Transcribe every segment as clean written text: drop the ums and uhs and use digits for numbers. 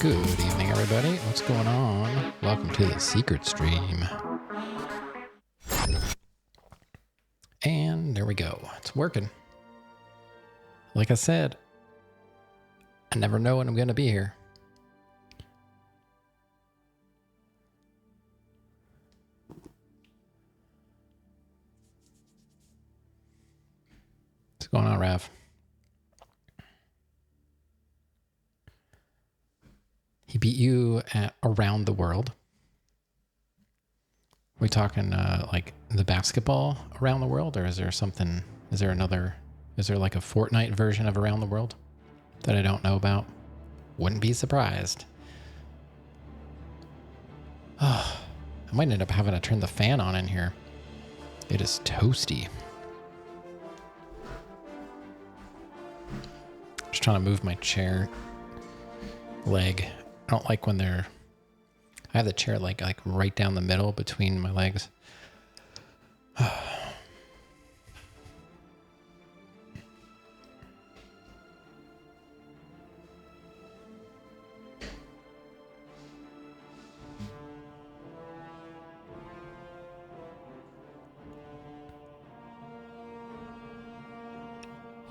Good evening, everybody. What's going on? Welcome to the secret stream. And there we go. It's working. Like I said, I never know when I'm going to be here. What's going on, Rav? He beat you at Around the World. Are we talking like the basketball Around the World, or is there something? Is there like a Fortnite version of Around the World that I don't know about? Wouldn't be surprised. Oh, I might end up having to turn the fan on in here. It is toasty. Just trying to move my chair leg. I don't like when I have the chair like right down the middle between my legs.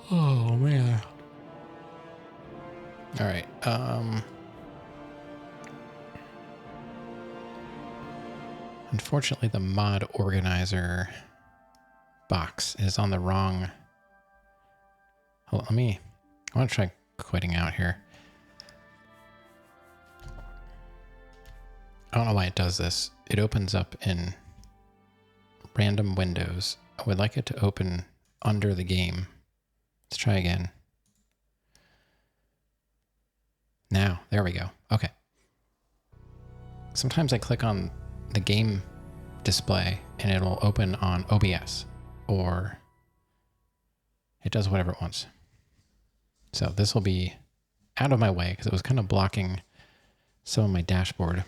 Oh man. All right. Unfortunately, the mod organizer box is on the wrong. Hold on, I want to try quitting out here. I don't know why it does this. It opens up in random windows. I would like it to open under the game. Let's try again. Now, there we go. Okay. Sometimes I click on the game display and it'll open on OBS, or it does whatever it wants. So this will be out of my way because it was kind of blocking some of my dashboard.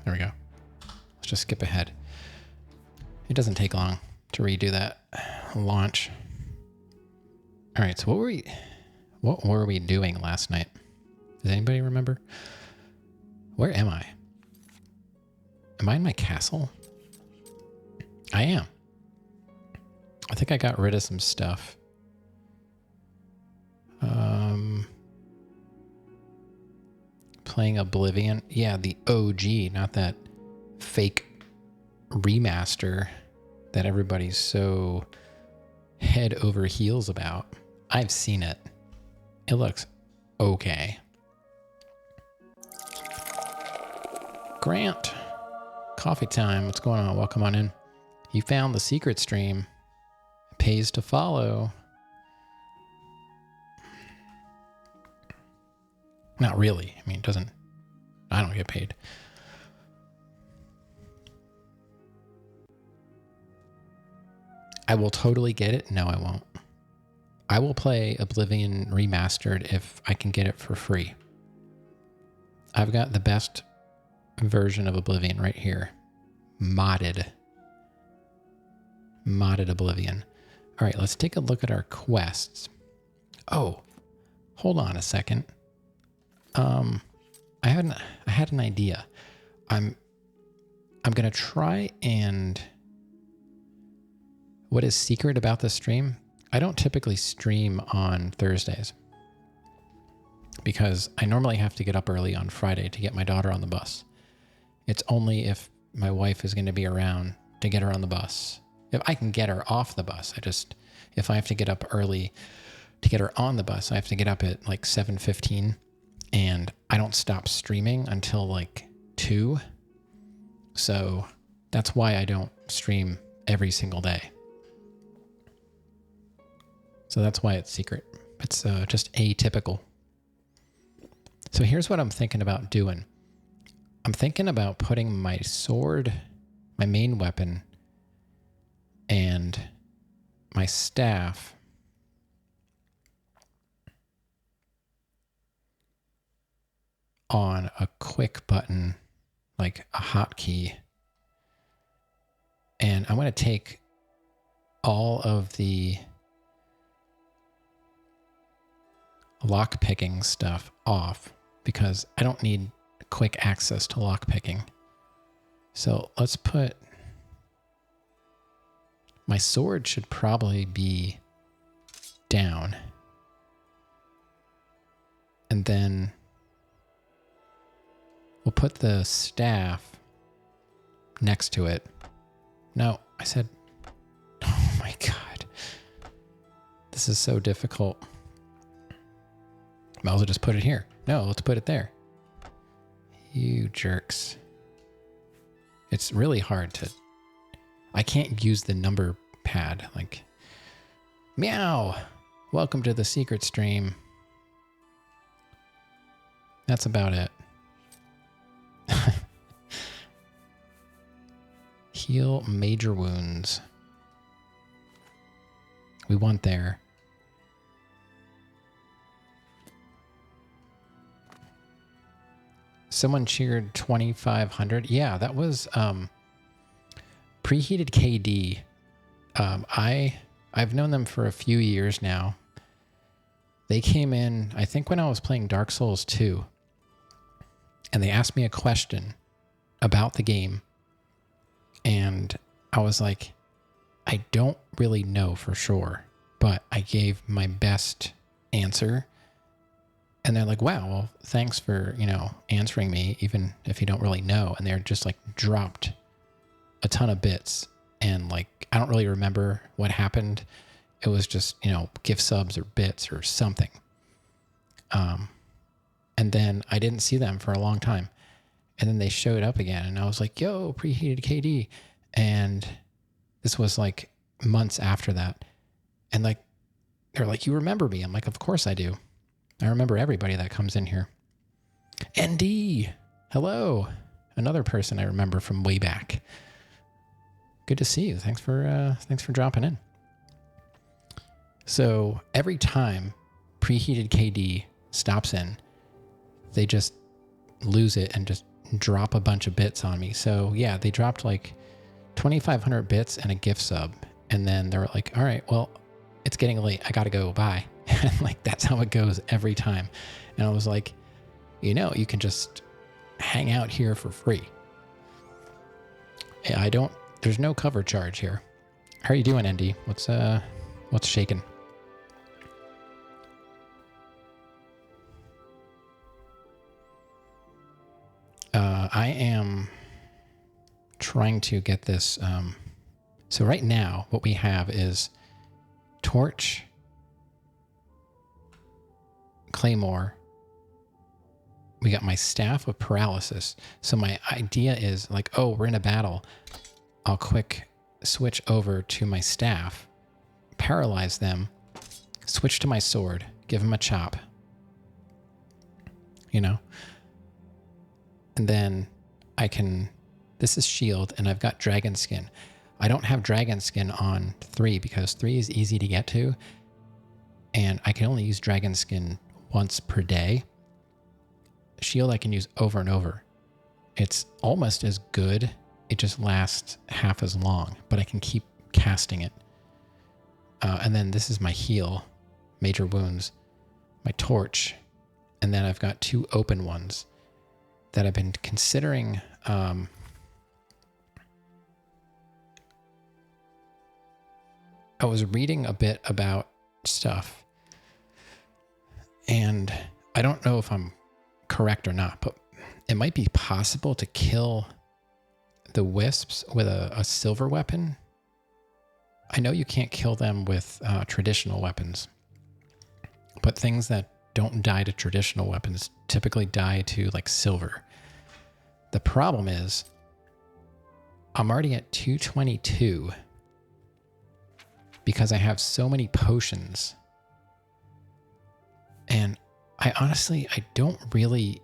There we go. Let's just skip ahead. It doesn't take long to redo that launch. All right, so what were we doing last night? Does anybody remember? Where am I? Am I in my castle? I am. I think I got rid of some stuff. Playing Oblivion. Yeah, the OG, not that fake remaster that everybody's so head over heels about. I've seen it. It looks okay. Grant, coffee time. What's going on? Welcome on in. You found the secret stream. Pays to follow. Not really. I mean, it doesn't. I don't get paid. I will totally get it. No, I won't. I will play Oblivion Remastered if I can get it for free. I've got the best version of Oblivion right here. Modded Oblivion. All right, let's take a look at our quests. Oh, hold on a second. I had an idea. I'm gonna try and. What is secret about this stream? I don't typically stream on Thursdays because I normally have to get up early on Friday to get my daughter on the bus. It's only if my wife is going to be around to get her on the bus. If I can get her off the bus, if I have to get up early to get her on the bus, I have to get up at like 7:15, and I don't stop streaming until like 2. So that's why I don't stream every single day. So that's why it's secret. It's just atypical. So here's what I'm thinking about doing. I'm thinking about putting my sword, my main weapon, and my staff on a quick button, like a hotkey. And I'm going to take all of the lock-picking stuff off because I don't need quick access to lock-picking. So let's put... My sword should probably be down. And then we'll put the staff next to it. No, I said... Oh my god. This is so difficult. Might as well just put it here. No, let's put it there. You jerks. It's really hard to... I can't use the number pad. Like, meow! Welcome to the secret stream. That's about it. Heal major wounds. We want there. Someone cheered 2,500. Yeah, that was Preheated KD. I've known them for a few years now. They came in, I think, when I was playing Dark Souls 2, and they asked me a question about the game, and I was like, I don't really know for sure, but I gave my best answer. And they're like, wow, well, thanks for, answering me, even if you don't really know. And they're just like dropped a ton of bits. And like, I don't really remember what happened It was just, gift subs or bits or something. And then I didn't see them for a long time. And then they showed up again and I was like, yo, preheated KD. And this was like months after that. And like, they're like, you remember me? I'm like, of course I do. I remember everybody that comes in here. ND, hello. Another person I remember from way back. Good to see you. Thanks for dropping in. So every time preheated KD stops in, they just lose it and just drop a bunch of bits on me. So yeah, they dropped like 2,500 bits and a gift sub. And then they were like, all right, well, it's getting late. I got to go. Bye. And like, that's how it goes every time. And I was like, you can just hang out here for free. There's no cover charge here. How are you doing, Andy? What's shaking? I am trying to get this. So right now, what we have is torch, claymore. We got my staff of paralysis. So my idea is like, oh, we're in a battle. I'll quick switch over to my staff, paralyze them, switch to my sword, give them a chop. And then this is shield, and I've got dragon skin. I don't have dragon skin on 3 because 3 is easy to get to, and I can only use dragon skin once per day. Shield I can use over and over. It's almost as good. It just lasts half as long, but I can keep casting it. And then this is my heal, major wounds, my torch, and then I've got 2 open ones that I've been considering. I was reading a bit about stuff, and I don't know if I'm correct or not, but it might be possible to kill the wisps with a silver weapon. I know you can't kill them with traditional weapons, but things that don't die to traditional weapons typically die to like silver. The problem is I'm already at 222 because I have so many potions. And I don't really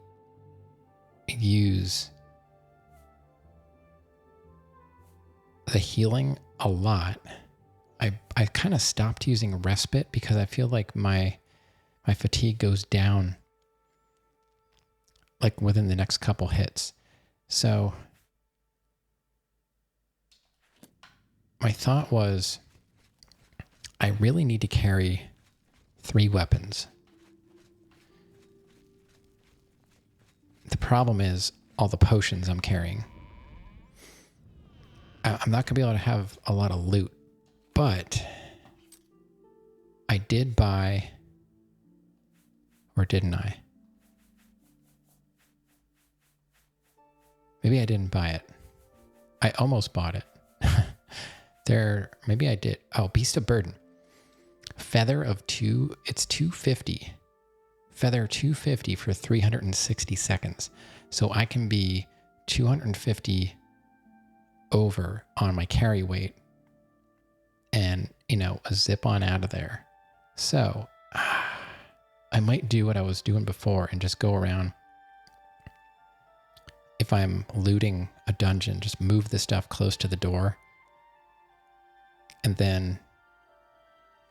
use the healing a lot. I kind of stopped using respite because I feel like my fatigue goes down like within the next couple hits. So my thought was I really need to carry 3 weapons. The problem is all the potions I'm carrying. I'm not going to be able to have a lot of loot, but I did buy, or didn't I? Maybe I didn't buy it. I almost bought it. Maybe I did. Oh, Beast of Burden. Feather of 2, it's 250. Feather 250 for 360 seconds. So I can be 250 over on my carry weight and, zip on out of there. So I might do what I was doing before and just go around. If I'm looting a dungeon, just move the stuff close to the door and then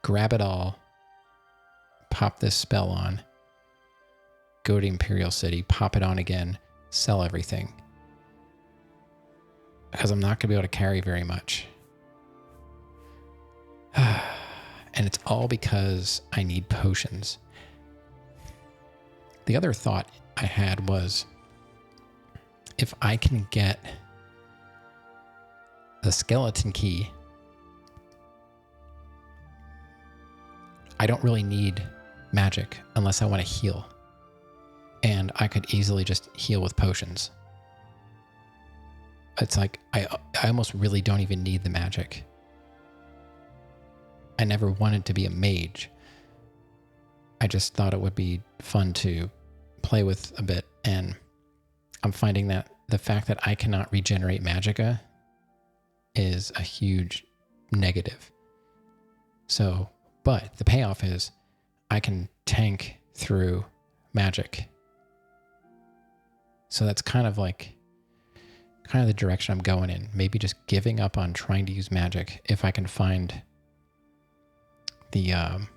grab it all, pop this spell on, go to Imperial City, pop it on again, sell everything. Because I'm not going to be able to carry very much. And it's all because I need potions. The other thought I had was, if I can get the skeleton key, I don't really need magic unless I want to heal. And I could easily just heal with potions. It's like, I almost really don't even need the magic. I never wanted to be a mage. I just thought it would be fun to play with a bit, and I'm finding that the fact that I cannot regenerate magicka is a huge negative. So, but the payoff is I can tank through magic. So that's kind of the direction I'm going in. Maybe just giving up on trying to use magic if I can find the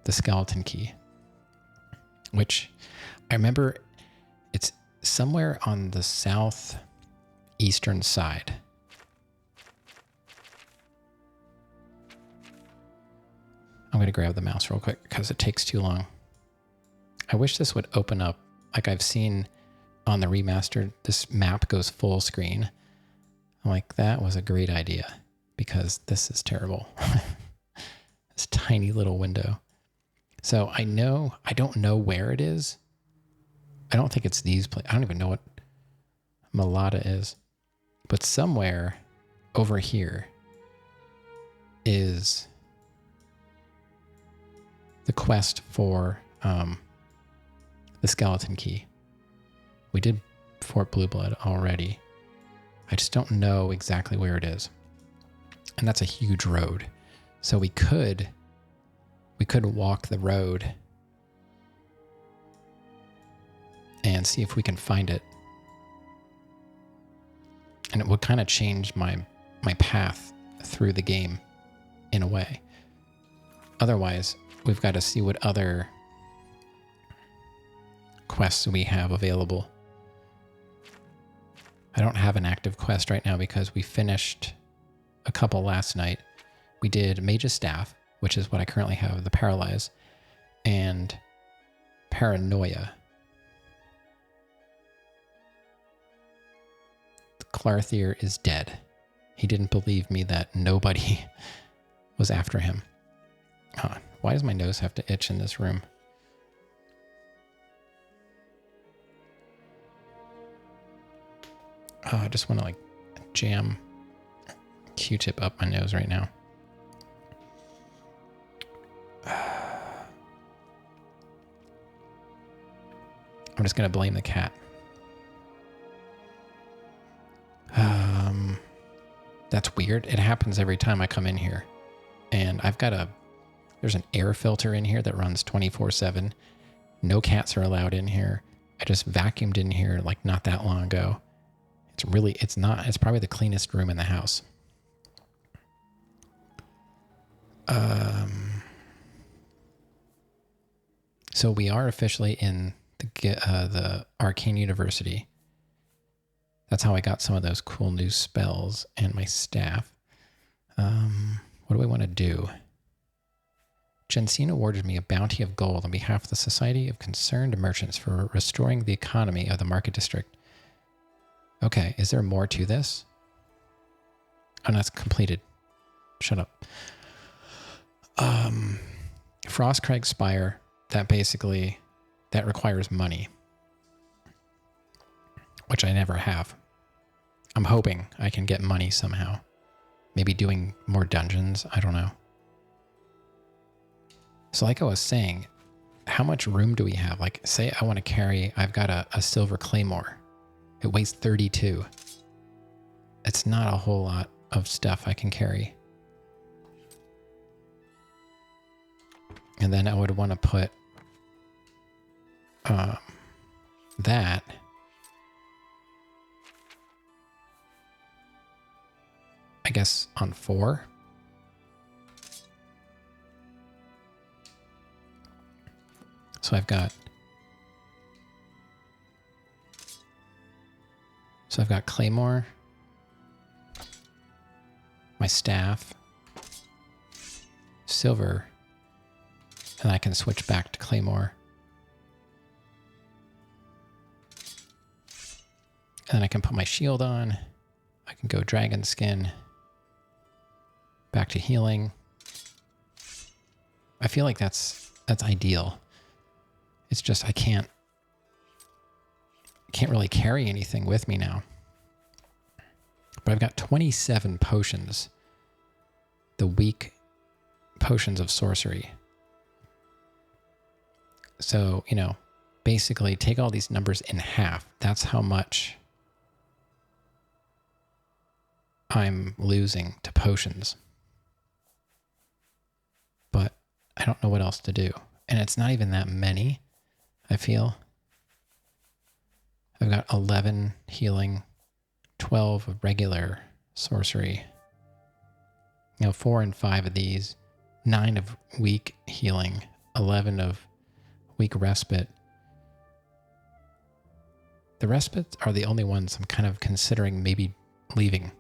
skeleton key, which I remember it's somewhere on the southeastern side. I'm going to grab the mouse real quick because it takes too long. I wish this would open up like I've seen on the remastered. This map goes full screen. I'm like, that was a great idea because this is terrible. This tiny little window. So I don't know where it is. I don't think it's these places. I don't even know what Malata is. But somewhere over here is the quest for the skeleton key. We did Fort Blue Blood already. I just don't know exactly where it is. And that's a huge road. So we could walk the road and see if we can find it. And it would kind of change my path through the game in a way. Otherwise, we've got to see what other quests we have available. I don't have an active quest right now because we finished a couple last night. We did Mage's Staff, which is what I currently have, the Paralyze, and Paranoia. Clarthier is dead. He didn't believe me that nobody was after him. Why does my nose have to itch in this room? Oh, I just want to jam Q-tip up my nose right now. I'm just going to blame the cat. That's weird. It happens every time I come in here. And there's an air filter in here that runs 24/7. No cats are allowed in here. I just vacuumed in here not that long ago. It's probably the cleanest room in the house. So we are officially in the Arcane University. That's how I got some of those cool new spells and my staff. What do I want to do? Jensine awarded me a bounty of gold on behalf of the Society of Concerned Merchants for restoring the economy of the market district. Okay, is there more to this? Oh, no, it's completed. Shut up. Frostcrag Spire, that requires money, which I never have. I'm hoping I can get money somehow. Maybe doing more dungeons, I don't know. So like I was saying, how much room do we have? Say I want to carry, I've got a silver claymore. It weighs 32. It's not a whole lot of stuff I can carry. And then I would want to put that I guess on 4. So I've got Claymore, my staff, silver, and I can switch back to Claymore. And then I can put my shield on. I can go dragon skin. Back to healing. I feel like that's ideal. It's just I can't really carry anything with me now. But I've got 27 potions. The weak potions of sorcery. So, basically take all these numbers in half. That's how much I'm losing to potions. But I don't know what else to do. And it's not even that many, I feel. I've got 11 healing, 12 of regular sorcery. 4 and 5 of these, 9 of weak healing, 11 of weak respite. The respites are the only ones I'm kind of considering maybe leaving.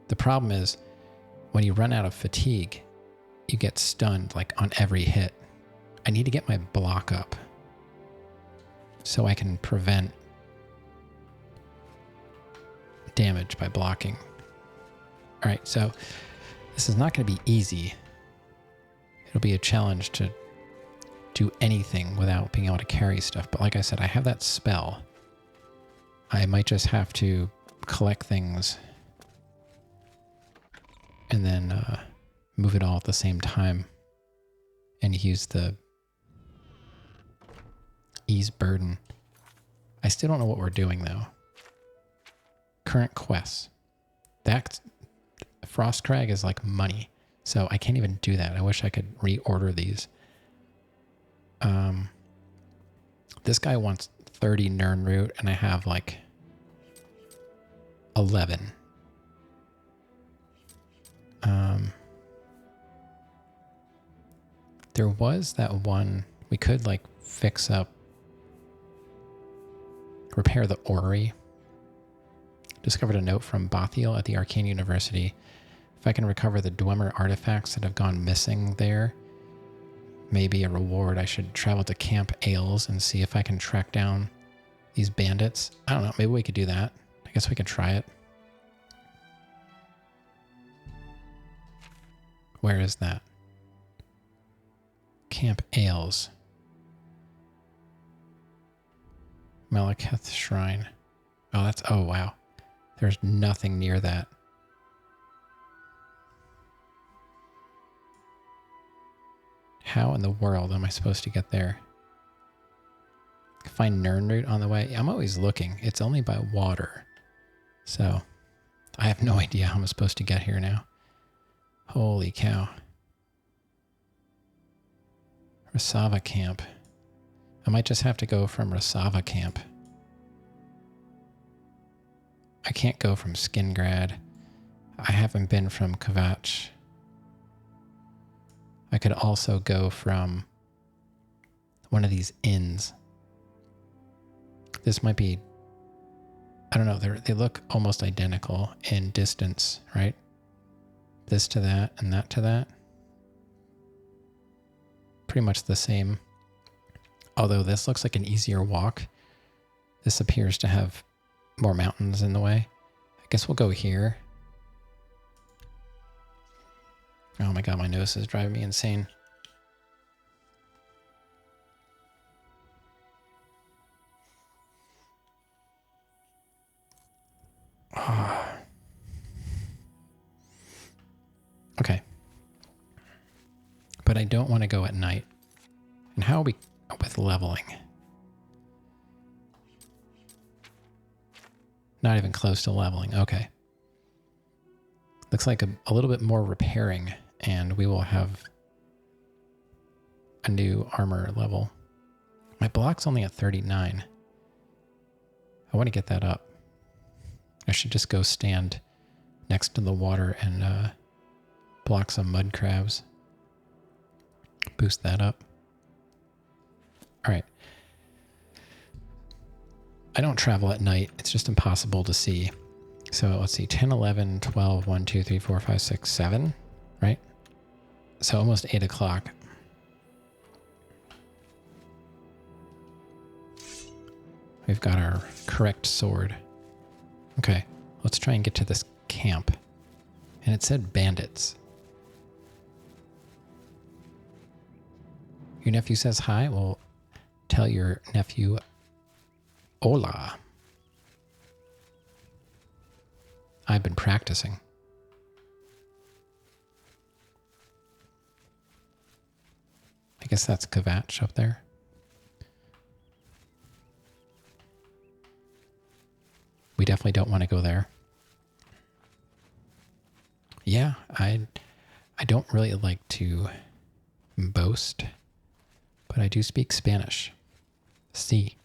The problem is when you run out of fatigue, you get stunned like on every hit. I need to get my block up so I can prevent damage by blocking. All right, so this is not going to be easy. It'll be a challenge to do anything without being able to carry stuff. But like I said, I have that spell. I might just have to collect things and then move it all at the same time and use the ease burden. I still don't know what we're doing though. Current quests. That Frostcrag is like money. So I can't even do that. I wish I could reorder these. This guy wants 30 Nirnroot and I have like 11. There was that one we could like fix up, repair the orrery. Discovered a note from Bothiel at the Arcane University. If I can recover the Dwemer artifacts that have gone missing there, maybe a reward. I should travel to Camp Ailes and see if I can track down these bandits. I don't know, maybe we could do that. I guess we could try it. Where is that? Camp Ailes. Malekith Shrine. Oh wow. There's nothing near that. How in the world am I supposed to get there? Find Nirnroot on the way? I'm always looking. It's only by water. So, I have no idea how I'm supposed to get here now. Holy cow. Rasava Camp. I might just have to go from Rasava Camp. I can't go from Skingrad. I haven't been from Kvatch. I could also go from one of these inns. This might be, I don't know, they look almost identical in distance, right? This to that and that to that. Pretty much the same. Although this looks like an easier walk. This appears to have more mountains in the way. I guess we'll go here. Oh my god, my nose is driving me insane. Okay. But I don't want to go at night. And how are we with leveling? Not even close to leveling. Okay. Looks like a little bit more repairing, and we will have a new armor level. My block's only at 39. I want to get that up. I should just go stand next to the water and block some mud crabs. Boost that up. All right. I don't travel at night. It's just impossible to see. So let's see, 10, 11, 12, 1, 2, 3, 4, 5, 6, 7, right? So almost 8 o'clock. We've got our correct sword. Okay, let's try and get to this camp. And it said bandits. Your nephew says hi? Well, tell your nephew hola. I've been practicing. I guess that's Kvatch up there. We definitely don't want to go there. Yeah, I don't really like to boast, but I do speak Spanish. Sí.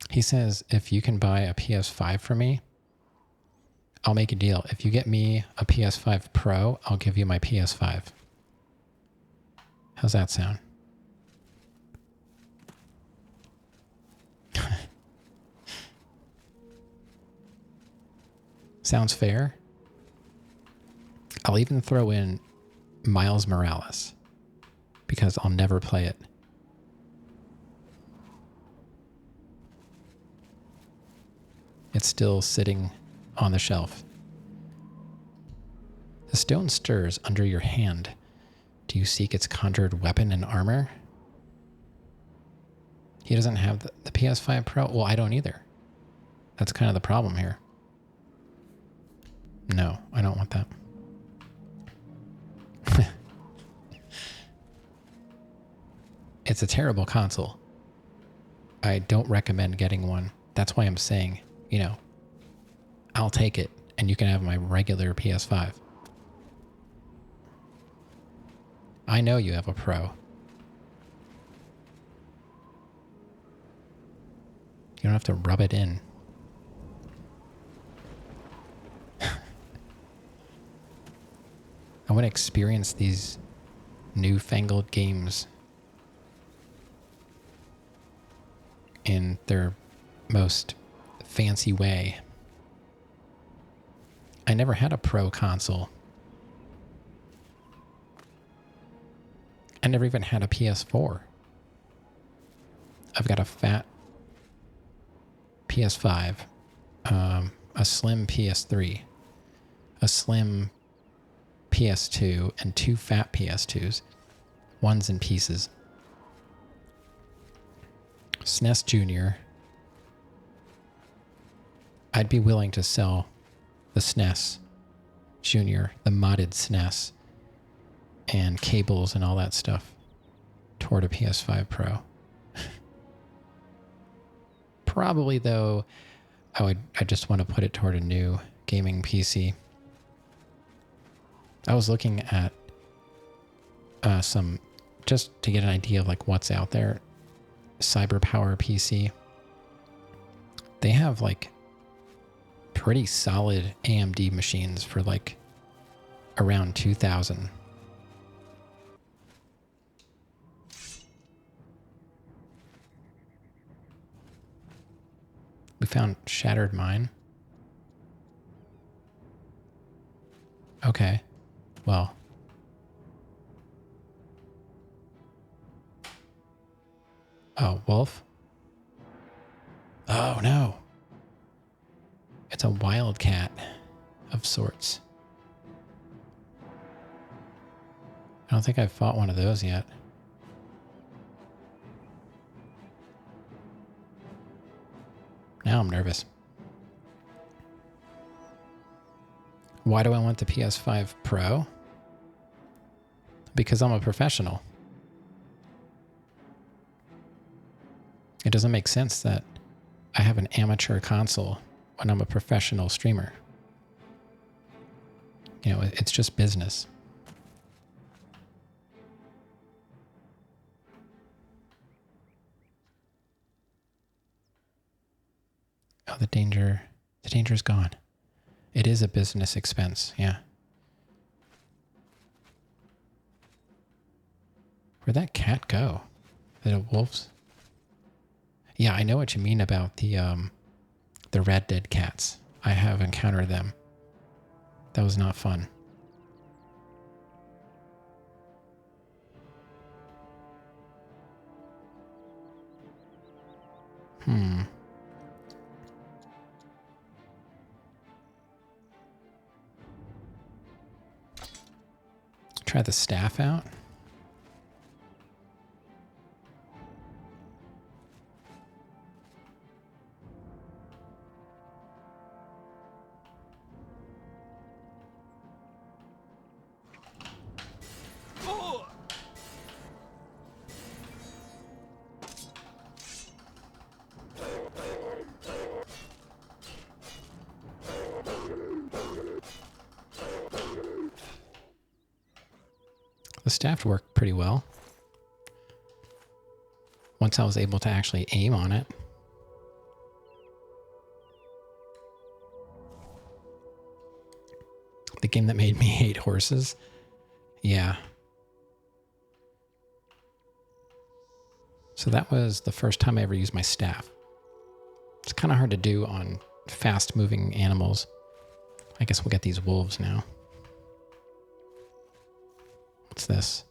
He says, if you can buy a PS5 for me, I'll make a deal. If you get me a PS5 Pro, I'll give you my PS5. How's that sound? Sounds fair? I'll even throw in Miles Morales because I'll never play it. It's still sitting on the shelf. The stone stirs under your hand. Do you seek its conjured weapon and armor? He doesn't have the PS5 Pro. Well, I don't either. That's kind of the problem here. No, I don't want that. It's a terrible console. I don't recommend getting one. That's why I'm saying, you know, I'll take it and you can have my regular PS5. I know you have a Pro. You don't have to rub it in. I want to experience these newfangled games in their most fancy way. I never had a Pro console. I never even had a PS4. I've got a fat PS5, a slim PS3, a slim PS2, and two fat PS2s. One's in pieces. SNES Junior. I'd be willing to sell the SNES Junior, the modded SNES, and cables and all that stuff toward a PS5 Pro. Probably, though, I just want to put it toward a new gaming PC. I was looking at some, just to get an idea of like what's out there. CyberPower PC. They have like pretty solid AMD machines for like around 2,000. We found Shattered Mine. Okay. Well. Oh, wolf? Oh, no. It's a wildcat of sorts. I don't think I've fought one of those yet. Now I'm nervous. Why do I want the PS5 Pro? Because I'm a professional. It doesn't make sense that I have an amateur console when I'm a professional streamer. You know, it's just business. Oh, the danger's gone. It is a business expense, yeah. Where'd that cat go? Is it a wolf's? Yeah, I know what you mean about the red dead cats. I have encountered them. That was not fun. Try the staff out. The staff worked pretty well. Once I was able to actually aim on it. The game that made me hate horses. Yeah. So that was the first time I ever used my staff. It's kind of hard to do on fast-moving animals. I guess we'll get these wolves now. What's this?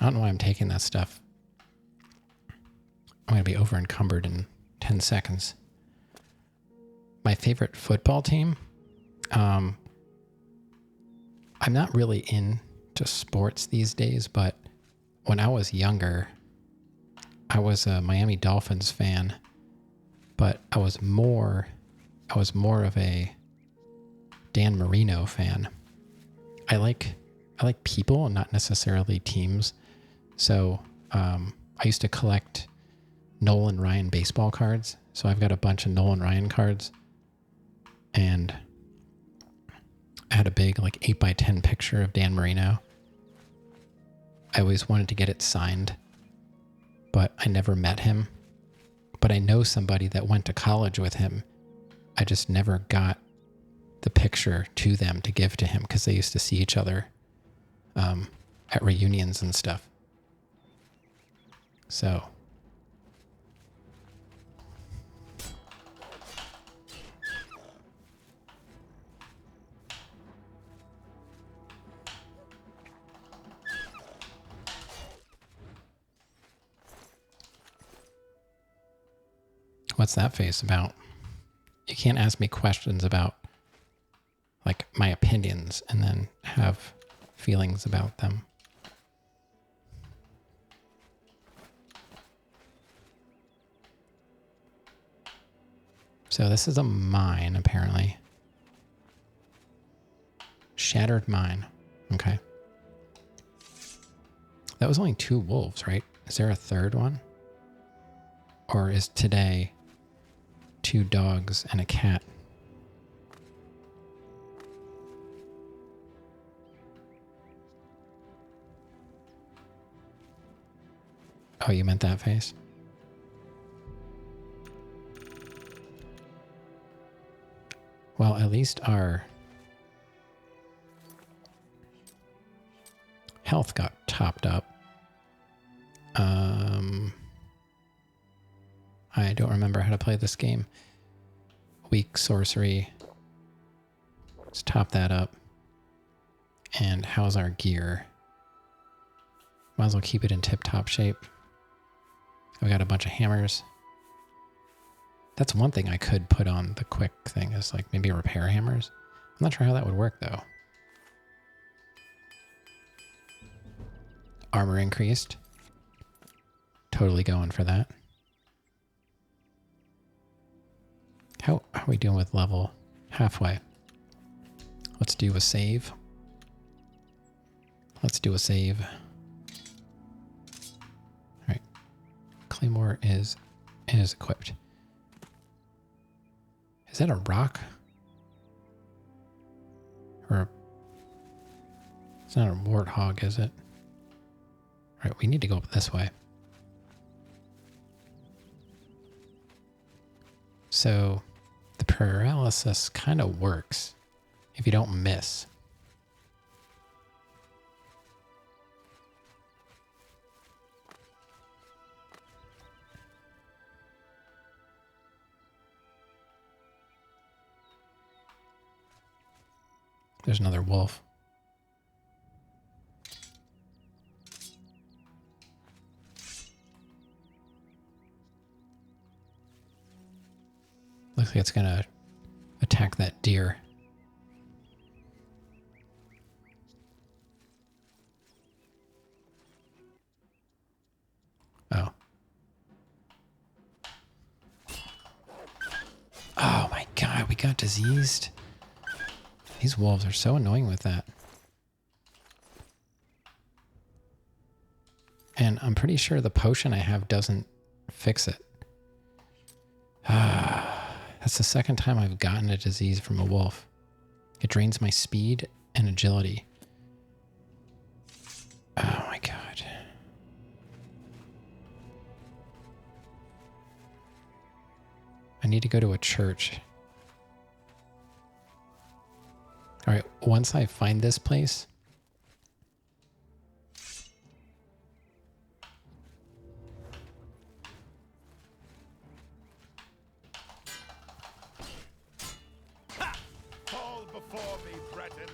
I don't know why I'm taking that stuff. I'm going to be over encumbered in 10 seconds. My favorite football team? I'm not really into sports these days, but when I was younger, I was a Miami Dolphins fan, but I was more of a Dan Marino fan. I like people and not necessarily teams. So I used to collect Nolan Ryan baseball cards. So I've got a bunch of Nolan Ryan cards. And I had a big 8x10 picture of Dan Marino. I always wanted to get it signed, but I never met him. But I know somebody that went to college with him. I just never got the picture to them to give to him because they used to see each other at reunions and stuff. So what's that face about? You can't ask me questions about my opinions and then have feelings about them. So this is a mine, apparently. Shattered mine. Okay. That was only 2 wolves, right? Is there a third one? Or is today 2 dogs and a cat? Oh, you meant that face? Well, at least our health got topped up. I don't remember how to play this game. Weak sorcery. Let's top that up. And how's our gear? Might as well keep it in tip-top shape. We got a bunch of hammers. That's one thing I could put on the quick thing is maybe repair hammers. I'm not sure how that would work though. Armor increased. Totally going for that. How are we doing with level? Halfway. Let's do a save. Let's do a save. All right. Claymore is equipped. Is that a rock? Or it's not a warthog, is it? All right, we need to go up this way. So the paralysis kind of works if you don't miss. There's another wolf. Looks like it's gonna attack that deer. Oh. Oh my god, we got diseased. These wolves are so annoying with that. And I'm pretty sure the potion I have doesn't fix it. That's the second time I've gotten a disease from a wolf. It drains my speed and agility. Oh my god. I need to go to a church. Alright, once I find this place... Fall before me, Breton.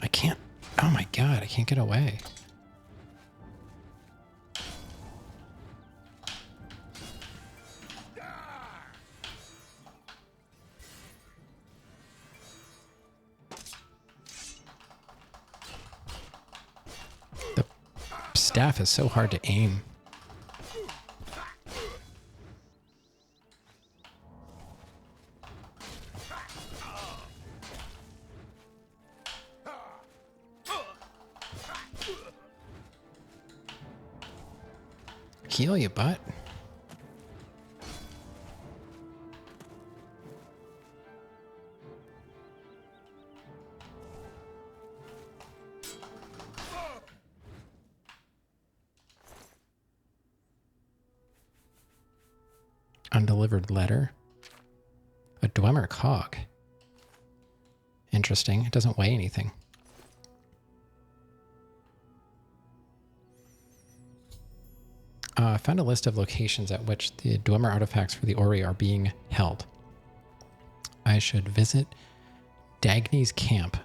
I can't... Oh my god, I can't get away. The staff is so hard to aim. Heal you, butt. Undelivered letter. A Dwemer cog. Interesting. It doesn't weigh anything. I found a list of locations at which the Dwemer artifacts for the Ori are being held. I should visit Dagny's camp,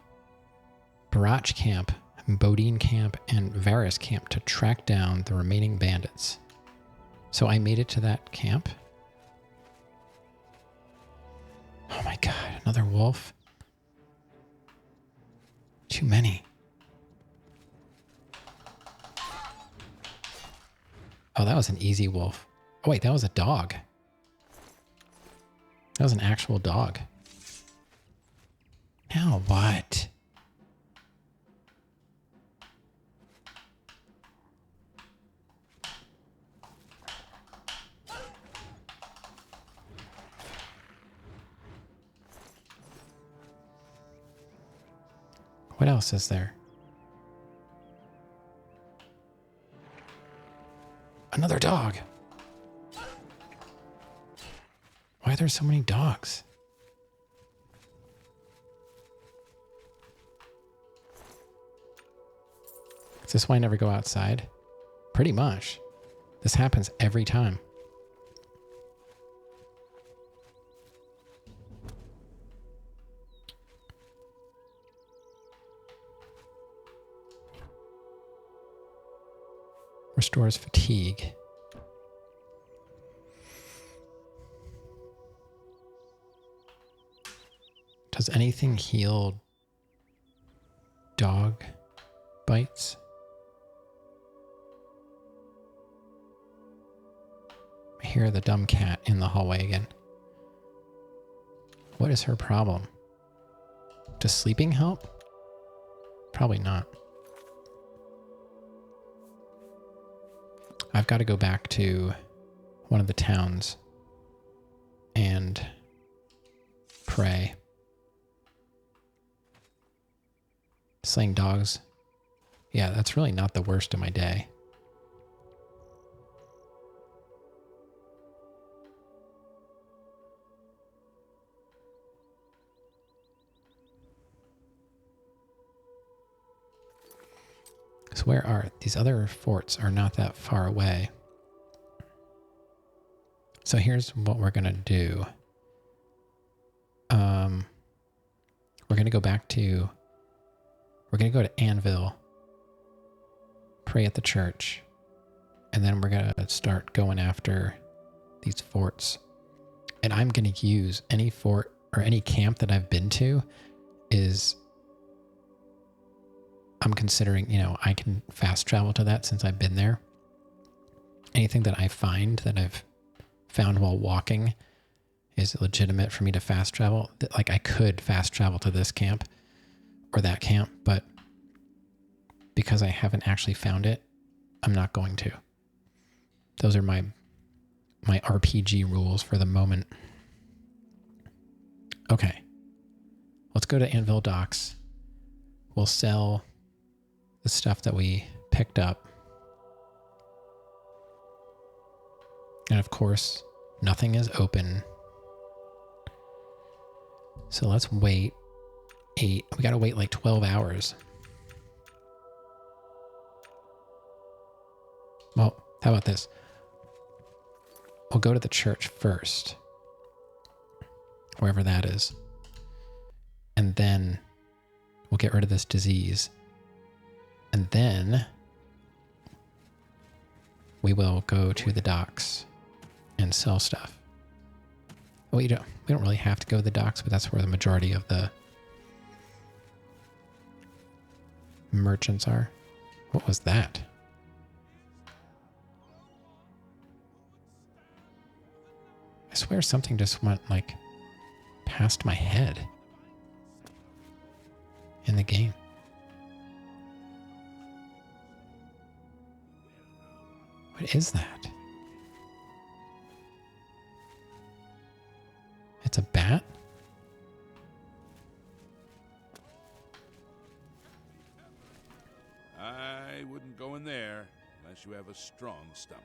Barach camp, Bodine camp, and Varus camp to track down the remaining bandits. So I made it to that camp. Oh my god, another wolf. Too many. Oh, that was an easy wolf. Oh wait, that was a dog. That was an actual dog. Now what? What else is there? Another dog. Why are there so many dogs? Is this why I never go outside? Pretty much. This happens every time. Restores fatigue. Does anything heal dog bites? I hear the dumb cat in the hallway again. What is her problem? Does sleeping help? Probably not. I've got to go back to one of the towns and pray. Slaying dogs. Yeah, that's really not the worst of my day. So where are these other forts? Are not that far away. So here's what we're gonna do. We're gonna go back to. We're gonna go to Anvil, pray at the church, and then we're gonna start going after these forts. And I'm gonna use any fort or any camp that I've been to is. I'm considering, you know, I can fast travel to that since I've been there. Anything that I find that I've found while walking is legitimate for me to fast travel. Like I could fast travel to this camp or that camp, but because I haven't actually found it, I'm not going to. Those are my RPG rules for the moment. Okay. Let's go to Anvil Docks. We'll sell the stuff that we picked up. And of course, nothing is open. So let's wait. We gotta wait like 12 hours. Well, how about this? We'll go to the church first, wherever that is. And then we'll get rid of this disease. And then we will go to the docks and sell stuff. We don't really have to go to the docks, but that's where the majority of the merchants are. What was that? I swear something just went like past my head in the game. What is that? It's a bat? I wouldn't go in there unless you have a strong stomach.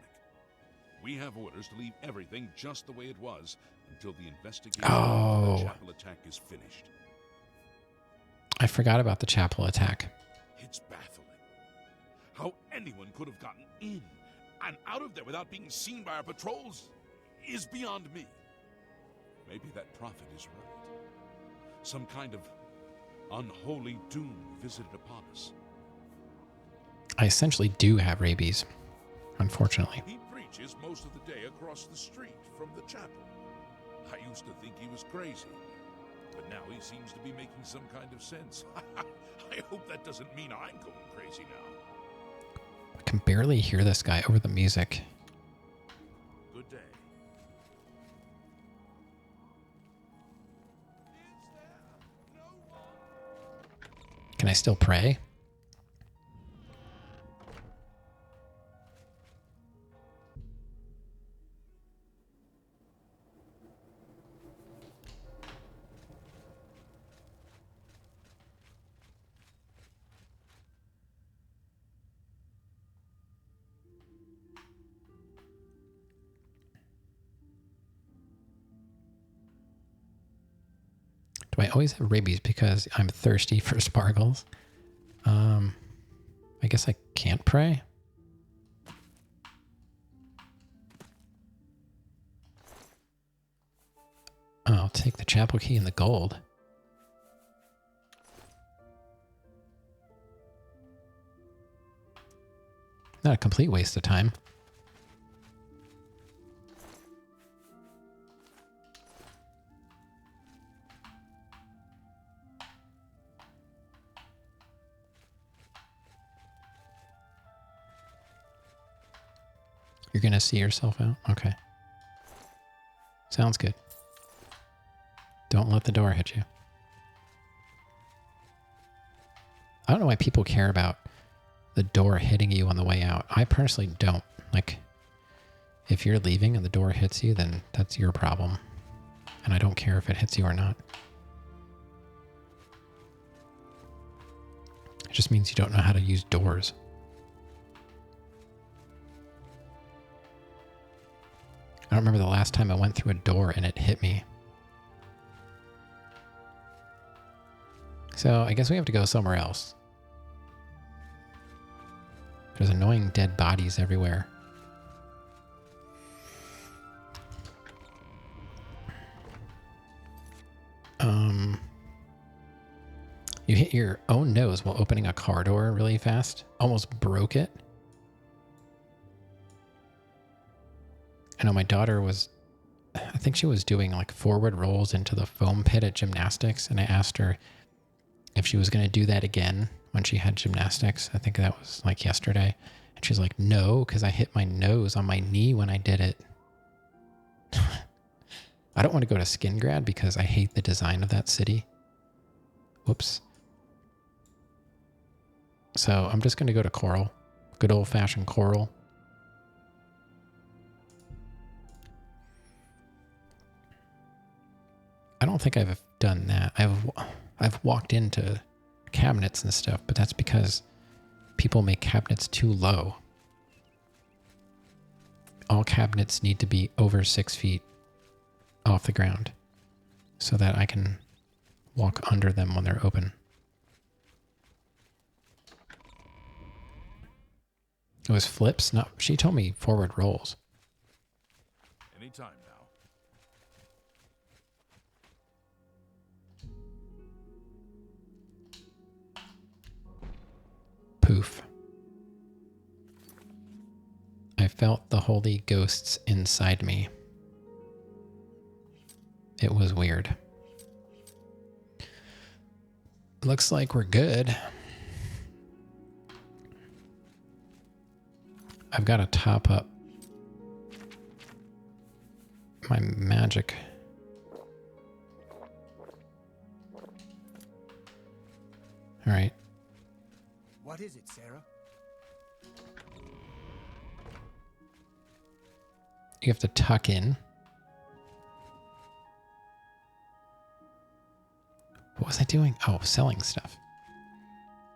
We have orders to leave everything just the way it was until the investigation of the chapel attack is finished. I forgot about the chapel attack. It's baffling. How anyone could have gotten in and out of there without being seen by our patrols is beyond me. Maybe that prophet is right. Some kind of unholy doom visited upon us. I essentially do have rabies, unfortunately. He preaches most of the day across the street from the chapel. I used to think he was crazy, but now he seems to be making some kind of sense. I hope that doesn't mean I'm going crazy now. I can barely hear this guy over the music. Good day. Can I still pray? Do I always have rabies because I'm thirsty for sparkles? I guess I can't pray. Oh, I'll take the chapel key and the gold. Not a complete waste of time. You're going to see yourself out? Okay. Sounds good. Don't let the door hit you. I don't know why people care about the door hitting you on the way out. I personally don't. Like, if you're leaving and the door hits you, then that's your problem. And I don't care if it hits you or not. It just means you don't know how to use doors. I don't remember the last time I went through a door and it hit me. So I guess we have to go somewhere else. There's annoying dead bodies everywhere. You hit your own nose while opening a car door really fast. Almost broke it. I know my daughter was, I think she was doing like forward rolls into the foam pit at gymnastics. And I asked her if she was going to do that again when she had gymnastics. I think that was like yesterday. And she's like, no, because I hit my nose on my knee when I did it. I don't want to go to Skingrad because I hate the design of that city. Whoops. So I'm just going to go to coral. Good old-fashioned coral. I don't think I've done that. I've walked into cabinets and stuff, but that's because people make cabinets too low. All cabinets need to be over 6 feet off the ground so that I can walk under them when they're open. It was flips? No, she told me forward rolls. Anytime now. Poof. I felt the holy ghosts inside me. It was weird. Looks like we're good. I've got to top up my magic. All right. What is it, Sarah? You have to tuck in. What was I doing? Oh, selling stuff.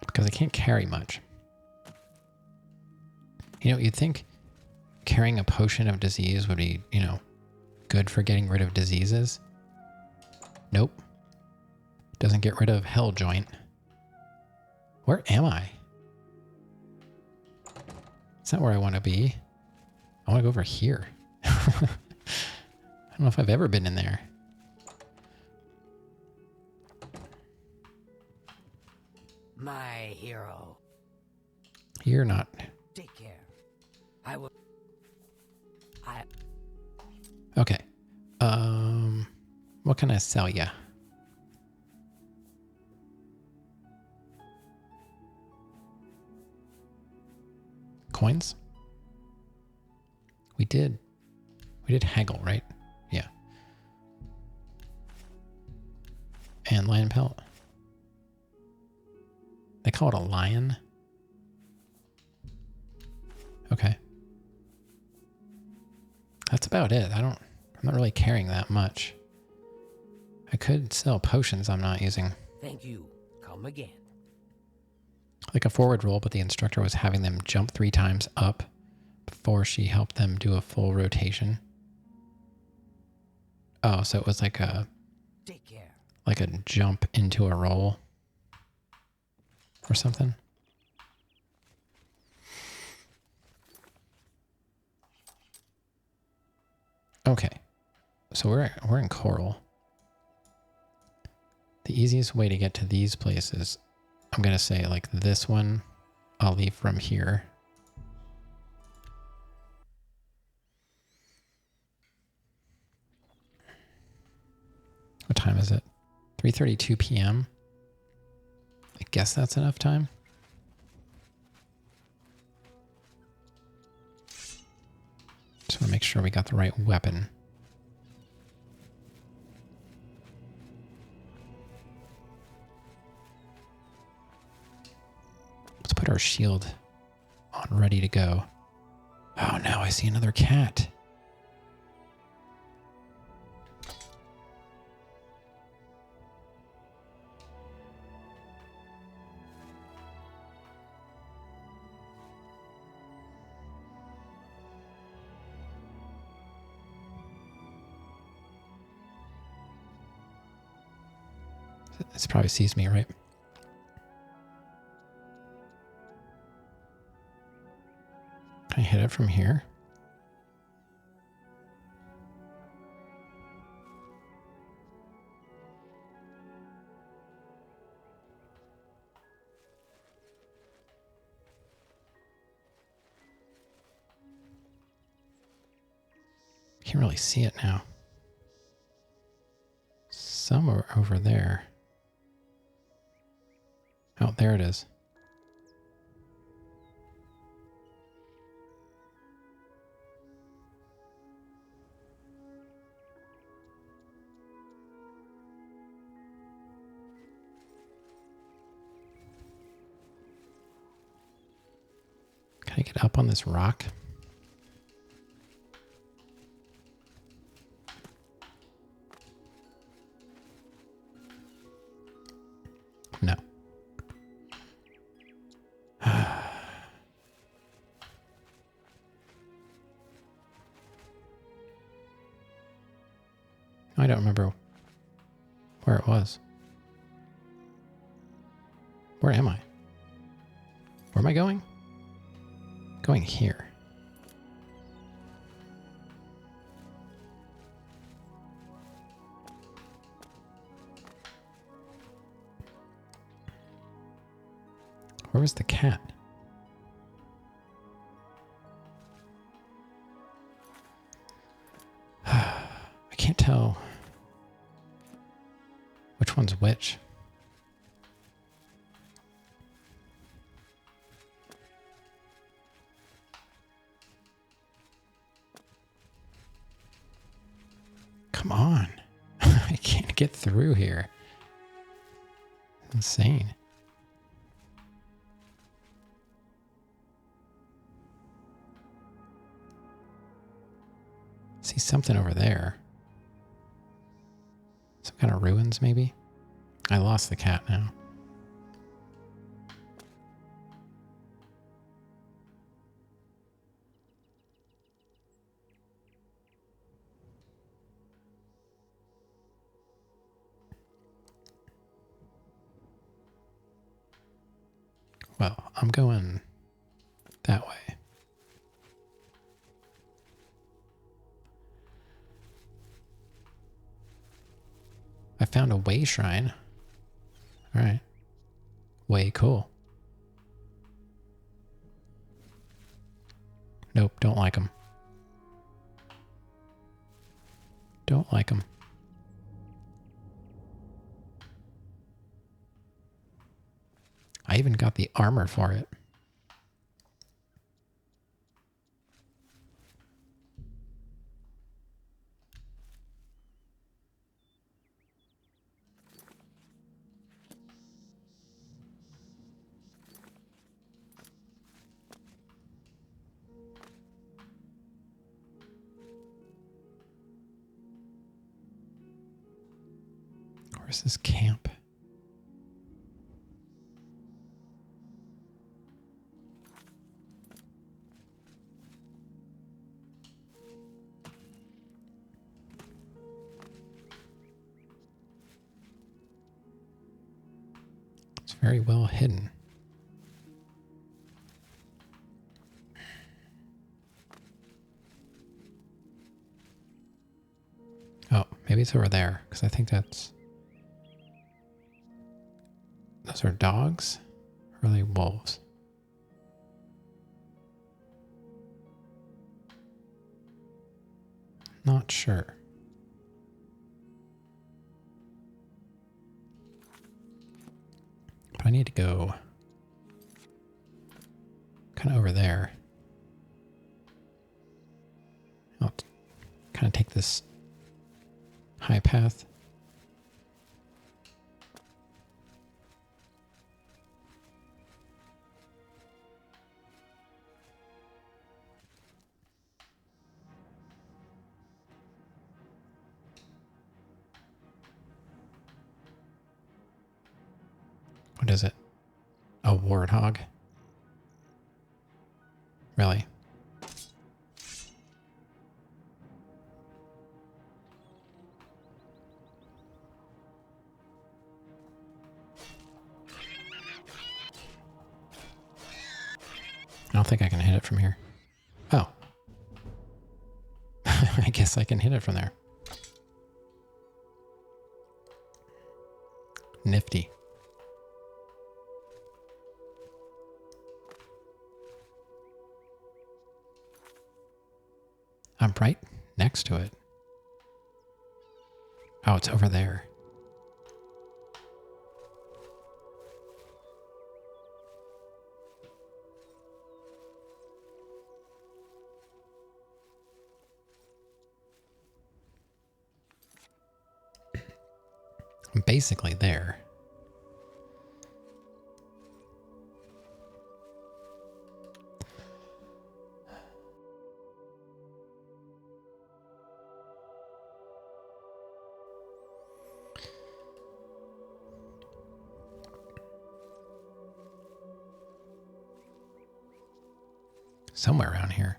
Because I can't carry much. You know, you'd think carrying a potion of disease would be, you know, good for getting rid of diseases. Nope. Doesn't get rid of hell joint. Where am I? It's not where I want to be. I want to go over here. I don't know if I've ever been in there. My hero. You're not. Take care. I will. Okay. What can I sell ya? Coins? We did haggle, right? Yeah. And lion pelt. They call it a lion? Okay. That's about it. I'm not really carrying that much. I could sell potions I'm not using. Thank you. Come again. Like a forward roll, but the instructor was having them jump 3 times up before she helped them do a full rotation. Oh, so it was like a Take care. like a jump into a roll or something. Okay. So we're in coral. The easiest way to get to these places, I'm going to say like this one, I'll leave from here. What time is it? 3:32 p.m. I guess that's enough time. Just want to make sure we got the right weapon. Let's put our shield on ready to go. Oh no, I see another cat. It probably sees me, right? Can I hit it from here? Can't really see it now. Somewhere over there. Oh, there it is. Can I get up on this rock? No. I don't remember where it was. Where am I? Where am I going? Going here. Where was the cat? I can't tell which one's which. Come on. I can't get through here. Insane. See something over there. Some kind of ruins, maybe? I lost the cat now. Well, I'm going that way. I found a way shrine. All right. Way cool. Nope, don't like them. Don't like them. I even got the armor for it. Where's this camp? It's very well hidden. Oh, maybe it's over there, because I think that's... Those are dogs? Or are they wolves? Not sure. But I need to go kind of over there. I'll kind of take this high path. What is it? A warthog? Really? I don't think I can hit it from here. Oh. I guess I can hit it from there. Nifty. I'm right next to it. Oh, it's over there. I'm basically there. somewhere around here.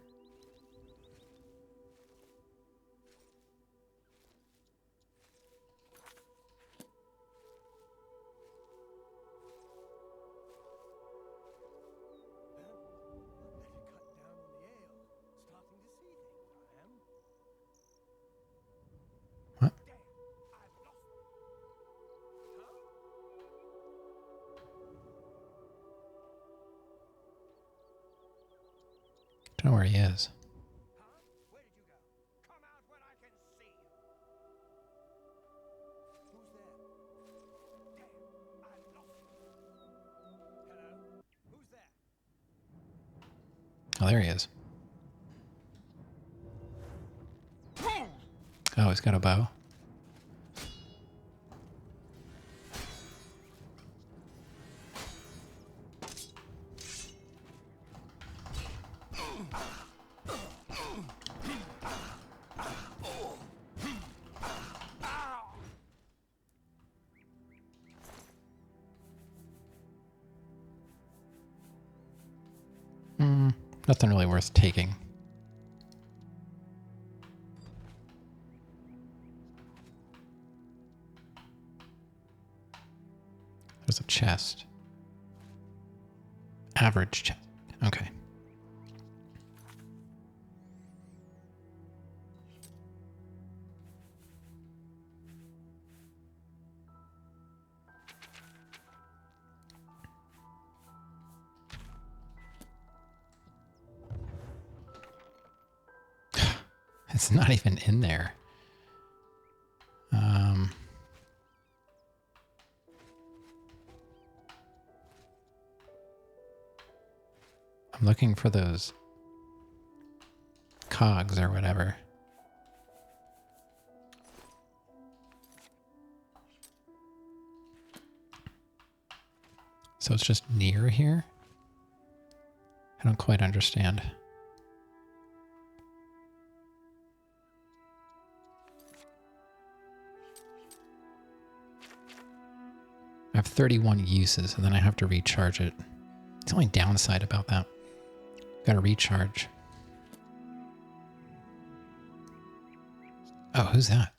What? Don't know where he is. Where did you go? Come out when I can see you. Who's there? Damn, I've lost you. Hello? Who's there? Oh, there he is. Oh, he's got a bow. Nothing really worth taking. There's a chest. Average chest. Okay. It's not even in there. I'm looking for those cogs or whatever. So it's just near here? I don't quite understand. I have 31 uses and then I have to recharge it. It's the only downside about that. Gotta recharge. Oh, who's that?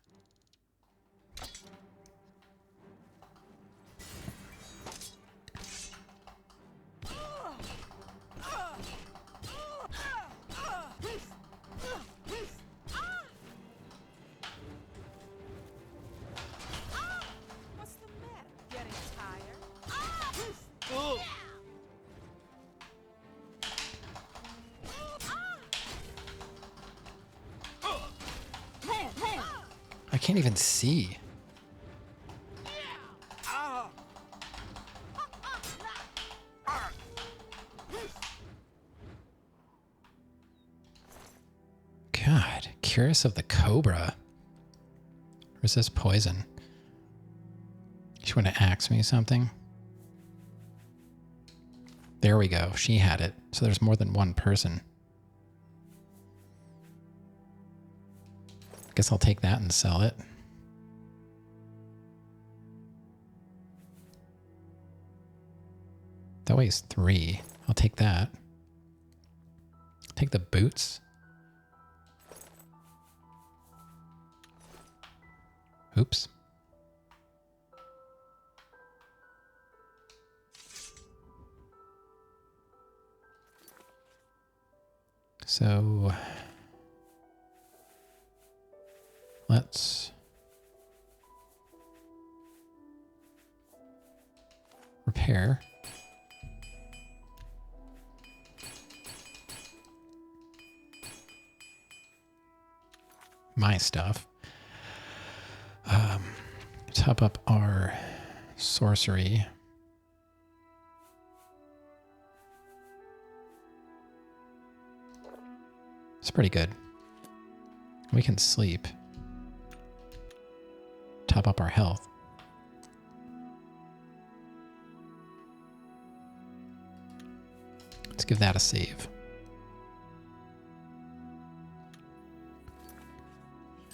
What's the matter? Getting tired? I can't even see. God, curious of the cobra. Resist poison. She want to axe me something? There we go. She had it. So there's more than one person. Guess I'll take that and sell it. That weighs 3. I'll take that. Take the boots. Oops. So let's repair. My stuff. Top up our sorcery. It's pretty good. We can sleep. Top up our health. Let's give that a save.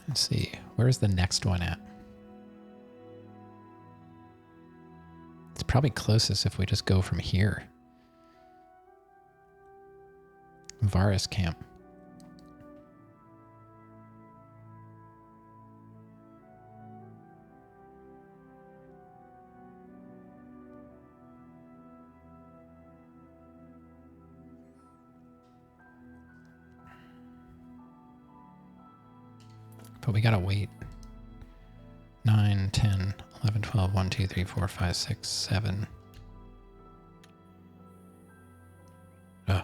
Let's see. Where's the next one at? It's probably closest if we just go from here. Varus camp. But we gotta wait. 9, 10, 11, 12, 1, 2, 3, 4, 5, 6, 7. Ugh.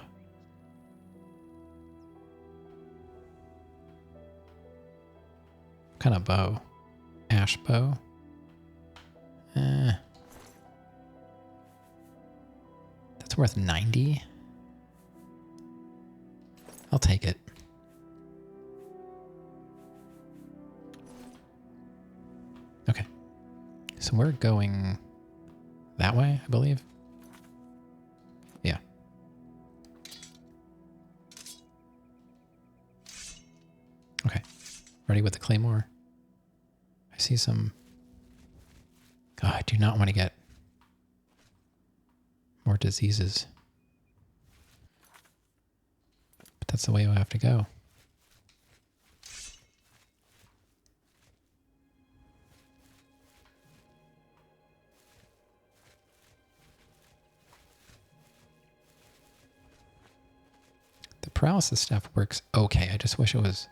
What kind of bow? Ash bow? That's worth 90? I'll take it. Okay. So we're going that way, I believe. Yeah. Okay. Ready with the claymore? I see some... God, I do not want to get more diseases. But that's the way we'll have to go. The paralysis stuff works okay. I just wish it was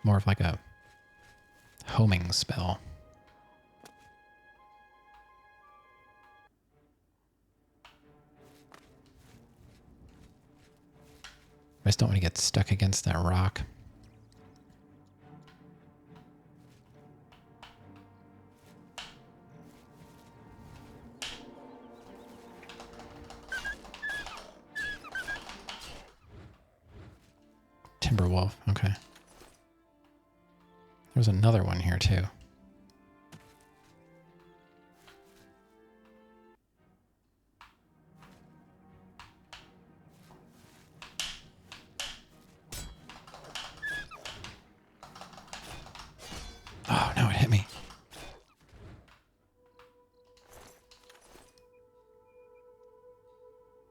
more of like a homing spell. I just don't want to get stuck against that rock. Timberwolf, okay. There's another one here too. Oh no, it hit me.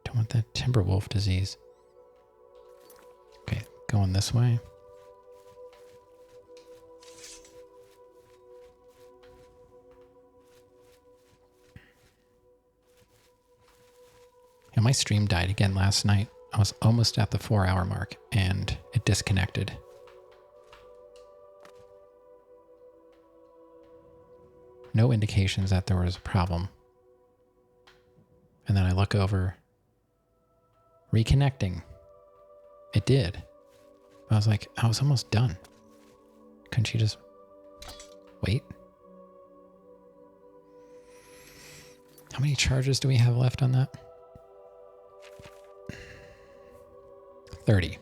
Don't want that Timberwolf disease. Okay, going this way. And my stream died again last night. I was almost at the 4-hour mark and it disconnected. No indications that there was a problem. And then I look over. Reconnecting. It did. I was like, I was almost done. Couldn't you just wait? How many charges do we have left on that? 30.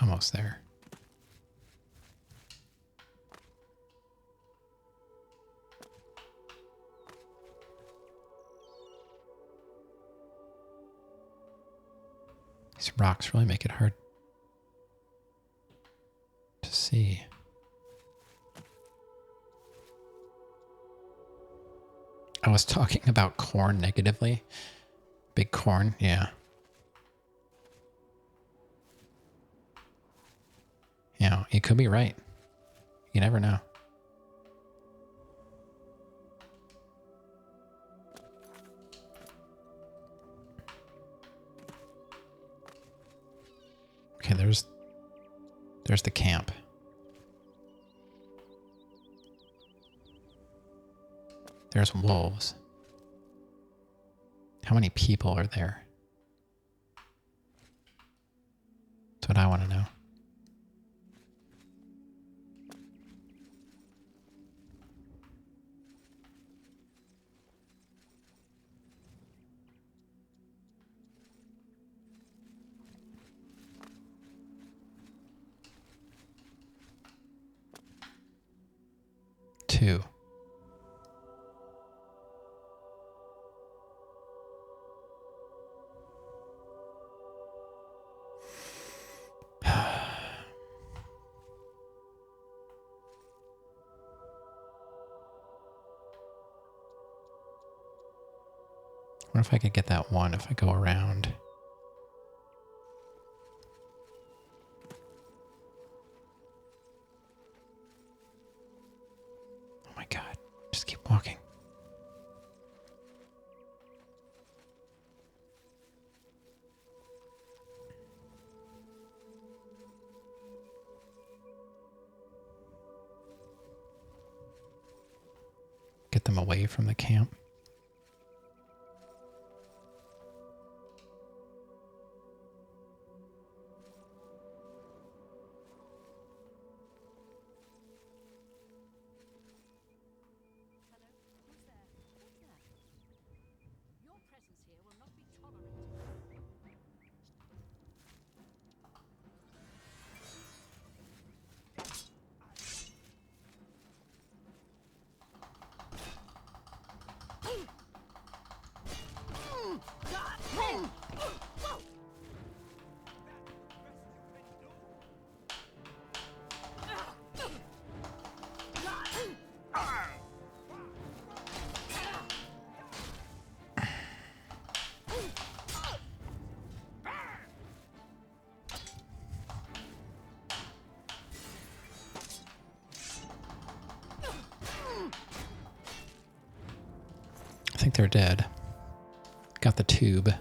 Almost there. These rocks really make it hard to see. I was talking about corn negatively. Big corn, yeah. Yeah, you could be right. You never know. Okay, there's the camp. There's wolves. How many people are there? That's what I want to know. Two. What if I could get that one if I go around? Oh my god. Just keep walking. Get them away from the camp. Your presence here will not be tolerated. I think they're dead. Got the tube.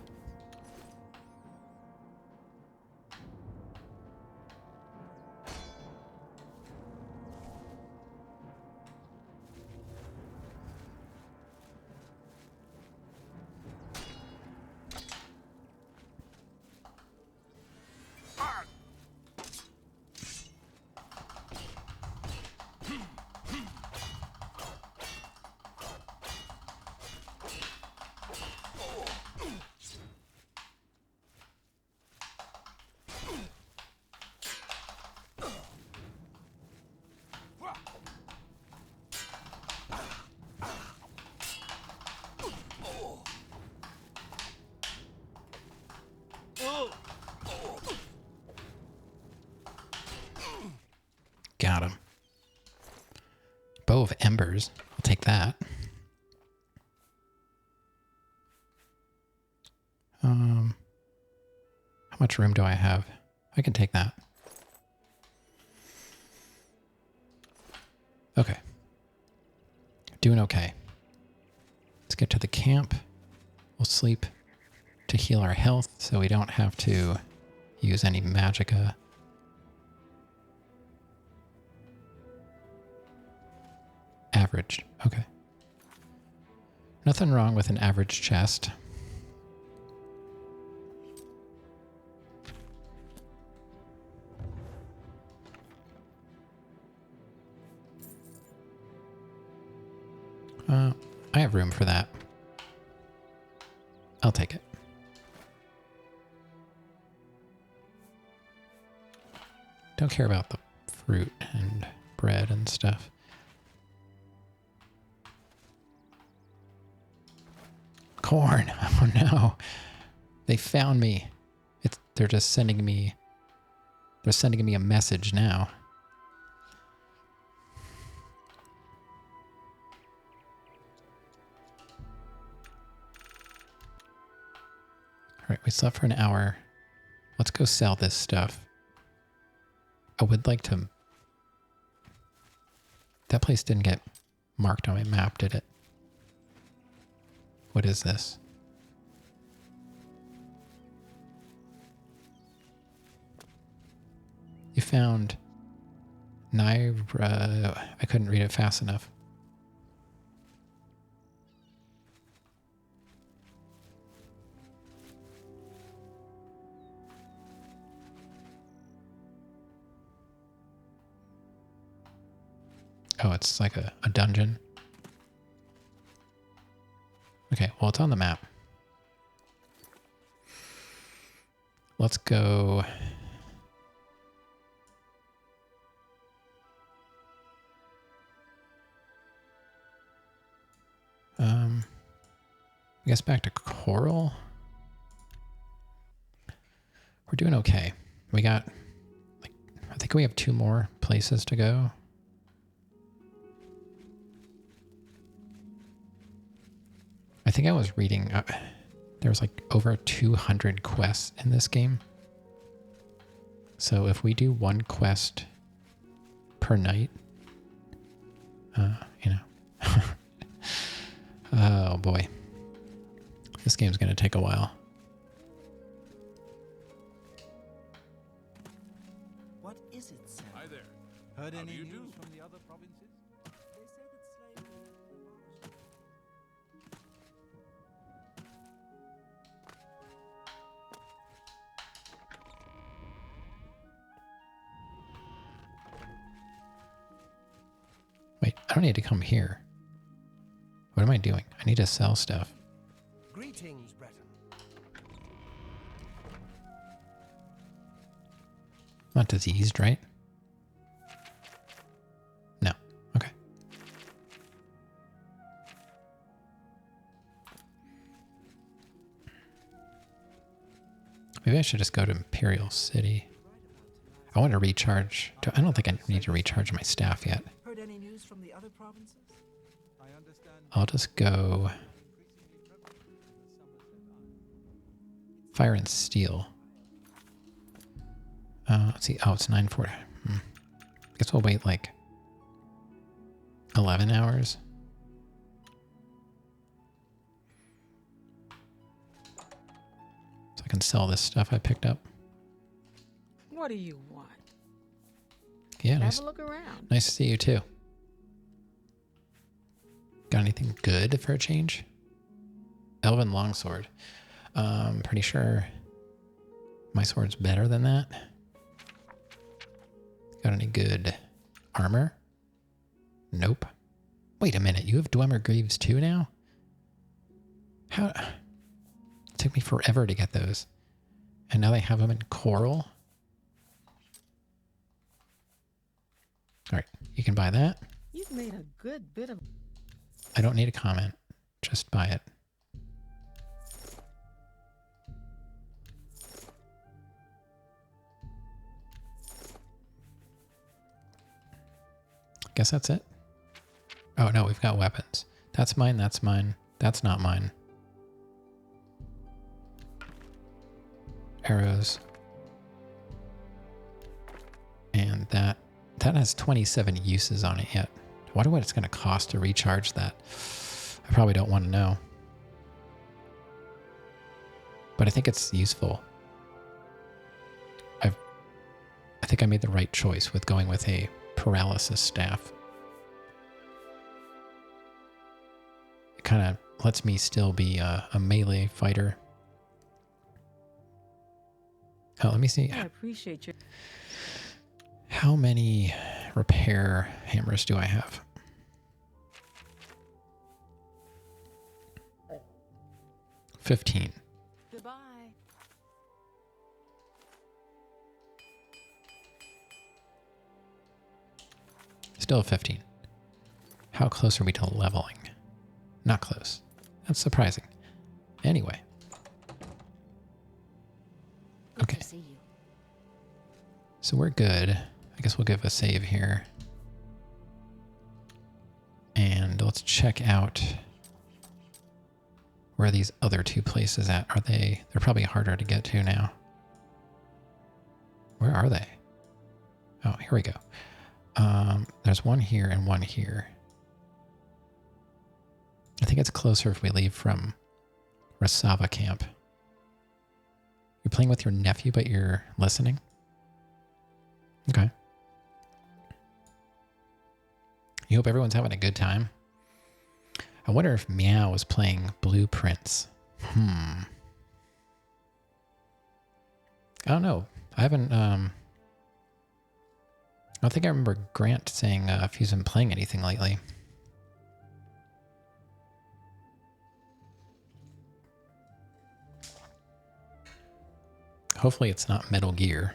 Got him. Bow of Embers. I'll take that. How much room do I have? I can take that. Okay. Doing okay. Let's get to the camp. We'll sleep to heal our health so we don't have to use any magicka. Average. Okay. Nothing wrong with an average chest. I have room for that. I'll take it. Don't care about the fruit and bread and stuff. Corn. Oh no. They found me. They're just sending me. They're sending me a message now. All right, we slept for an hour. Let's go sell this stuff. I would like to... That place didn't get marked on my map, did it? What is this? You found Naira. I couldn't read it fast enough. Oh, it's like a dungeon. Okay, well, it's on the map. Let's go. I guess back to Coral. We're doing okay. We got, like, I think we have 2 more places to go. I think I was reading, There's like over 200 quests in this game. So if we do one quest per night, you know. Oh boy. This game's going to take a while. What is it, Sam? Hi there. Heard How any do you news do? from the other provinces? They say that slaves have been abolished. Wait, I don't need to come here. What am I doing? I need to sell stuff. Greetings, Breton. Not diseased, right? No. Okay. Maybe I should just go to Imperial City. I want to recharge. I don't think I need to recharge my staff yet. Heard any news from the other provinces? I understand. I'll just go Fire and Steel. Let's see. Oh, it's 9:40. Guess we'll wait like 11 hours. So I can sell this stuff I picked up. What do you want? Yeah, Have nice. a look around. Nice to see you too. Got anything good for a change? Elven longsword. Pretty sure my sword's better than that. Got any good armor? Nope. Wait a minute, you have Dwemer Greaves too now? How? It took me forever to get those. And now they have them in coral? Alright, you can buy that. You've made a good bit of... I don't need a comment. Just buy it. Guess that's it. Oh no, we've got weapons. That's mine, that's mine. That's not mine. Arrows. And that has 27 uses on it yet. I wonder what it's going to cost to recharge that. I probably don't want to know. But I think it's useful. I think I made the right choice with going with a paralysis staff. It kind of lets me still be a melee fighter. Oh, let me see. I appreciate your... How many repair hammers do I have? $15. Goodbye. Still 15. How close are we to leveling? Not close. That's surprising. Anyway. Good Okay. to see you. So we're good. I guess we'll give a save here. And let's check out where these other two places at. They're probably harder to get to now. Where are they? Oh, here we go. There's one here and one here. I think it's closer if we leave from Rasava camp. You're playing with your nephew, but you're listening? Okay. You hope everyone's having a good time? I wonder if Meow is playing Blueprints. I don't know. I don't think I remember Grant saying if he's been playing anything lately. Hopefully it's not Metal Gear.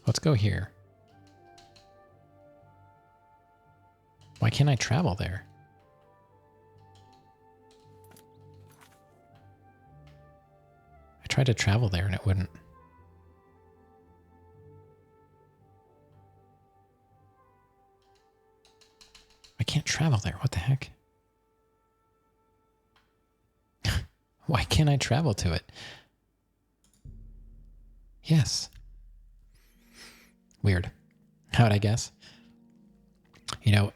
Let's go here. Why can't I travel there? I tried to travel there and it wouldn't. I can't travel there. What the heck? Why can't I travel to it? Yes. Weird. How'd I guess? You know,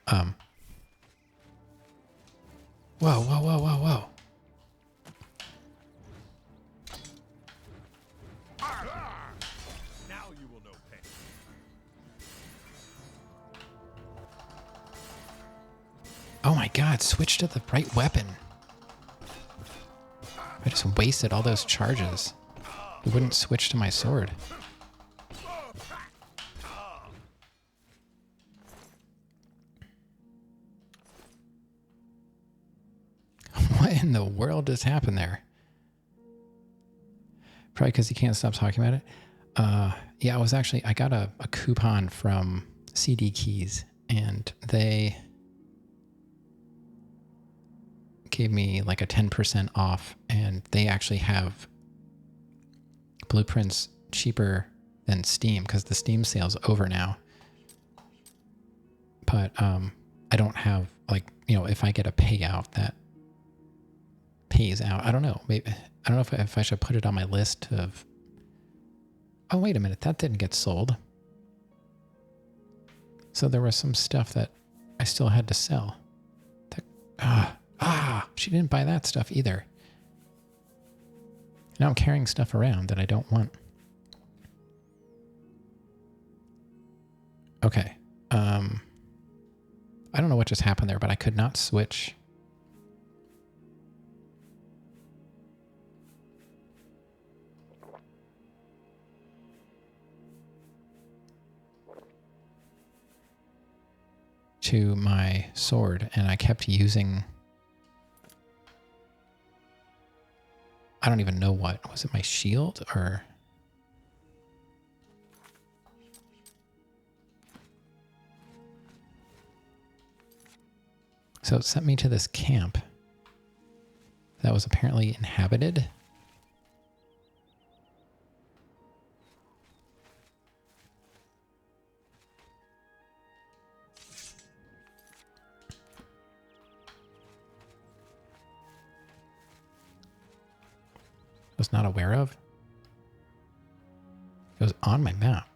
whoa, whoa, whoa, whoa, whoa. Now you will know pain. Oh my god, switch to the right weapon. I just wasted all those charges. It wouldn't switch to my sword. What in the world just happened there? Probably because he can't stop talking about it. Yeah, I got a coupon from CD Keys, and they gave me like a 10% off, and they actually have blueprints cheaper than Steam because the Steam sale's over now. But I don't have, like, you know, if I get a payout that pays out, I don't know. Maybe I don't know if I should put it on my list of. Oh, wait a minute, that didn't get sold. So there was some stuff that I still had to sell. She didn't buy that stuff either. Now I'm carrying stuff around that I don't want. Okay. I don't know what just happened there, but I could not switch. To my sword, and I kept using, I don't even know what. Was it my shield or? So it sent me to this camp that was apparently inhabited. Was not aware of. It was on my map.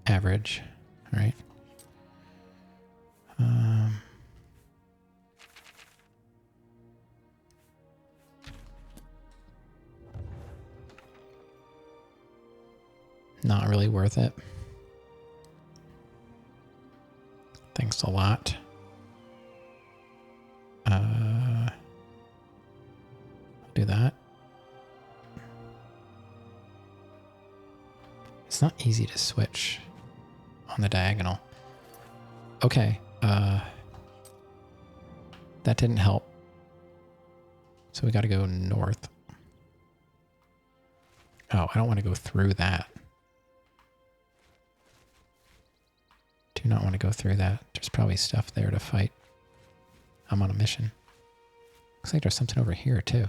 Average, all right. Not really worth it. Thanks a lot. I'll do that. It's not easy to switch on the diagonal. Okay, that didn't help. So we got to go north. Oh, I don't want to go through that. Do not want to go through that. There's probably stuff there to fight. I'm on a mission. Looks like there's something over here too.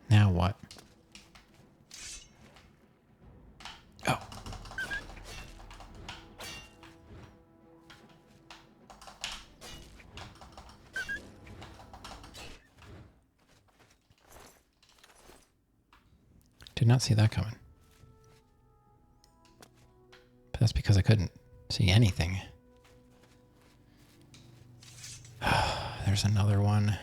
Now what? Oh. Did not see that coming. But that's because I couldn't see anything. There's another one.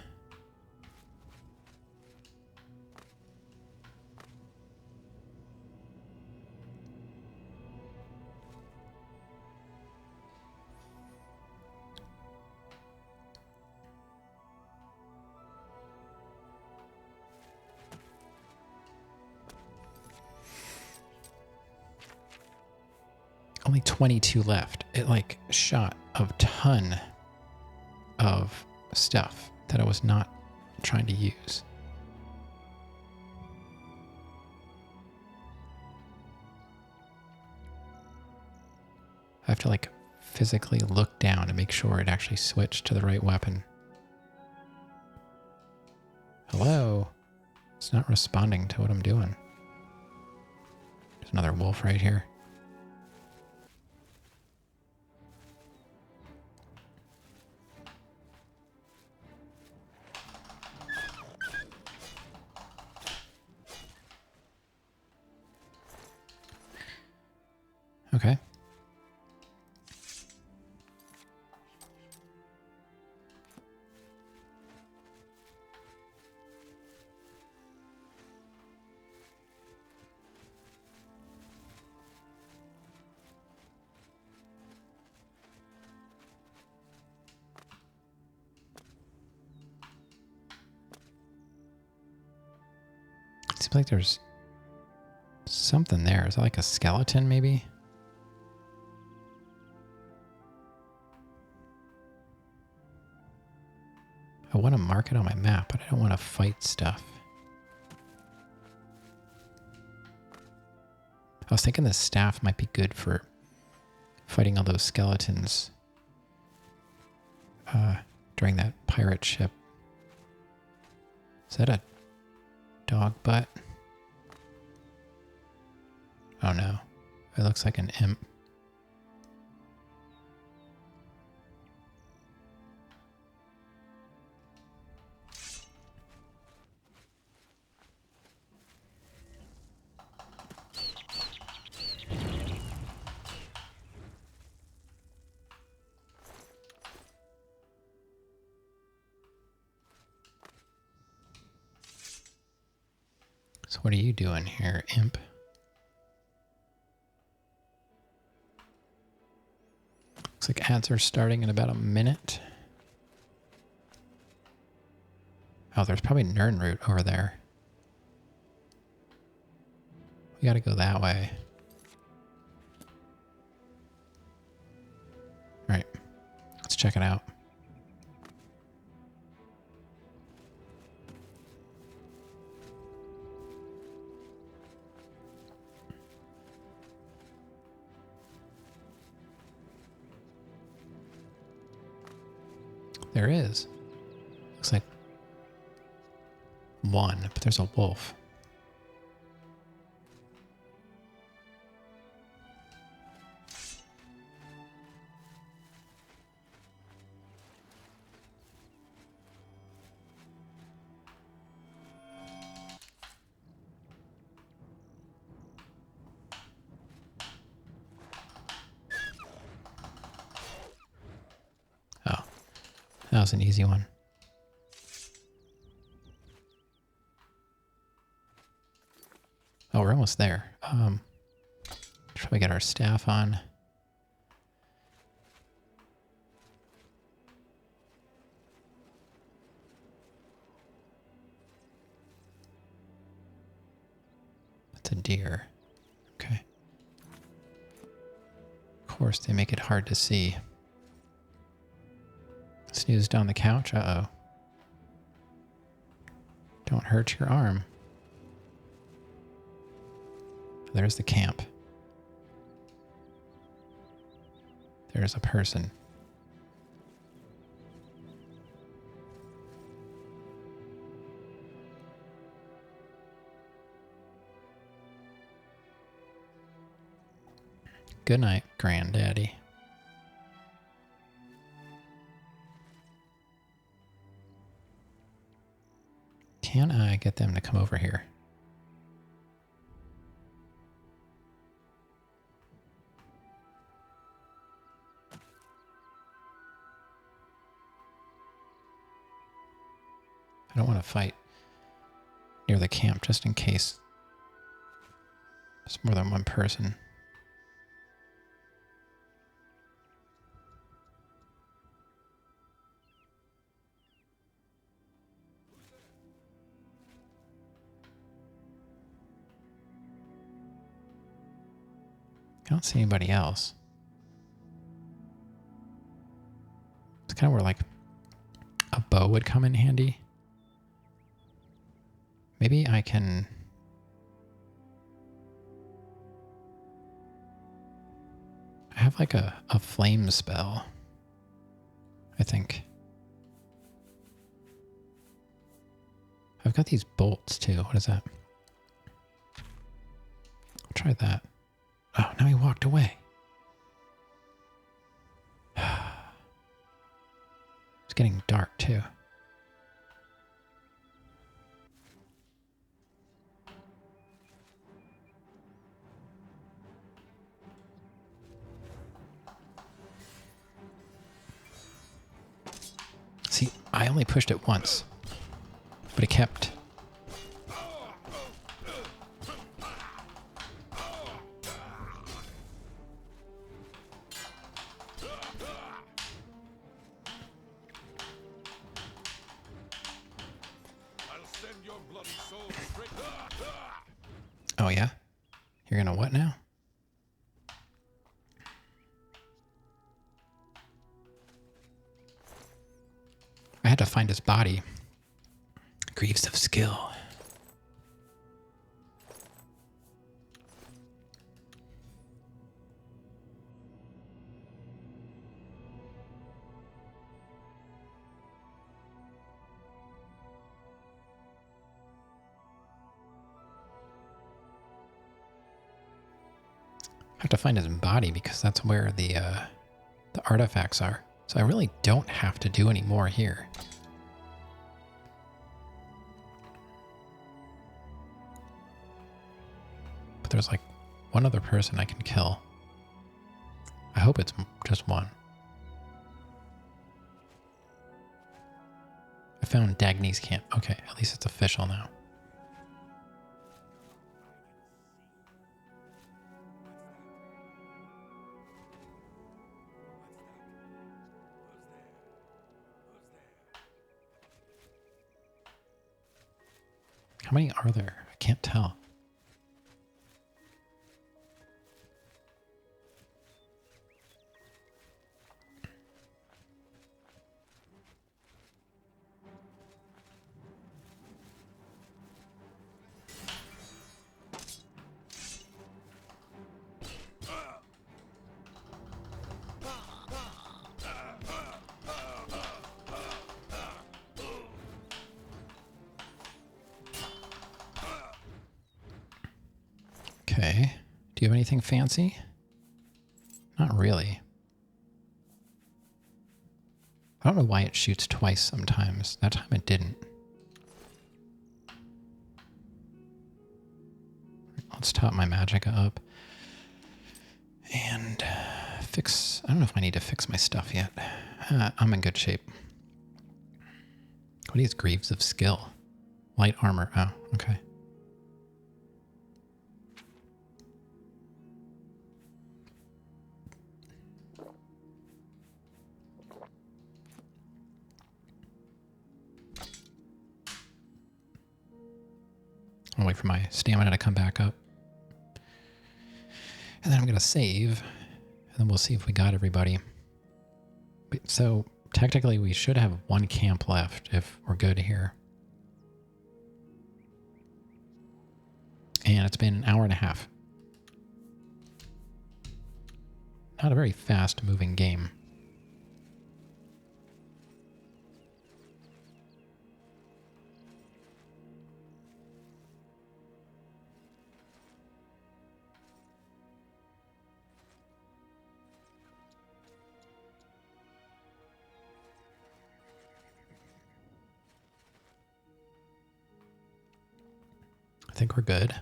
Only 22 left. It like shot a ton of stuff that I was not trying to use. I have to like physically look down to make sure it actually switched to the right weapon. Hello? It's not responding to what I'm doing. There's another wolf right here. Okay. Seems like there's something there. Is that like a skeleton, maybe? I want to mark it on my map, but I don't want to fight stuff. I was thinking the staff might be good for fighting all those skeletons during that pirate ship. Is that a dog butt? Oh no, it looks like an imp. So what are you doing here, imp? Looks like ads are starting in about a minute. Oh, there's probably Nernroot over there. We gotta go that way. Alright, let's check it out. There is. Looks like one, but there's a wolf. Oh, that was an easy one. Oh, we're almost there. Should probably get our staff on. That's a deer. Okay. Of course, they make it hard to see. Snoozed on the couch. Uh-oh. Don't hurt your arm. There's the camp. There's a person. Good night, Granddaddy. Can I get them to come over here? I don't want to fight near the camp just in case there's more than one person. I don't see anybody else. It's kind of where like a bow would come in handy. Maybe I can... I have like a flame spell, I think. I've got these bolts too. What is that? I'll try that. Oh, now he walked away. It's getting dark too. See, I only pushed it once, but it kept. I'll send your bloody soul straight. Oh yeah? You're gonna what now? I had to find his body. Greaves of skill. I have to find his body because that's where the artifacts are. So I really don't have to do any more here. But there's like one other person I can kill. I hope it's just one. I found Dagny's camp. Okay, at least it's official now. How many are there? I can't tell. Okay. Do you have anything fancy? Not really. I don't know why it shoots twice sometimes. That time it didn't. Let's top my magicka up. And fix... I don't know if I need to fix my stuff yet. I'm in good shape. What are these Greaves of Skill? Light armor. Oh, okay. I'll wait for my stamina to come back up. And then I'm going to save. And then we'll see if we got everybody. So technically we should have one camp left if we're good here. And it's been an hour and a half. Not a very fast moving game. I think we're good.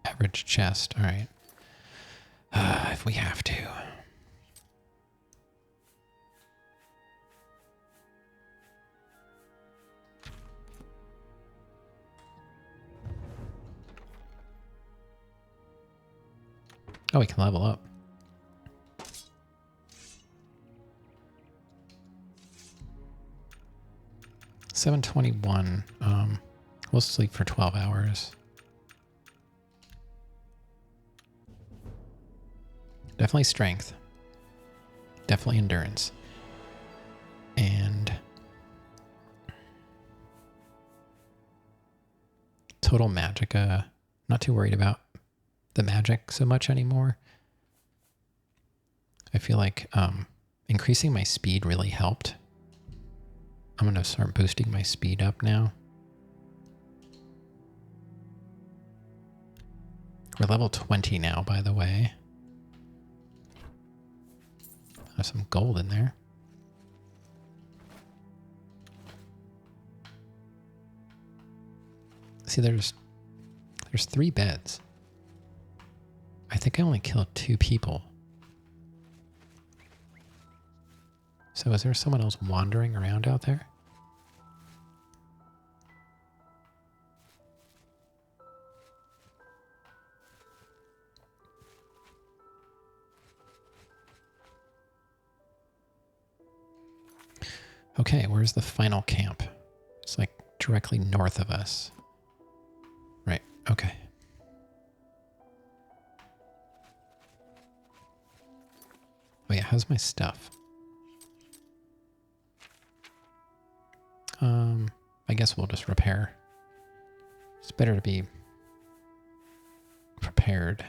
Average chest, all right. If we have to. Oh, we can level up. $721. We'll sleep for 12 hours. Definitely strength. Definitely endurance. And total magicka. Not too worried about the magic so much anymore. I feel like increasing my speed really helped. I'm going to start boosting my speed up now. We're level 20 now, by the way. There's some gold in there. See, there's 3 beds. I think I only killed 2 people. So is there someone else wandering around out there? Okay, where's the final camp? It's like directly north of us. Right, okay. Oh yeah, how's my stuff? I guess we'll just repair. It's better to be prepared.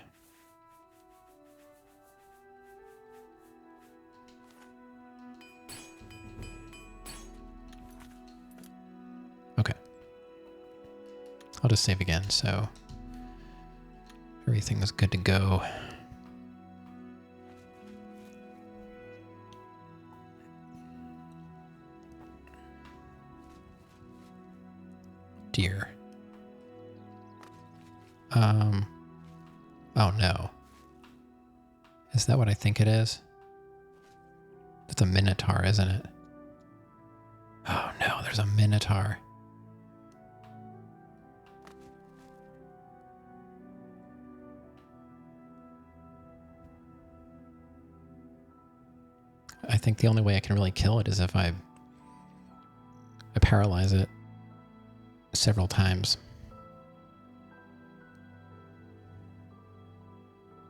Okay. I'll just save again, so everything's good to go. Deer. Oh no. Is that what I think it is? That's a minotaur, isn't it? Oh no, there's a minotaur. I think the only way I can really kill it is if I paralyze it several times.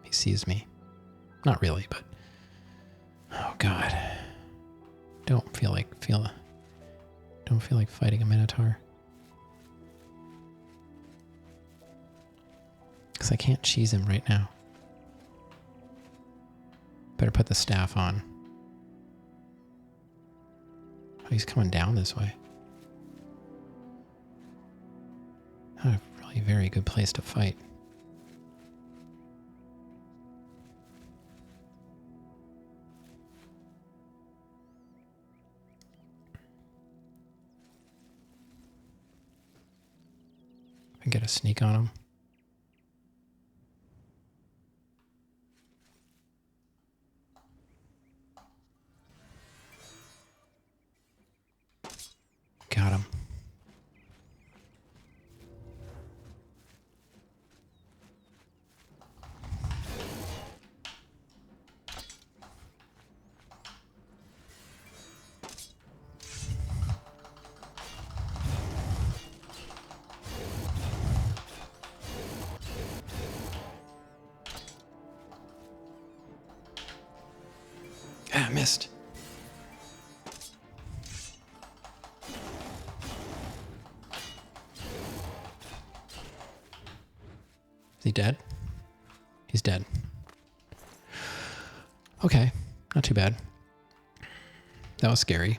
He sees me. Not really, but oh god. Don't feel like fighting a minotaur. Because I can't cheese him right now. Better put the staff on. Oh, he's coming down this way. Not a really very good place to fight. I can get a sneak on him. Got him. Ah, missed. Is he dead? He's dead. Okay, not too bad. That was scary.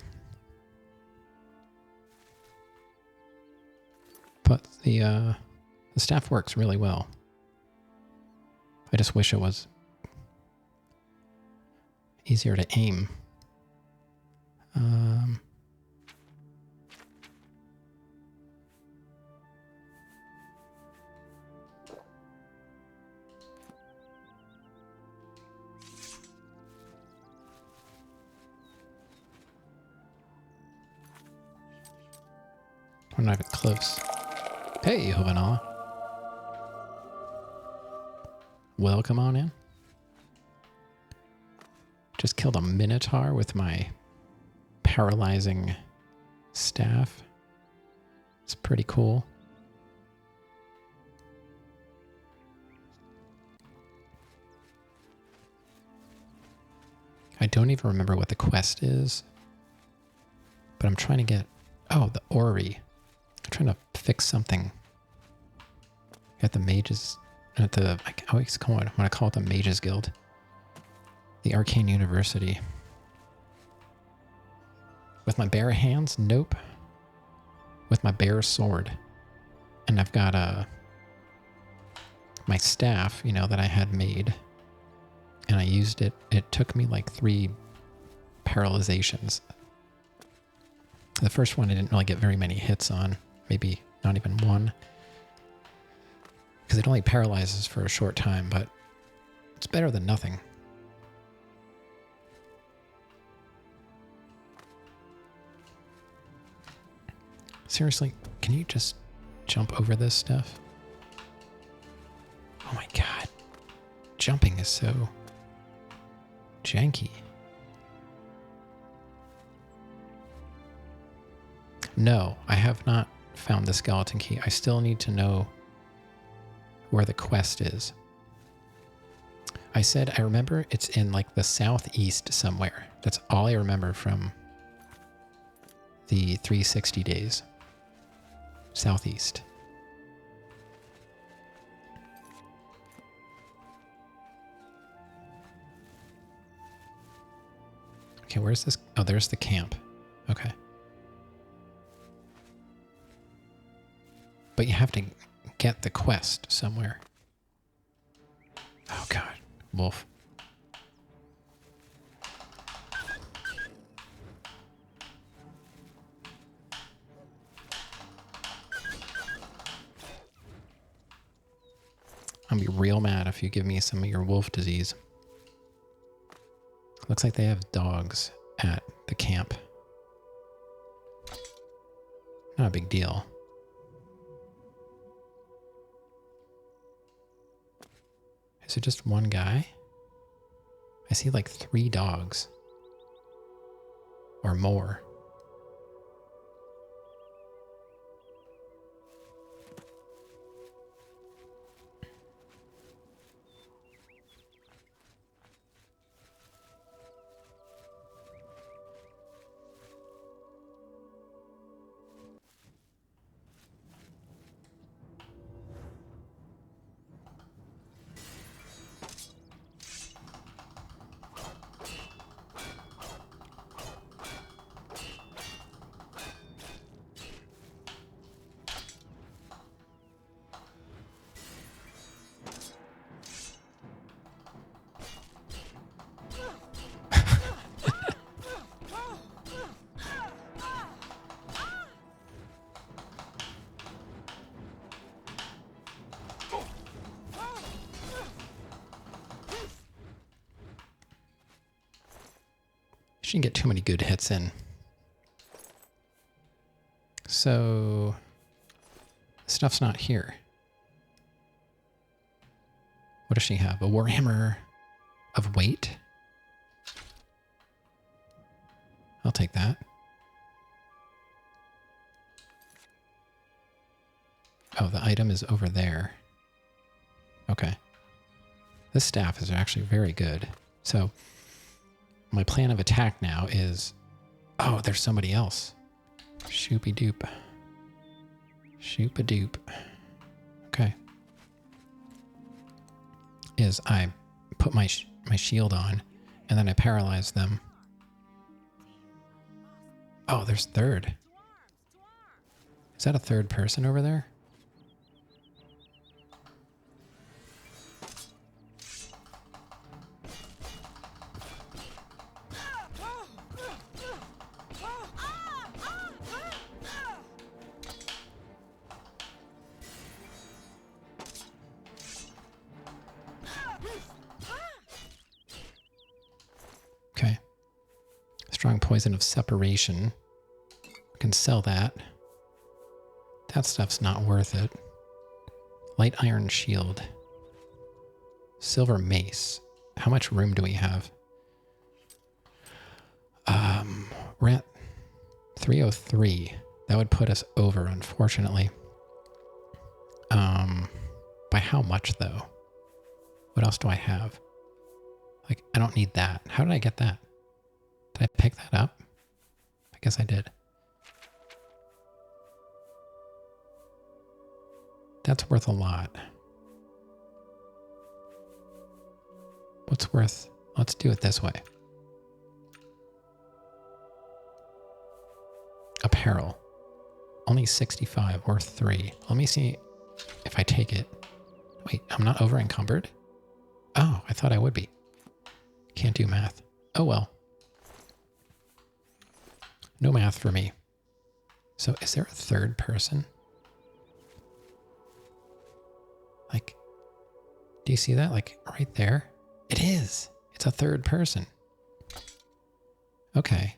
But the staff works really well. I just wish it was easier to aim. We're not even close. Hey, Hovanala. Welcome on in. Just killed a minotaur with my paralyzing staff. It's pretty cool. I don't even remember what the quest is, but I'm trying to get, oh, the Ori. I'm trying to fix something at the mages, at the, I always want to call it the Mages Guild. The Arcane University. With my bare hands? Nope. With my bare sword. And I've got my staff, you know, that I had made. And I used it. It took me like 3 paralyzations. The first one I didn't really get very many hits on. Maybe not even one. Because it only paralyzes for a short time, but it's better than nothing. Seriously, can you just jump over this stuff? Oh my god. Jumping is so janky. No, I have not found the skeleton key. I still need to know where the quest is. I said I remember it's in like the southeast somewhere. That's all I remember from the 360 days. Southeast. Okay, where's this? Oh, there's the camp. Okay. But you have to get the quest somewhere. Oh god, wolf. I'll be real mad if you give me some of your wolf disease. Looks like they have dogs at the camp. Not a big deal. Is it just one guy? I see like 3 dogs. Or more. Shouldn't get too many good hits in. So, stuff's not here. What does she have? A Warhammer of weight? I'll take that. Oh, the item is over there. Okay. This staff is actually very good. So, my plan of attack now is... Oh, there's somebody else. Shoopy-doop. Shoop-a-doop. Okay. Is I put my shield on, and then I paralyze them. Oh, there's third. Is that a third person over there? Okay. Strong poison of separation. I can sell that. That stuff's not worth it. Light iron shield. Silver mace. How much room do we have? We're at 303. That would put us over, unfortunately. By how much, though? What else do I have? Like, I don't need that. How did I get that? Did I pick that up? I guess I did. That's worth a lot. What's worth let's do it this way. Apparel. Only 65, worth 3. Let me see if I take it. Wait, I'm not over encumbered? Oh, I thought I would be. Can't do math. Oh well. No math for me. So is there a third person? Like, do you see that? Like right there? It is. It's a third person. Okay.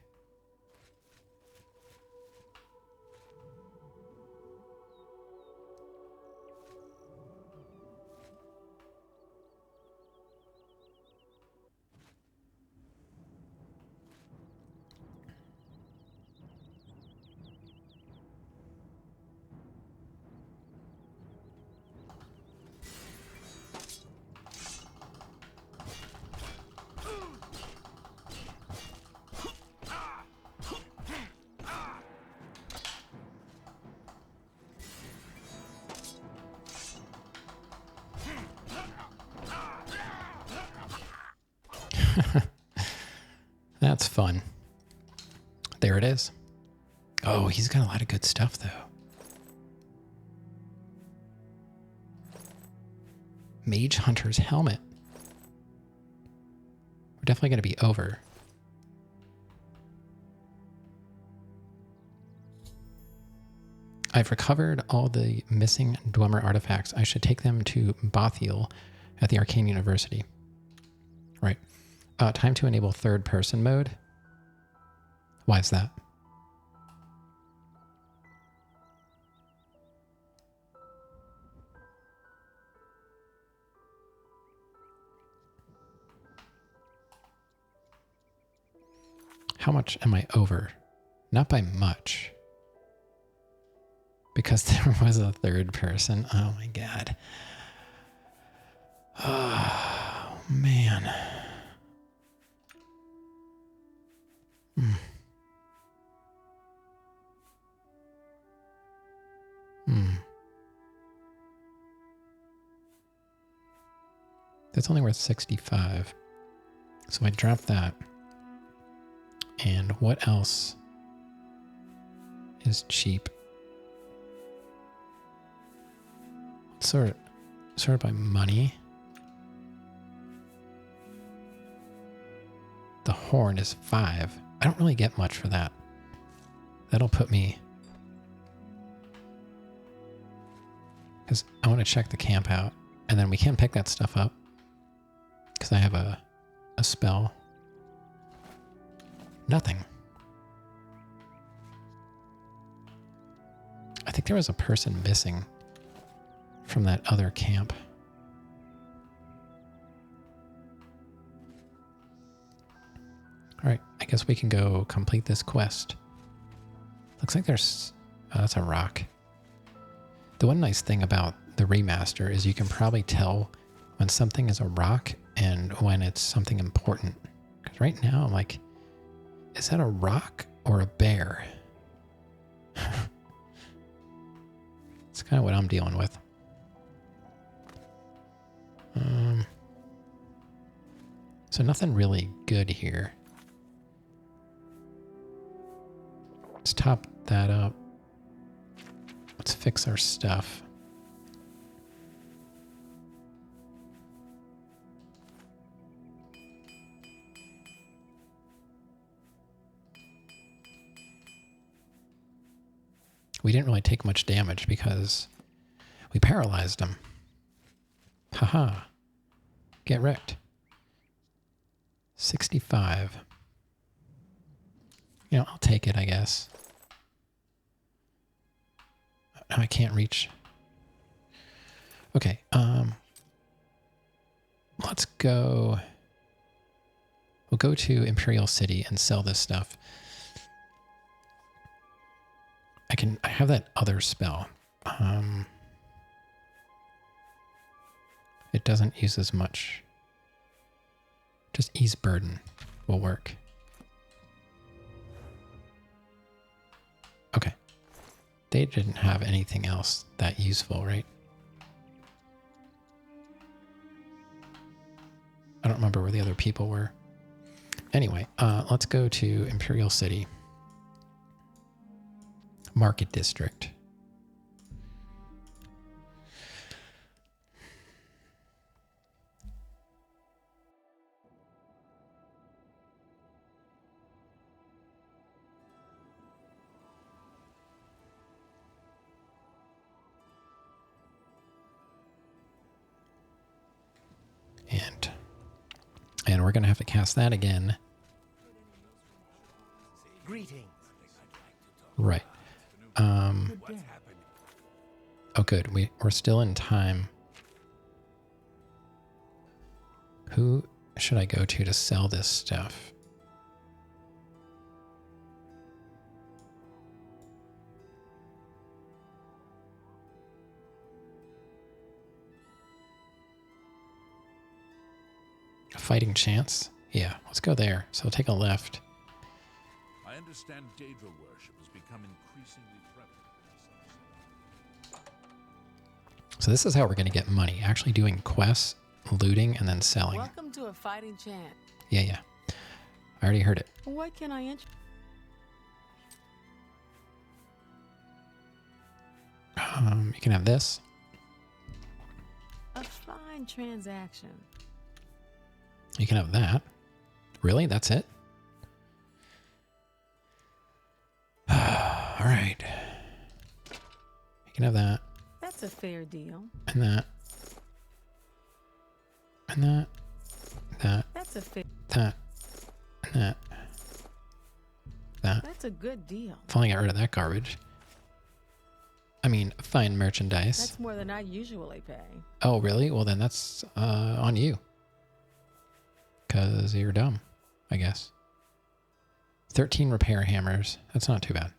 That's fun. There it is. Oh, he's got a lot of good stuff, though. Mage Hunter's helmet. We're definitely going to be over. I've recovered all the missing Dwemer artifacts. I should take them to Bothiel at the Arcane University. Right. Time to enable third person mode. Why is that? How much am I over? Not by much. Because there was a third person. Oh my god. Oh man. That's only worth 65. So I drop that. And what else is cheap? Sort by money. The horn is 5. I don't really get much for that. That'll put me... Because I want to check the camp out. And then we can pick that stuff up. Because I have a spell. Nothing. I think there was a person missing from that other camp. Alright, I guess we can go complete this quest. Looks like there's... Oh, that's a rock. The one nice thing about the remaster is you can probably tell when something is a rock and when it's something important. Because right now I'm like, is that a rock or a bear? It's kind of what I'm dealing with. So nothing really good here. Let's top that up. Let's fix our stuff. We didn't really take much damage because we paralyzed him. Haha. Get wrecked. 65. You know, I'll take it, I guess. No, I can't reach. Okay, let's go. We'll go to Imperial City and sell this stuff. I have that other spell. It doesn't use as much. Just ease burden will work. Okay. They didn't have anything else that useful, right? I don't remember where the other people were. Anyway, let's go to Imperial City. Market District. And we're going to have to cast that again. Greetings. Right. Oh, good. We're still in time. Who should I go to sell this stuff? A fighting chance? Yeah, let's go there. So take a left. I understand Daedra worship has become increasingly prevalent in the Sunset. So this is how we're going to get money. Actually doing quests, looting, and then selling. Welcome to a fighting chant. Yeah. I already heard it. What can I enter? You can have this. A fine transaction. You can have that. Really? That's it? All right. You can have that. That's a fair deal. And that. And that. That. That's a fair. That. And that. That. That's a good deal. Finally got rid of that garbage. I mean, fine merchandise. That's more than I usually pay. Oh, really? Well, then that's on you. Because you're dumb, I guess. 13 repair hammers. That's not too bad.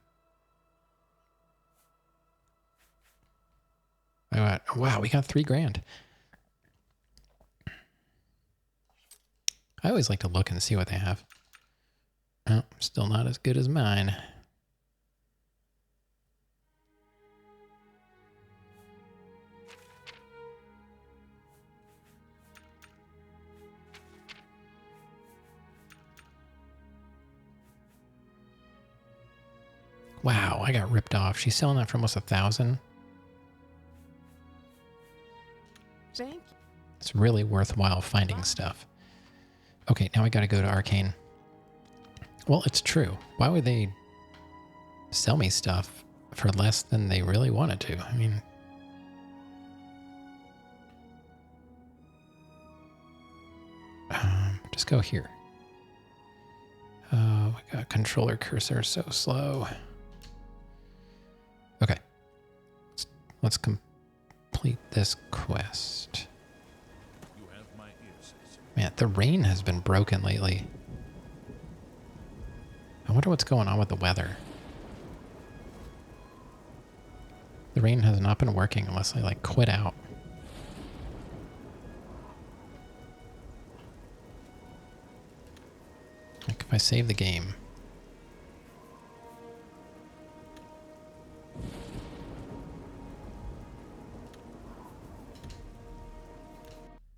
Wow, we got $3,000. I always like to look and see what they have. Oh, still not as good as mine. Wow, I got ripped off. She's selling that for almost 1,000. Thank you. It's really worthwhile finding stuff. Okay, now I gotta go to Arcane. Well, it's true. Why would they sell me stuff for less than they really wanted to? I mean... just go here. Oh, my God, controller cursor is so slow. Okay. Let's complete this quest. You have my ears. Man, the rain has been broken lately. I wonder what's going on with the weather. The rain has not been working unless I like quit out. Like if I save the game.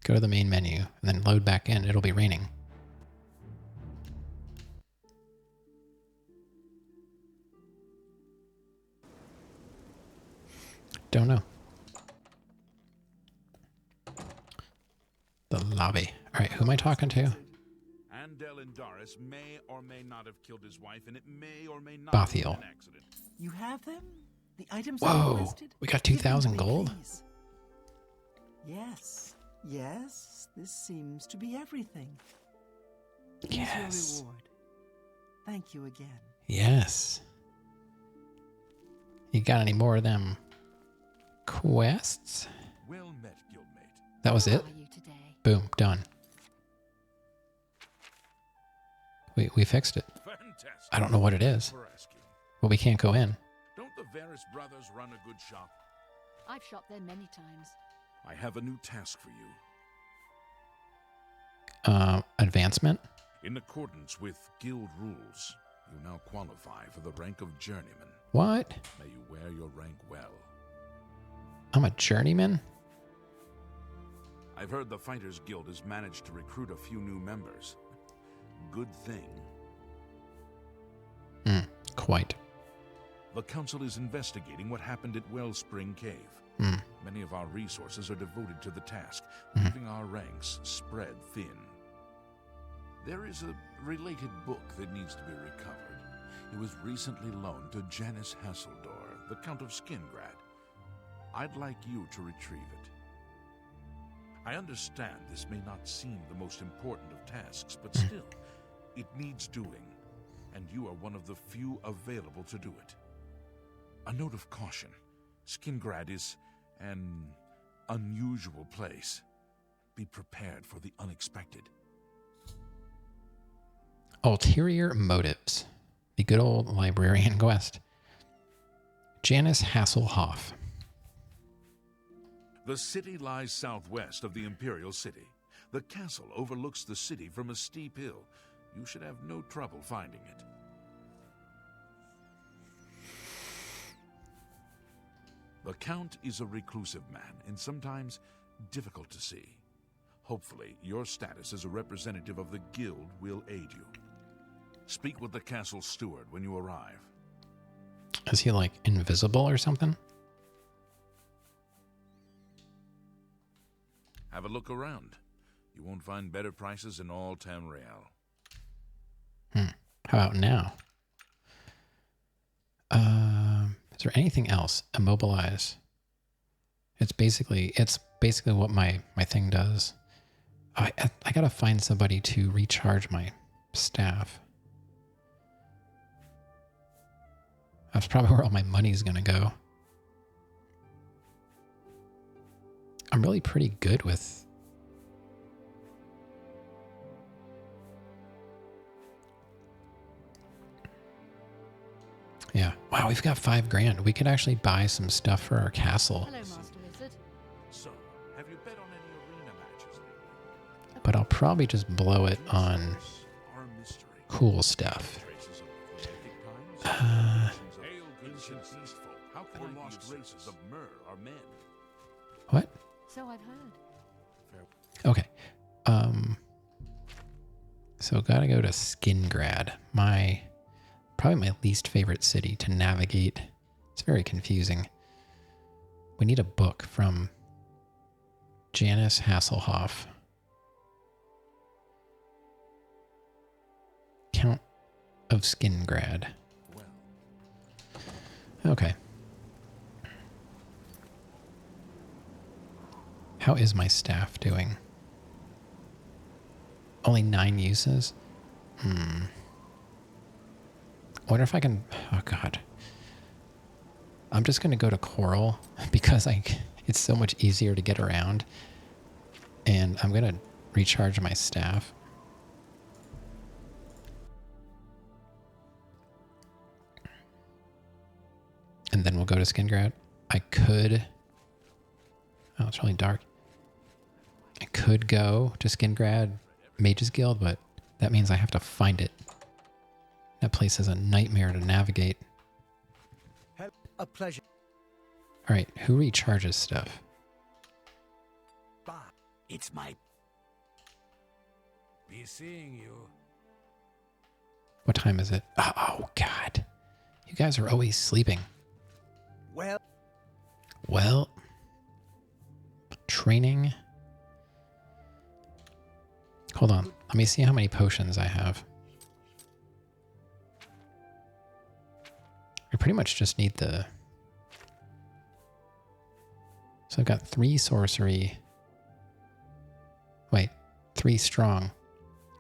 Go to the main menu and then load back in. It'll be raining. Don't know. The lobby. All right, who am I talking to? Andel Indaris may or may not have killed his wife, and it may or may not Bathiel. have been an accident. You have them? The items Whoa, are listed? we got Give them to 2,000 me, gold? please. Yes, this seems to be everything. Here's Yes. your reward. Thank you again. Yes. You got any more of them quests? Well met, guildmate. That was How it? are you today? Boom, done. We fixed it. Fantastic. I don't know what it is. For asking. Well, we can't go in. Don't the Varys brothers run a good shop? I've shopped there many times. I have a new task for you. Advancement? In accordance with guild rules, you now qualify for the rank of journeyman. What? May you wear your rank well. I'm a journeyman? I've heard the Fighters Guild has managed to recruit a few new members. Good thing. Quite. The Council is investigating what happened at Wellspring Cave. Many of our resources are devoted to the task, leaving our ranks spread thin. There is a related book that needs to be recovered. It was recently loaned to Janice Hasseldor, the Count of Skingrad. I'd like you to retrieve it. I understand this may not seem the most important of tasks, but still, it needs doing, and you are one of the few available to do it. A note of caution. Skingrad is an unusual place. Be prepared for the unexpected. Ulterior motives. The good old librarian quest. Janice Hasselhoff. The city lies southwest of the Imperial City. The castle overlooks the city from a steep hill. You should have no trouble finding it. The Count is a reclusive man and sometimes difficult to see. Hopefully, your status as a representative of the Guild will aid you. Speak with the castle steward when you arrive. Is he like invisible or something? Have a look around. You won't find better prices in all Tamriel. How about now? Is there anything else? Immobilize. It's basically what my thing does. I gotta find somebody to recharge my staff. That's probably where all my money's gonna go. I'm really pretty good with... Yeah. Wow, we've got $5,000. We could actually buy some stuff for our castle. Hello, Master Wizard. So, have you bet on any arena matches lately? But I'll probably just blow it on Are a mystery. cool stuff. Traces of Celtic times? Hail, good ancient beast folk. How can I lost races of Mer are men? What? So I've heard. Okay. So gotta go to Skingrad. Probably my least favorite city to navigate. It's very confusing. We need a book from Janice Hasselhoff. Count of Skingrad. Okay. How is my staff doing? Only 9 uses? I wonder if I can... Oh, God. I'm just going to go to Coral because it's so much easier to get around. And I'm going to recharge my staff. And then we'll go to Skingrad. I could... Oh, it's really dark. I could go to Skingrad Mages Guild, but that means I have to find it. That place is a nightmare to navigate. A pleasure. All right, who recharges stuff? Bye. It's my... Be seeing you. What time is it? Oh, God. You guys are always sleeping. Well, training. Hold on. Let me see how many potions I have. I pretty much just need the... So I've got 3 sorcery. Wait, 3 strong,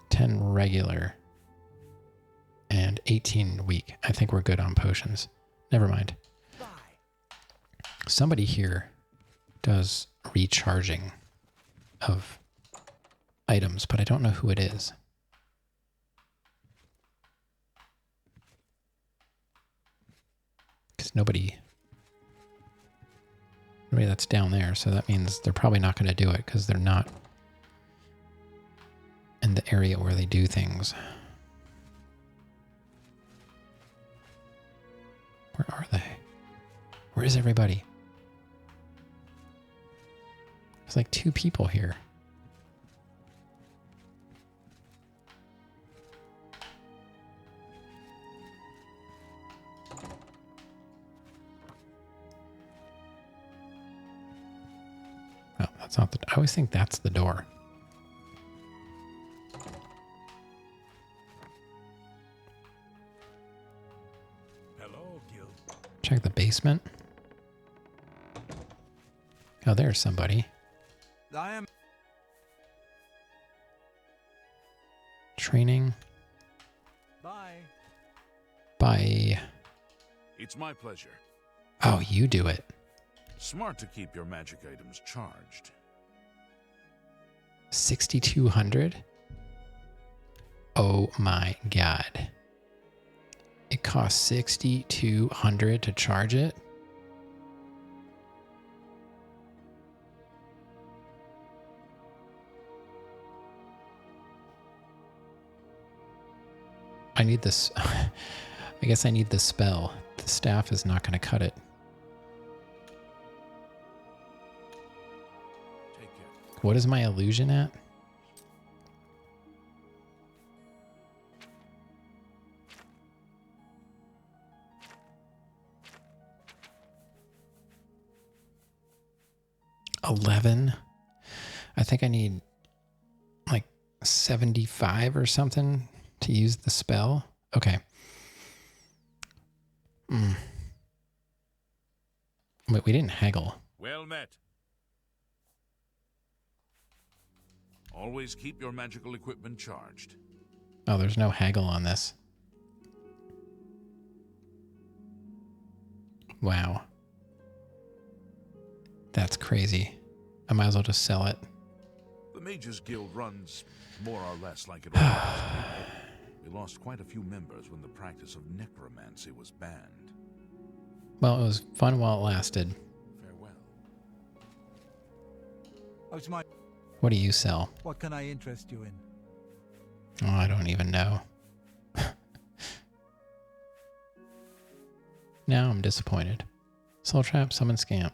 10 regular, and 18 weak. I think we're good on potions. Never mind. Somebody here does recharging of items, but I don't know who it is. Because nobody that's down there, so that means they're probably not going to do it because they're not in the area where they do things. Where are they? Where is everybody? There's like 2 people here. Oh, that's not the... I always think that's the door. Hello, Gil. Check the basement. Oh, there's somebody. I am. Training. Bye. Bye. It's my pleasure. Oh, you do it. Smart to keep your magic items charged. 6,200? Oh my god. It costs 6,200 to charge it? I need this. I guess I need the spell. The staff is not going to cut it. Take care. What is my illusion at? $11. I think I need like 75 or something to use the spell. Okay. Wait, we didn't haggle. Well met. Always keep your magical equipment charged. Oh, there's no haggle on this. Wow. That's crazy. I might as well just sell it. The Mages Guild runs more or less like it always did. We lost quite a few members when the practice of necromancy was banned. Well, it was fun while it lasted. Farewell. How's my? What do you sell? What can I interest you in? Oh, I don't even know. Now I'm disappointed. Soul Trap, Summon Scamp.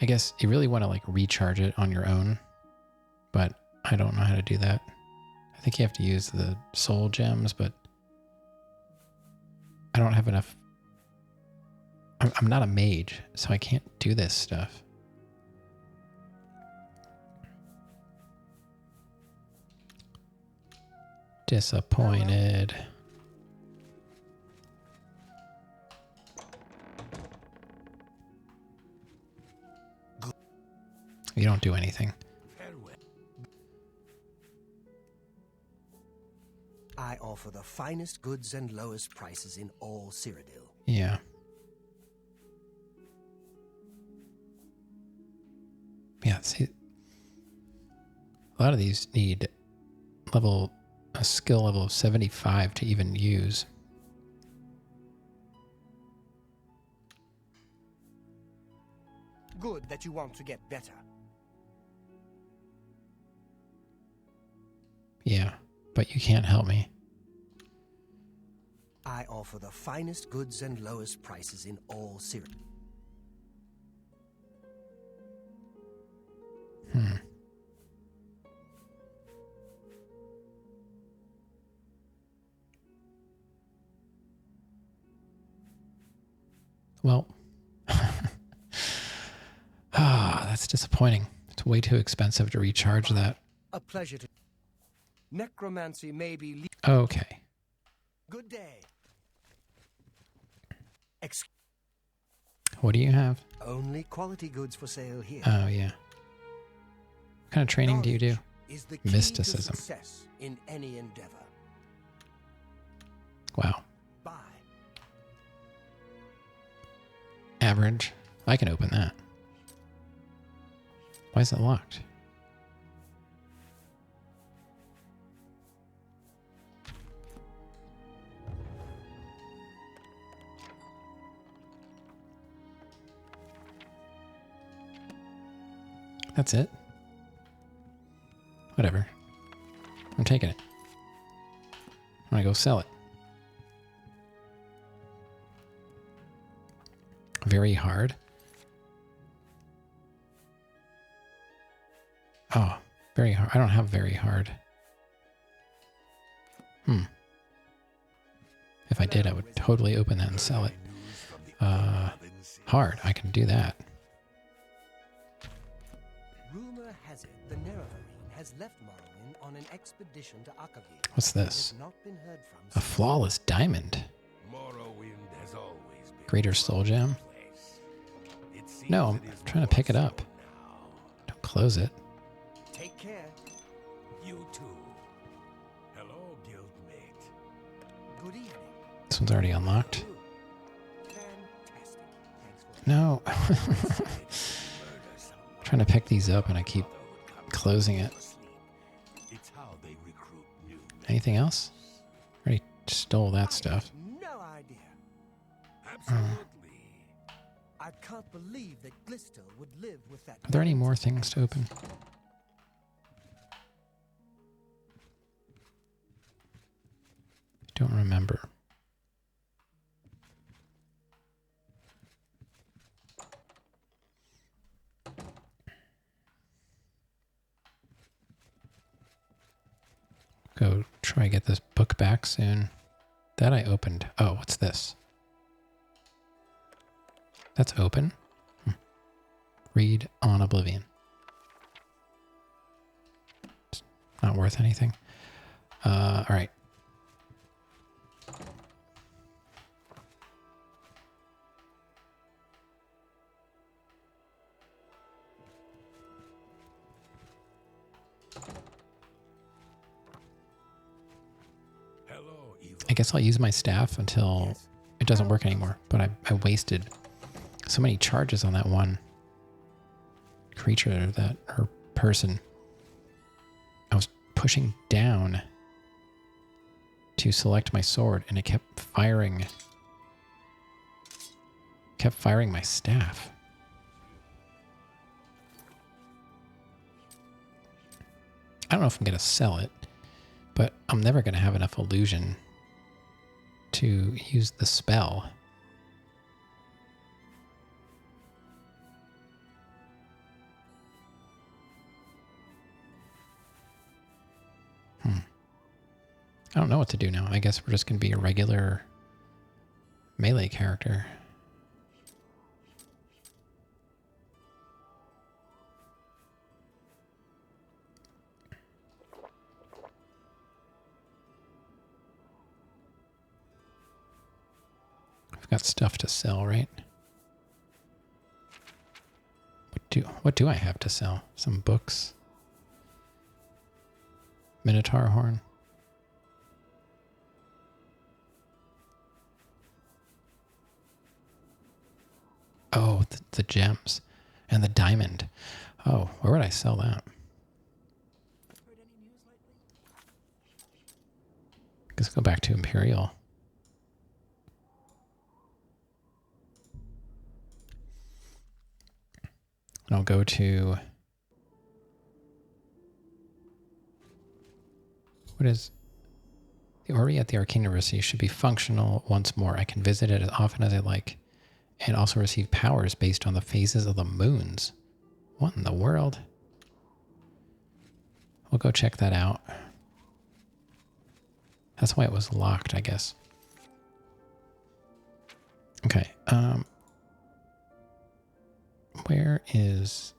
I guess you really want to like recharge it on your own, but I don't know how to do that. I think you have to use the soul gems, but I don't have enough. I'm not a mage, so I can't do this stuff. Disappointed. You don't do anything. Farewell. I offer the finest goods and lowest prices in all Cyrodiil. Yeah. Yeah, see, a lot of these need a skill level of 75 to even use. Good that you want to get better. Yeah, but you can't help me. I offer the finest goods and lowest prices in all Cyrodiil. Well, that's disappointing. It's way too expensive to recharge that. A pleasure to... Necromancy may be... Okay. Good day. What do you have? Only quality goods for sale here. Oh, yeah. What kind of training do you do? Knowledge is the key Mysticism. to success in any endeavor. Wow. Bye. Average. I can open that. Why is it locked? That's it. Whatever. I'm taking it. I'm gonna go sell it. Very hard. Very hard. I don't have very hard. If I did, I would totally open that and sell it. Hard. I can do that. Rumor has it the Nerevarine has left Morrowind on an expedition to Oblivion. What's this? Has not been heard from A since. flawless diamond. Morrowind has always been Greater Soul Gem. place. It seems No, I'm it is trying to pick it more up. so now. Don't close it. Take care. You too. Hello, guildmate. Good evening. This one's already unlocked. Good. Fantastic. Thanks for No. Murder someone. Trying to pick these up and I keep closing it. It's how they recruit new men. Anything else? Already stole that stuff. No idea. Absolutely. I can't believe that Glister would live with that. Are there any more things to open? Don't remember. Go try get this book back soon. That I opened. Oh, what's this? That's open. Read on Oblivion. It's not worth anything. All right. Hello, evil. I guess I'll use my staff until it doesn't work anymore. But I wasted so many charges on that one creature, that or person. I was pushing down to select my sword and it kept firing my staff. I don't know if I'm going to sell it, but I'm never going to have enough illusion to use the spell. I don't know what to do now. I guess we're just going to be a regular melee character. I've got stuff to sell, right? What do I have to sell? Some books. Minotaur horn. Oh, the gems and the diamond. Oh, where would I sell that? Let's go back to Imperial. And I'll go to... What is... The Orrery at the Arcane University should be functional once more. I can visit it as often as I like. And also receive powers based on the phases of the moons. What in the world? We'll go check that out. That's why it was locked, I guess. Okay. Where is...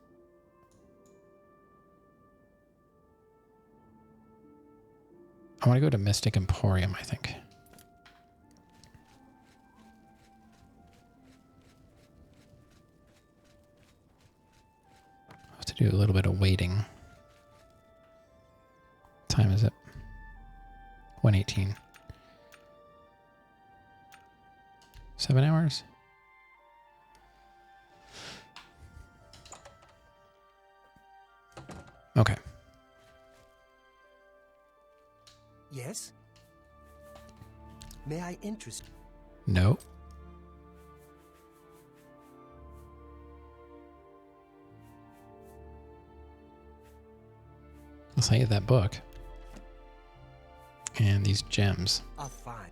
I want to go to Mystic Emporium, I think. I have to do a little bit of waiting. What time is it? 1:18. 7 hours? Okay. Yes? May I interest... No. I'll sell you that book. And these gems. are fine.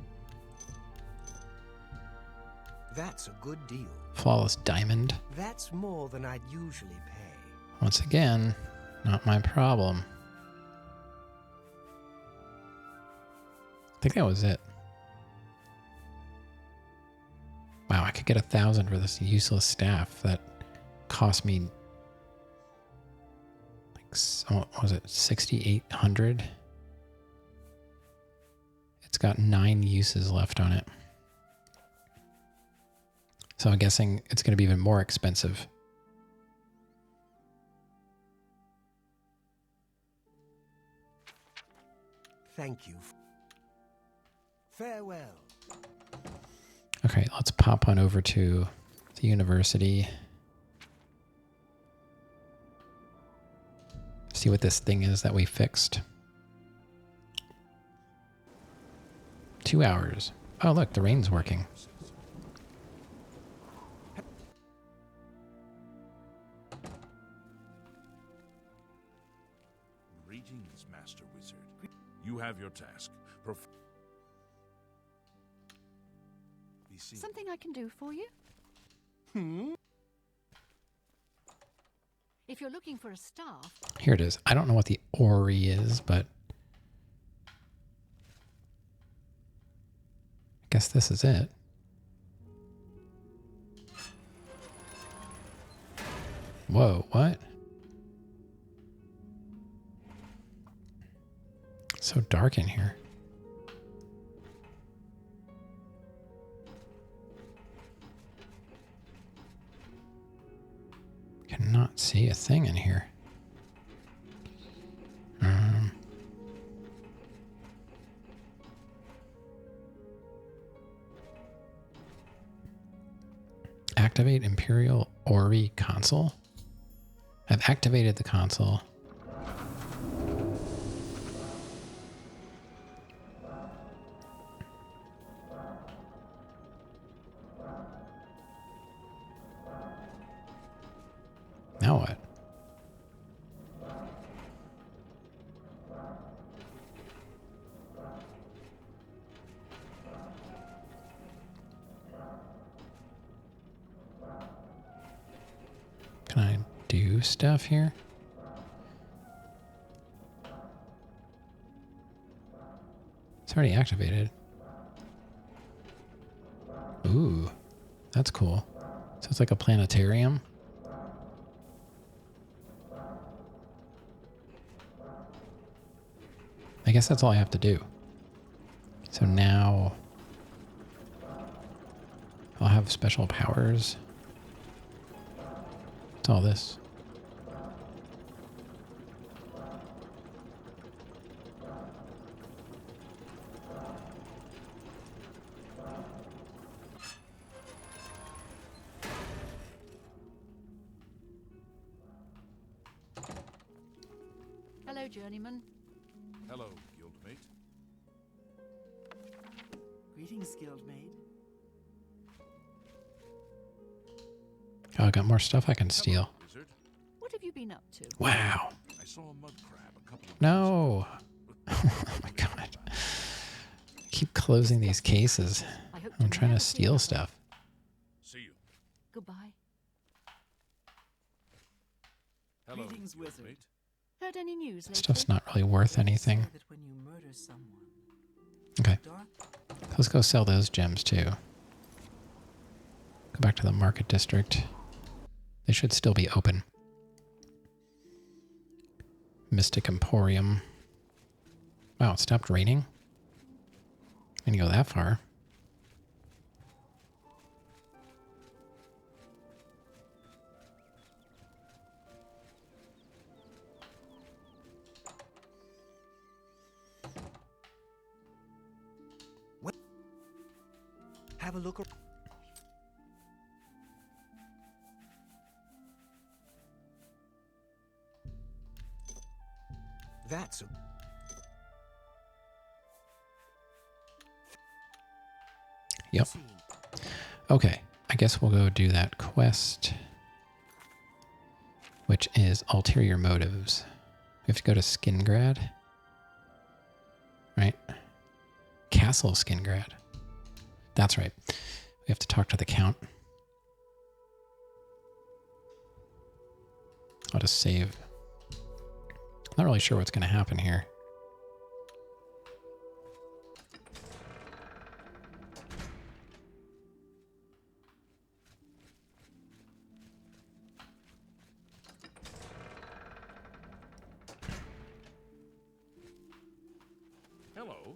That's a good deal. Flawless diamond. That's more than I'd usually pay. Once again, not my problem. think that was it. Wow, I could get 1,000 for this useless staff that cost me like, what was it, 6,800? It's got 9 uses left on it. So I'm guessing it's going to be even more expensive. Thank you. Farewell. Okay, let's pop on over to the university. See what this thing is that we fixed. 2 hours. Oh, look, the rain's working. Greetings, Master Wizard. You have your task. Be seen. Something I can do for you? If you're looking for a staff, Here it is. I don't know what the Ori is, but I guess this is it. Whoa, what? It's so dark in here. Cannot see a thing in here. Activate Imperial Ori console. I've activated the console. Now what? Can I do stuff here? It's already activated. Ooh, that's cool. So it's like a planetarium. I guess that's all I have to do. So now I'll have special powers. What's all this? hello, journeyman. Hello, guildmate. Greetings, Guildmaid. Oh, I got more stuff I can steal. Wizard. What have you been up to? Wow. I saw a mud crab a couple of No. Oh my god. I keep closing these cases. I hope I'm trying to never see steal another. stuff. See you. Goodbye. Hello, Greetings, wizard. guildmate. Heard any news lately? Stuff's not really worth anything. Say that when you murder someone, Okay. dark Let's go sell those gems too. Go back to the market district. They should still be open. Mystic Emporium. Wow, it stopped raining? I didn't go that far. Have a look. That's a... Yep. Okay, I guess we'll go do that quest, which is Ulterior Motives. We have to go to Skingrad, right? Castle Skingrad. That's right. We have to talk to the Count. I'll just save. Not really sure what's going to happen here. hello.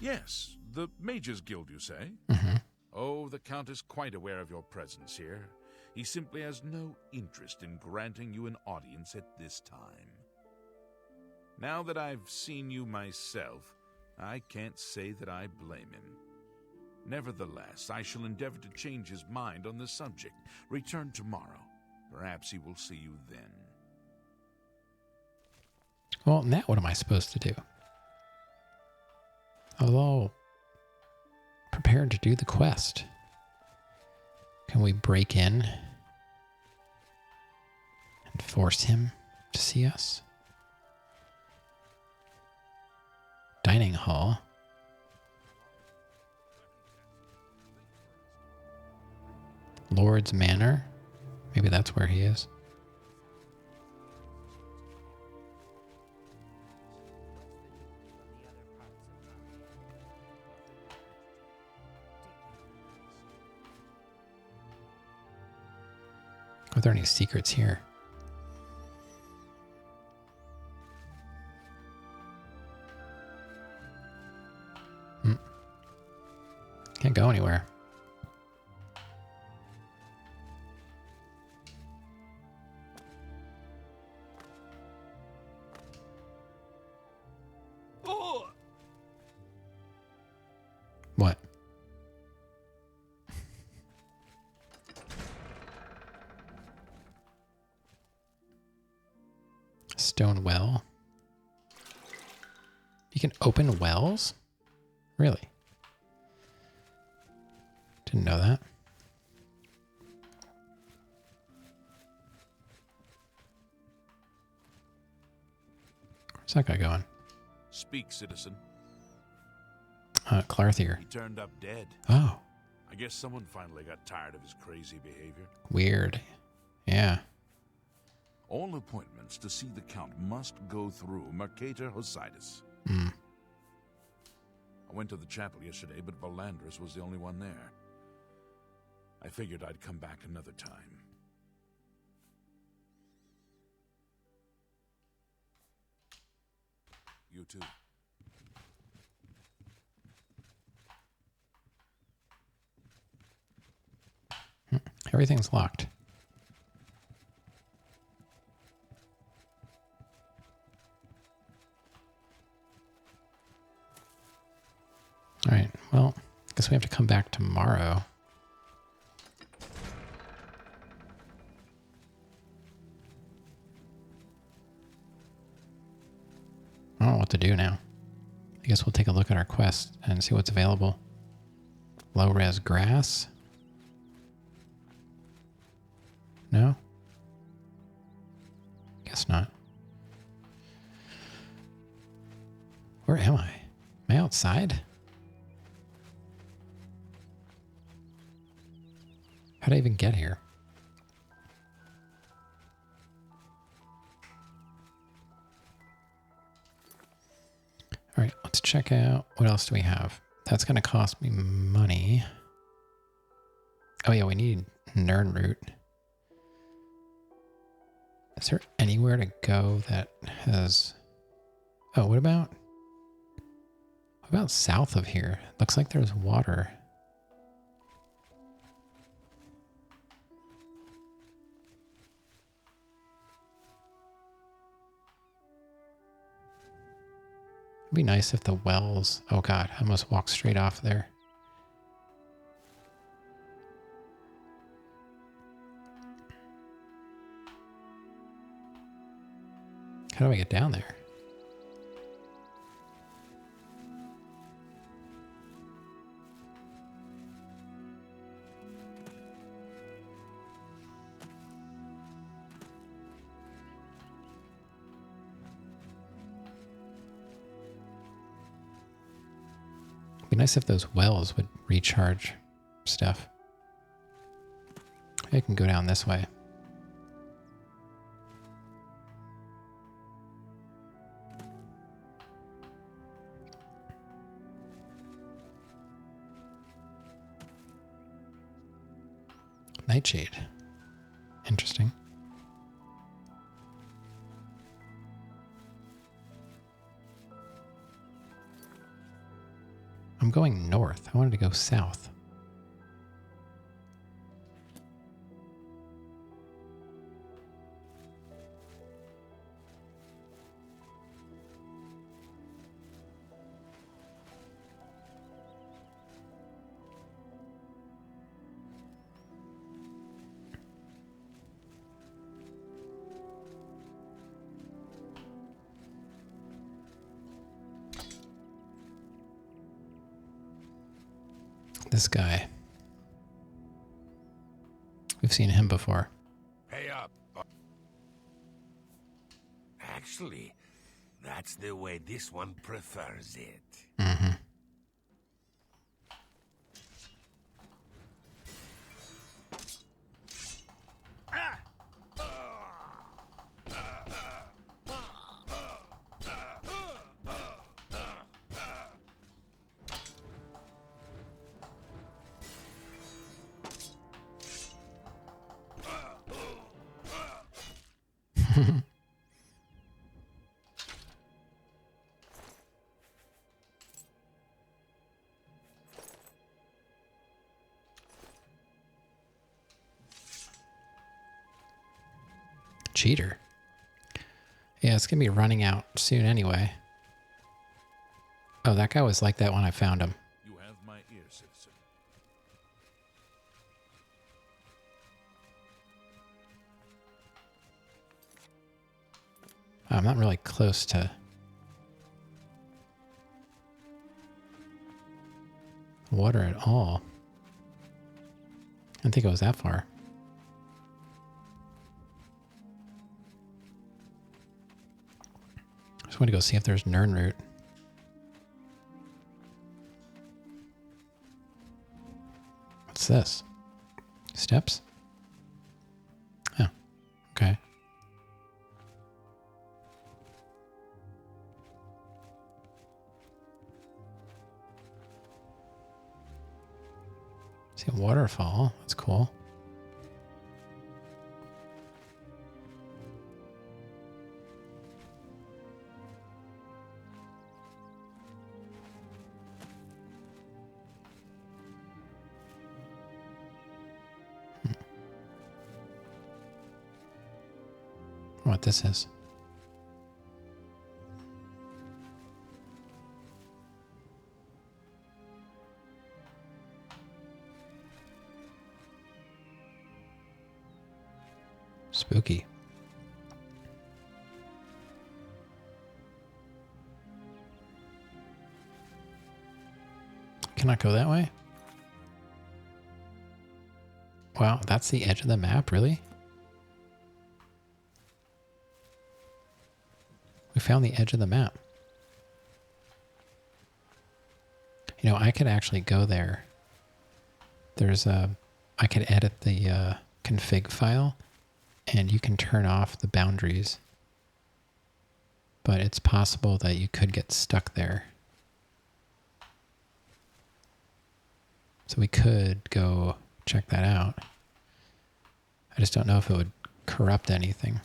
Yes, the Mages Guild, you say? Mm-hmm. Oh, the Count is quite aware of your presence here. He simply has no interest in granting you an audience at this time. Now that I've seen you myself, I can't say that I blame him. Nevertheless, I shall endeavor to change his mind on the subject. Return tomorrow. Perhaps he will see you then. Well, now what am I supposed to do? I was all prepared to do the quest. Can we break in and force him to see us? Dining hall. Lord's Manor. Maybe that's where he is. Are there any secrets here? Can't go anywhere. What? Stone well. You can open wells? Really? Didn't know that. Where's that guy going? Speak, citizen. Clarthier. He turned up dead. Oh, I guess someone finally got tired of his crazy behavior. weird. Yeah. All appointments to see the Count must go through Mercator Hositis. Hmm. I went to the chapel yesterday, but Valandris was the only one there. I figured I'd come back another time. You too. Everything's locked. All right. Well, guess we have to come back tomorrow. I don't know what to do now. I guess we'll take a look at our quest and see what's available. Low res grass. No? Guess not. Where am I? Am I outside? How'd I even get here? All right, let's check out what else do we have. That's going to cost me money. Oh yeah, we need Nernroot. Is there anywhere to go that has... Oh, what about south of here? Looks like there's water. It'd be nice if the wells... Oh god, I almost walked straight off there. How do I get down there? It'd be nice if those wells would recharge stuff. I can go down this way. Nightshade. Interesting. I'm going north. I wanted to go south. This guy. We've seen him before. Pay up. Actually, that's the way this one prefers it. Mm-hmm. Cheater. Yeah, it's gonna be running out soon anyway. Oh, that guy was like that when I found him. You have my ear, citizen. I'm not really close to water at all. I didn't think it was that far. I just want to go see if there's Nern root. What's this? Steps? Oh, okay. See a waterfall. That's cool. What this is. Spooky. Can I go that way? Wow, that's the edge of the map, really? We found the edge of the map. You know, I could actually go there. I could edit the config file and you can turn off the boundaries. But it's possible that you could get stuck there. So we could go check that out. I just don't know if it would corrupt anything.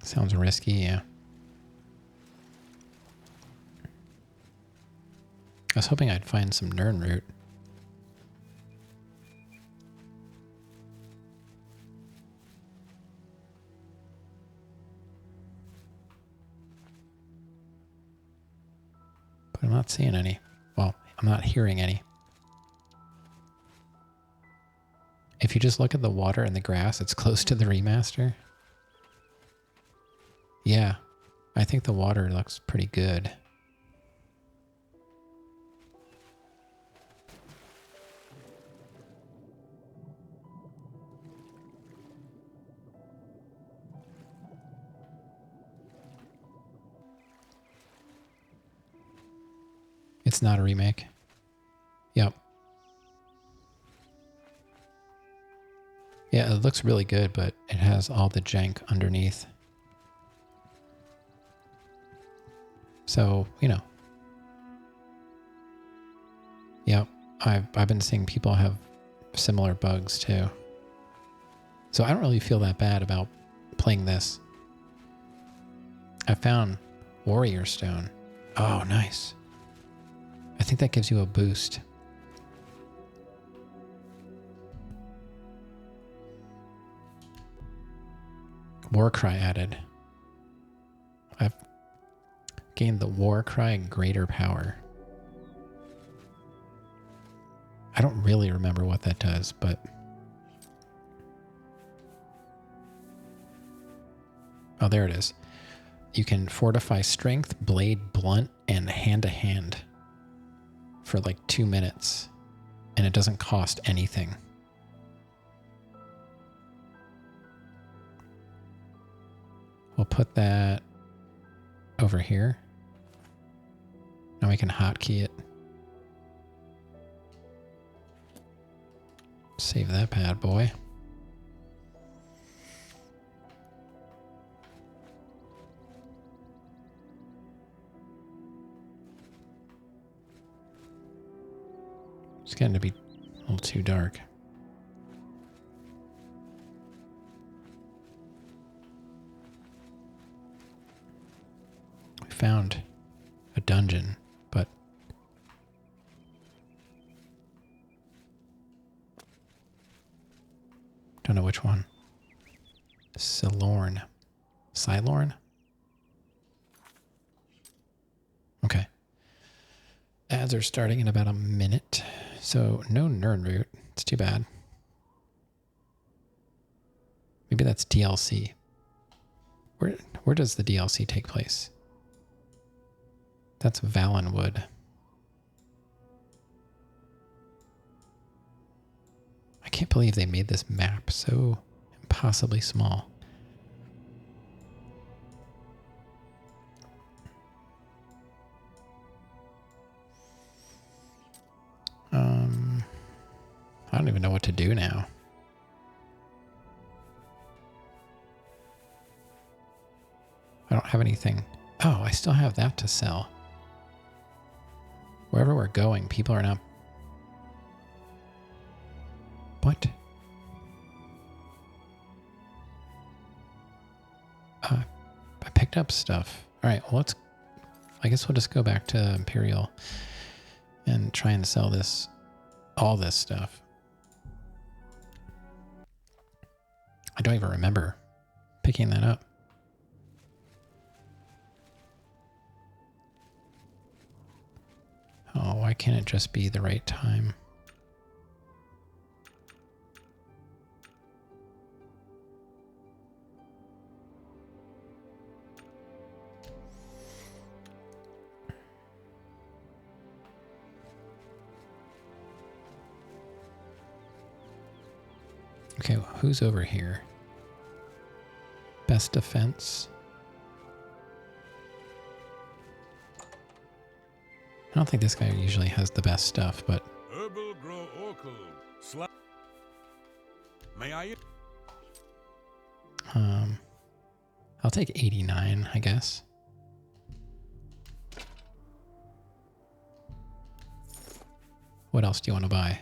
Sounds risky, yeah. I was hoping I'd find some Nern root. But I'm not seeing any. Well, I'm not hearing any. If you just look at the water and the grass, it's close to the remaster. Yeah, I think the water looks pretty good. It's not a remake. Yep. Yeah, it looks really good, but it has all the jank underneath. So, you know. Yep, I've been seeing people have similar bugs too. So I don't really feel that bad about playing this. I found Warrior Stone. Oh, nice. I think that gives you a boost. War Cry added. I've gained the War Cry Greater Power. I don't really remember what that does, but... Oh, there it is. You can fortify strength, blade, blunt, and hand-to-hand for like 2 minutes. And it doesn't cost anything. We'll put that over here. Now we can hotkey it. Save that bad boy. It's getting to be a little too dark. We found a dungeon, but don't know which one. Silorn. Silorn? Okay. Ads are starting in about a minute. So no Nern route. It's too bad. Maybe that's DLC. Where does the DLC take place? That's Valenwood. I can't believe they made this map so impossibly small. I don't even know what to do now. I don't have anything. Oh, I still have that to sell. Wherever we're going, people are now... What? I picked up stuff. All right, well, I guess we'll just go back to Imperial and try and sell all this stuff. I don't even remember picking that up. Oh, why can't it just be the right time? Okay, well, who's over here? Best defense. I don't think this guy usually has the best stuff, but... Herbal grow oracle. May I? I'll take 89, I guess. What else do you want to buy?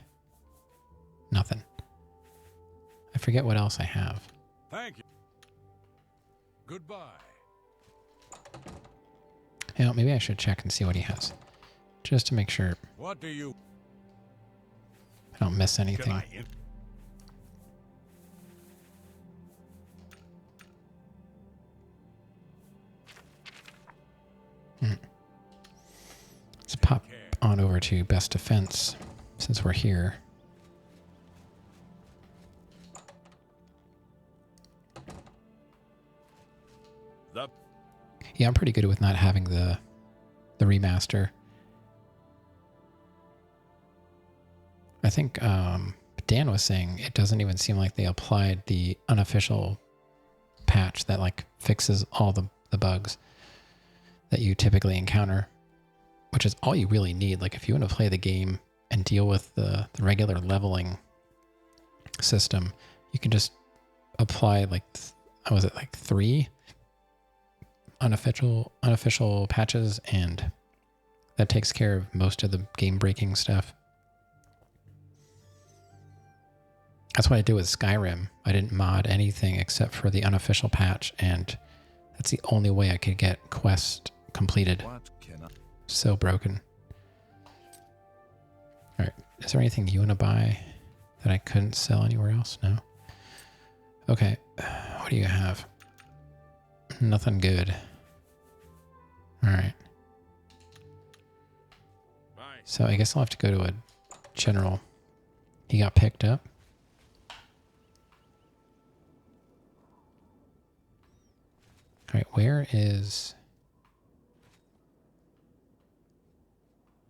Nothing. I forget what else I have. Thank you. Goodbye. You know, maybe I should check and see what he has. Just to make sure What do you? I don't miss Can anything. I? Let's pop on over to best defense since we're here. Yeah, I'm pretty good with not having the remaster. I think Dan was saying it doesn't even seem like they applied the unofficial patch that like fixes all the bugs that you typically encounter, which is all you really need. Like if you want to play the game and deal with the regular leveling system, you can just apply like, was it like 3 unofficial patches, and that takes care of most of the game breaking stuff. That's what I did with Skyrim. I didn't mod anything except for the unofficial patch, and that's the only way I could get quest completed. What can I... So broken. All right. Is there anything you want to buy that I couldn't sell anywhere else? No. Okay. What do you have? Nothing good. All right. Bye. So I guess I'll have to go to a general. He got picked up. All right, where is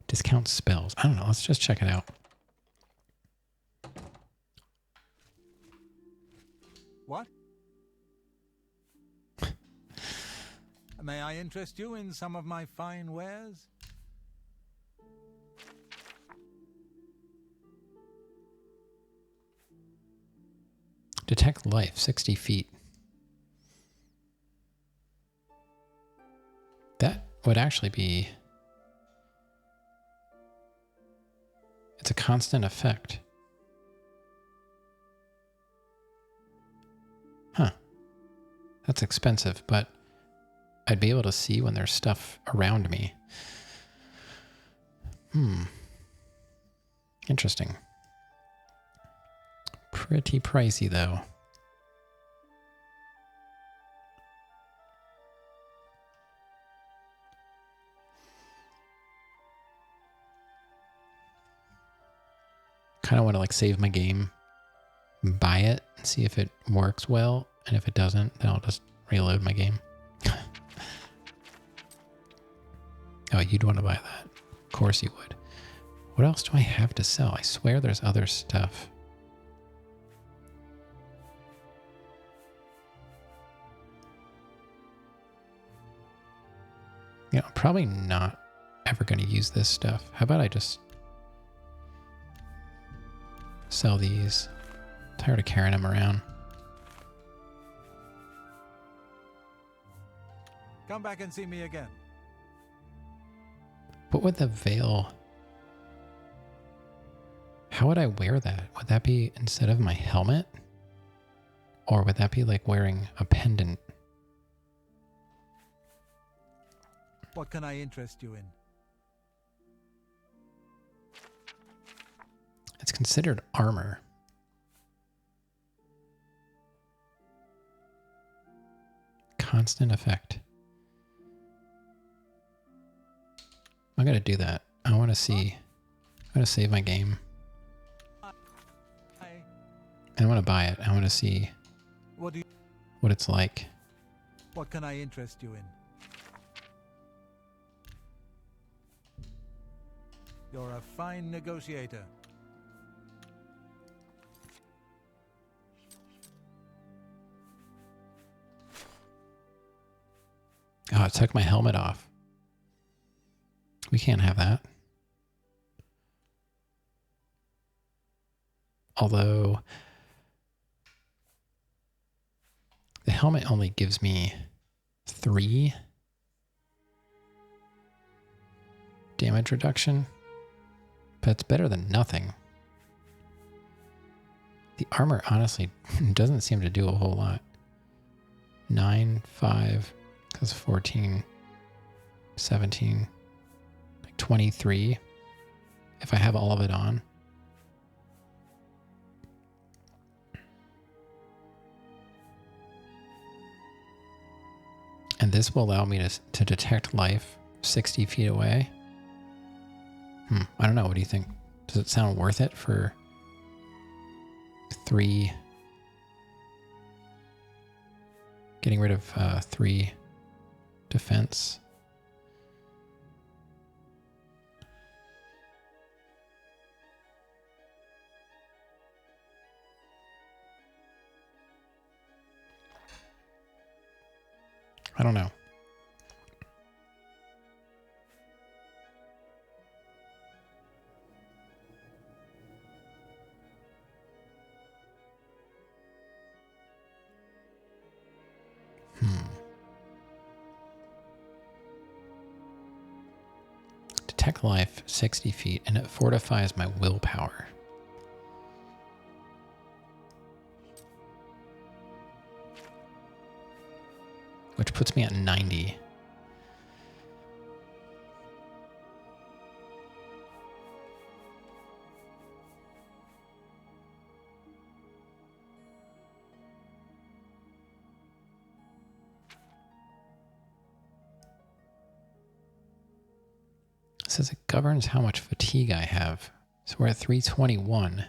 discount spells? I don't know. Let's just check it out. What? May I interest you in some of my fine wares? Detect life, 60 feet. That would actually be... It's a constant effect. Huh. That's expensive, but I'd be able to see when there's stuff around me. Interesting. Pretty pricey, though. Kind of want to like save my game, buy it, and see if it works well. And if it doesn't, then I'll just reload my game. Oh, you'd want to buy that. Of course you would. What else do I have to sell? I swear there's other stuff. Yeah, I'm probably not ever going to use this stuff. How about I just sell these? I'm tired of carrying them around. Come back and see me again. What would the veil... How would I wear that? Would that be instead of my helmet? Or would that be like wearing a pendant? What can I interest you in? It's considered armor. Constant effect. I'm gonna do that. I want to see. I'm gonna save my game. Hi. I want to buy it. I want to see What do you, what it's like. what can I interest you in? You're a fine negotiator. Oh, it took my helmet off. We can't have that. Although the helmet only gives me 3 damage reduction, but it's better than nothing. The armor honestly doesn't seem to do a whole lot. 9, 5, that's 14, 17, like 23 if I have all of it on. And this will allow me to detect life 60 feet away. I don't know. What do you think? Does it sound worth it for 3? Getting rid of 3 defense. I don't know. Detect life 60 feet, and it fortifies my willpower. puts me at 90. It says it governs how much fatigue I have. So we're at 321.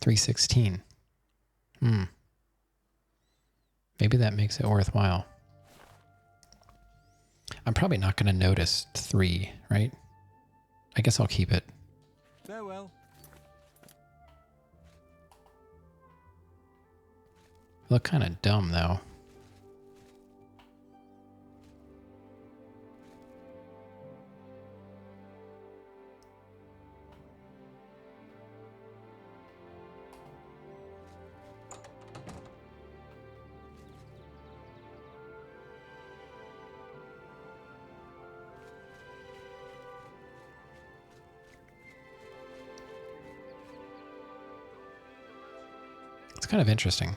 $316. Maybe that makes it worthwhile. I'm probably not going to notice 3, right? I guess I'll keep it. Farewell. Look kind of dumb, though. It's kind of interesting.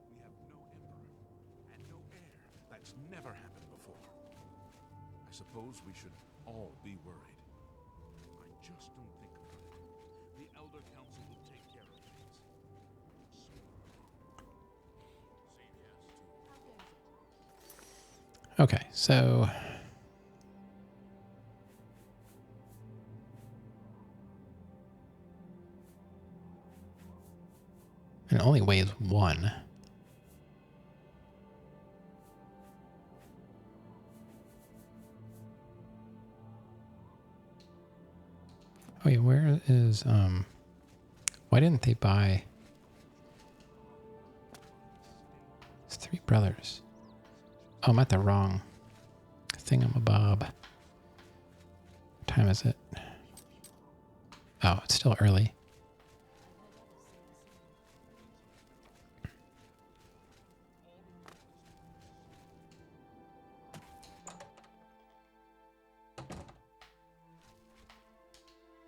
We have no emperor and no heir. That's never happened before. I suppose we should all be worried. I just don't think about it. The Elder Council will take care of things. Okay, so it only weighs 1. Oh, wait, where is why didn't they buy? It's 3 brothers. Oh, I'm at the wrong thingamabob. What time is it? Oh, it's still early.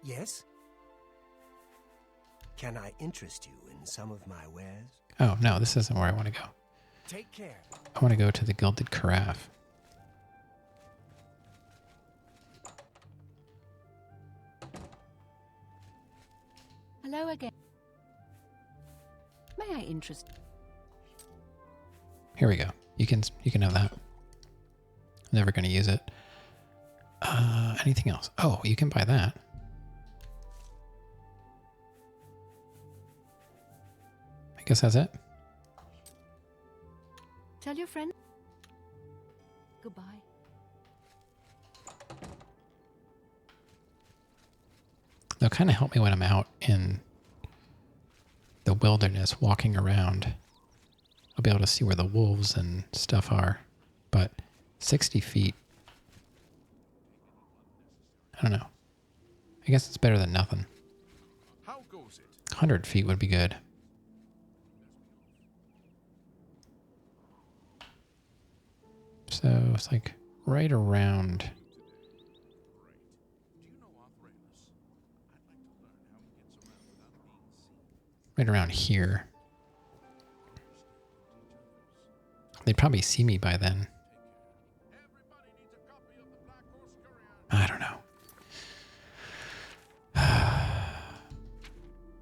Yes? Can I interest you in some of my wares? Oh, no, this isn't where I want to go. Take care. I want to go to the Gilded Carafe. Hello again. May I interest? Here we go. You can have that. Never going to use it. Anything else? Oh, you can buy that. I guess that's it. Tell your friend. Goodbye. They'll kind of help me when I'm out in the wilderness walking around. I'll be able to see where the wolves and stuff are. But 60 feet. I don't know. I guess it's better than nothing. How goes it? 100 feet would be good. So it's like right around. Do you know Arthraeus? I'd like to learn how he gets around without being seen. Right around here. They'd probably see me by then. Everybody needs a copy of the Black Horse Courier. I don't know.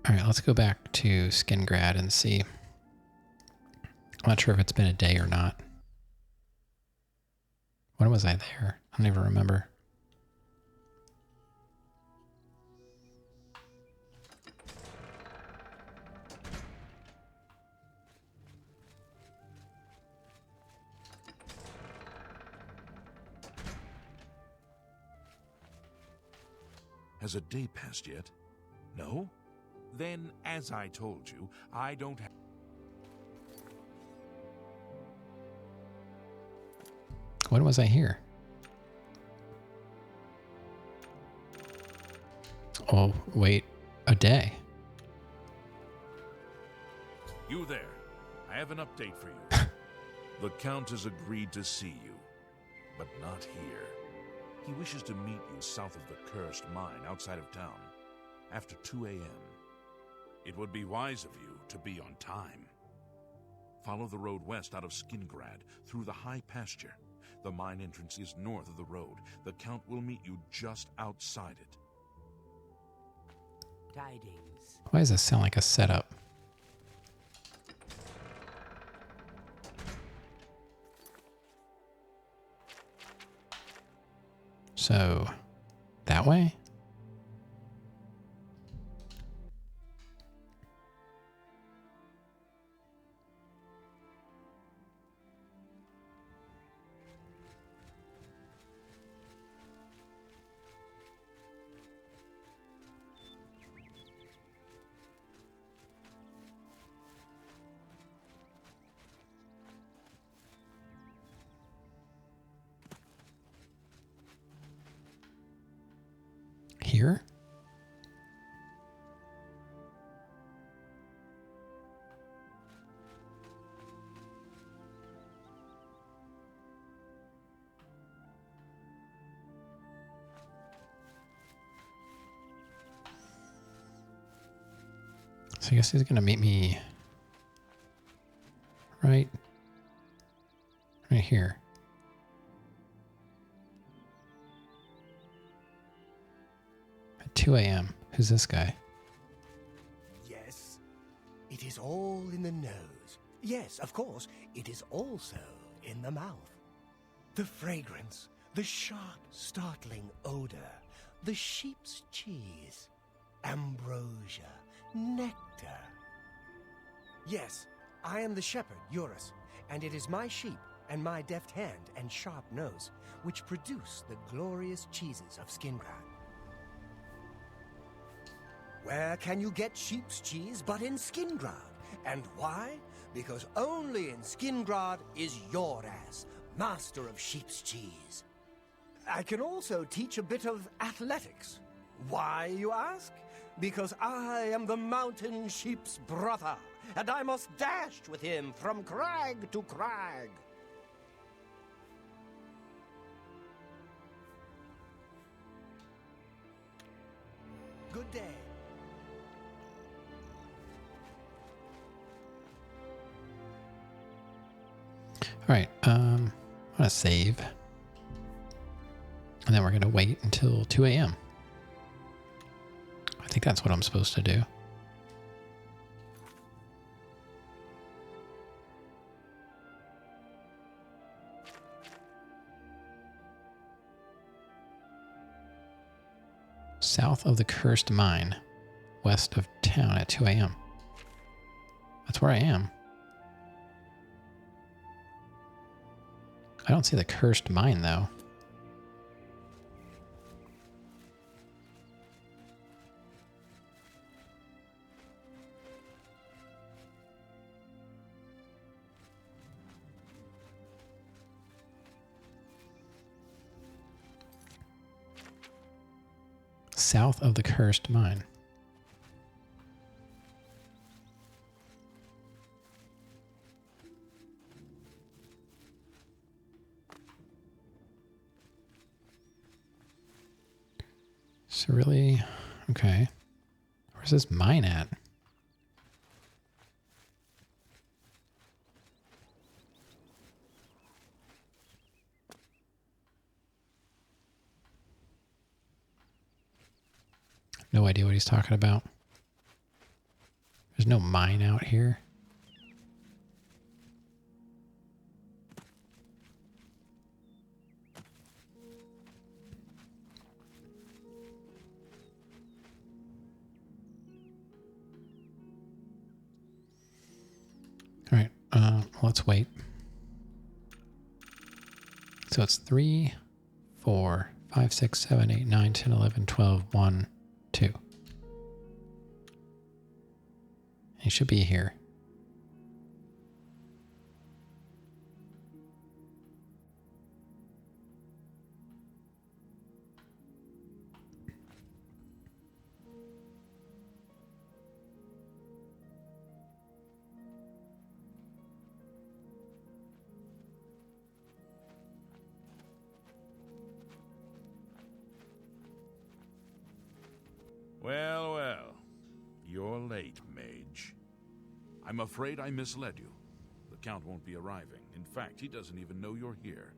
All right, let's go back to Skingrad and see. I'm not sure if it's been a day or not. When was I there? I don't even remember. Has a day passed yet? No? Then, as I told you, I don't have... When was I here? Oh, wait, a day. You there. I have an update for you. The Count has agreed to see you. but not here. He wishes to meet you south of the cursed mine outside of town, after 2 a.m. It would be wise of you to be on time. Follow the road west out of Skingrad, through the high pasture. The mine entrance is north of the road. The Count will meet you just outside it. Tidings. Why does this sound like a setup? So, that way? Here? So I guess he's gonna meet me right here. At 2 a.m. Who's this guy? Yes, it is all in the nose. Yes, of course, it is also in the mouth. The fragrance, the sharp, startling odor, the sheep's cheese, ambrosia, nectar. Yes, I am the shepherd, Eurus, and it is my sheep and my deft hand and sharp nose which produce the glorious cheeses of Skingrad. Where can you get sheep's cheese but in Skingrad? And why? Because only in Skingrad is your ass, master of sheep's cheese. I can also teach a bit of athletics. Why, you ask? Because I am the mountain sheep's brother, and I must dash with him from crag to crag. Good day. All right, I'm gonna save. And then we're gonna wait until 2 a.m. I think that's what I'm supposed to do. South of the cursed mine, west of town at 2 a.m. That's where I am. I don't see the cursed mine, though. South of the cursed mine. So really, okay. Where's this mine at? No idea what he's talking about. There's no mine out here. All right, let's wait. So it's 3, 4, 5, 6, 7, 8, 9, 10, 11, 12, 1, 2. He should be here. I'm afraid I misled you. The Count won't be arriving. In fact, he doesn't even know you're here.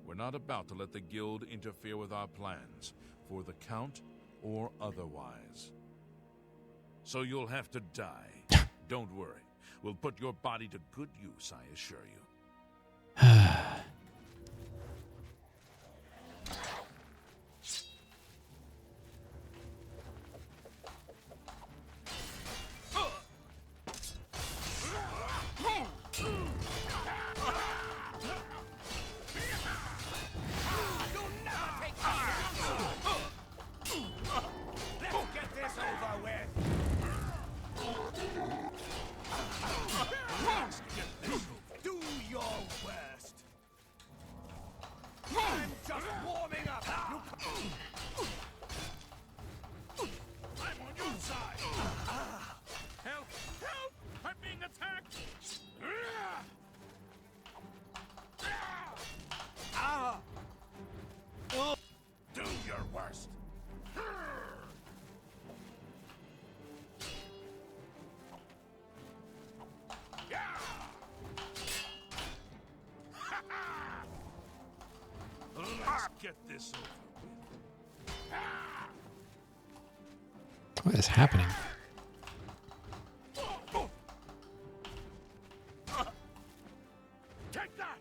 We're not about to let the Guild interfere with our plans, for the Count or otherwise. So you'll have to die. Don't worry. We'll put your body to good use, I assure you. Do your worst. Let's get this over with. What is happening? Take that!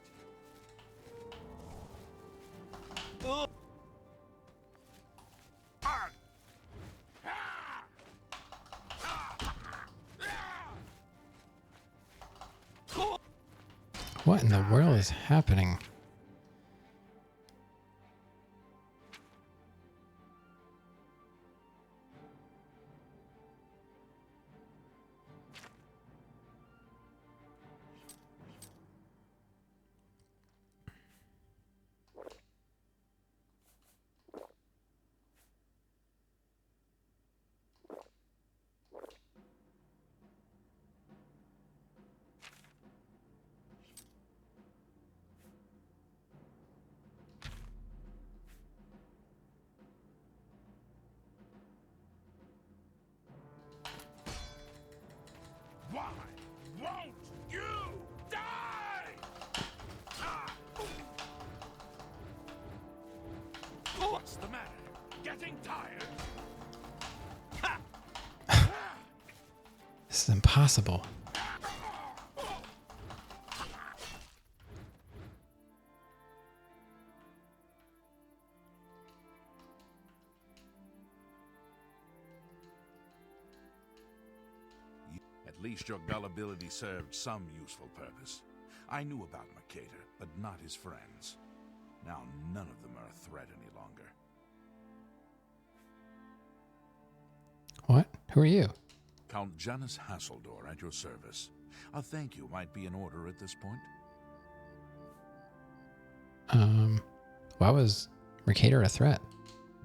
What in the world is happening? Why won't you die? What's the matter? Getting tired? This is impossible. At least your gullibility served some useful purpose. I knew about Mercator, but not his friends. Now none of them are a threat any longer. What? Who are you? Count Janus Hasseldor at your service. A thank you might be in order at this point. Why was Mercator a threat?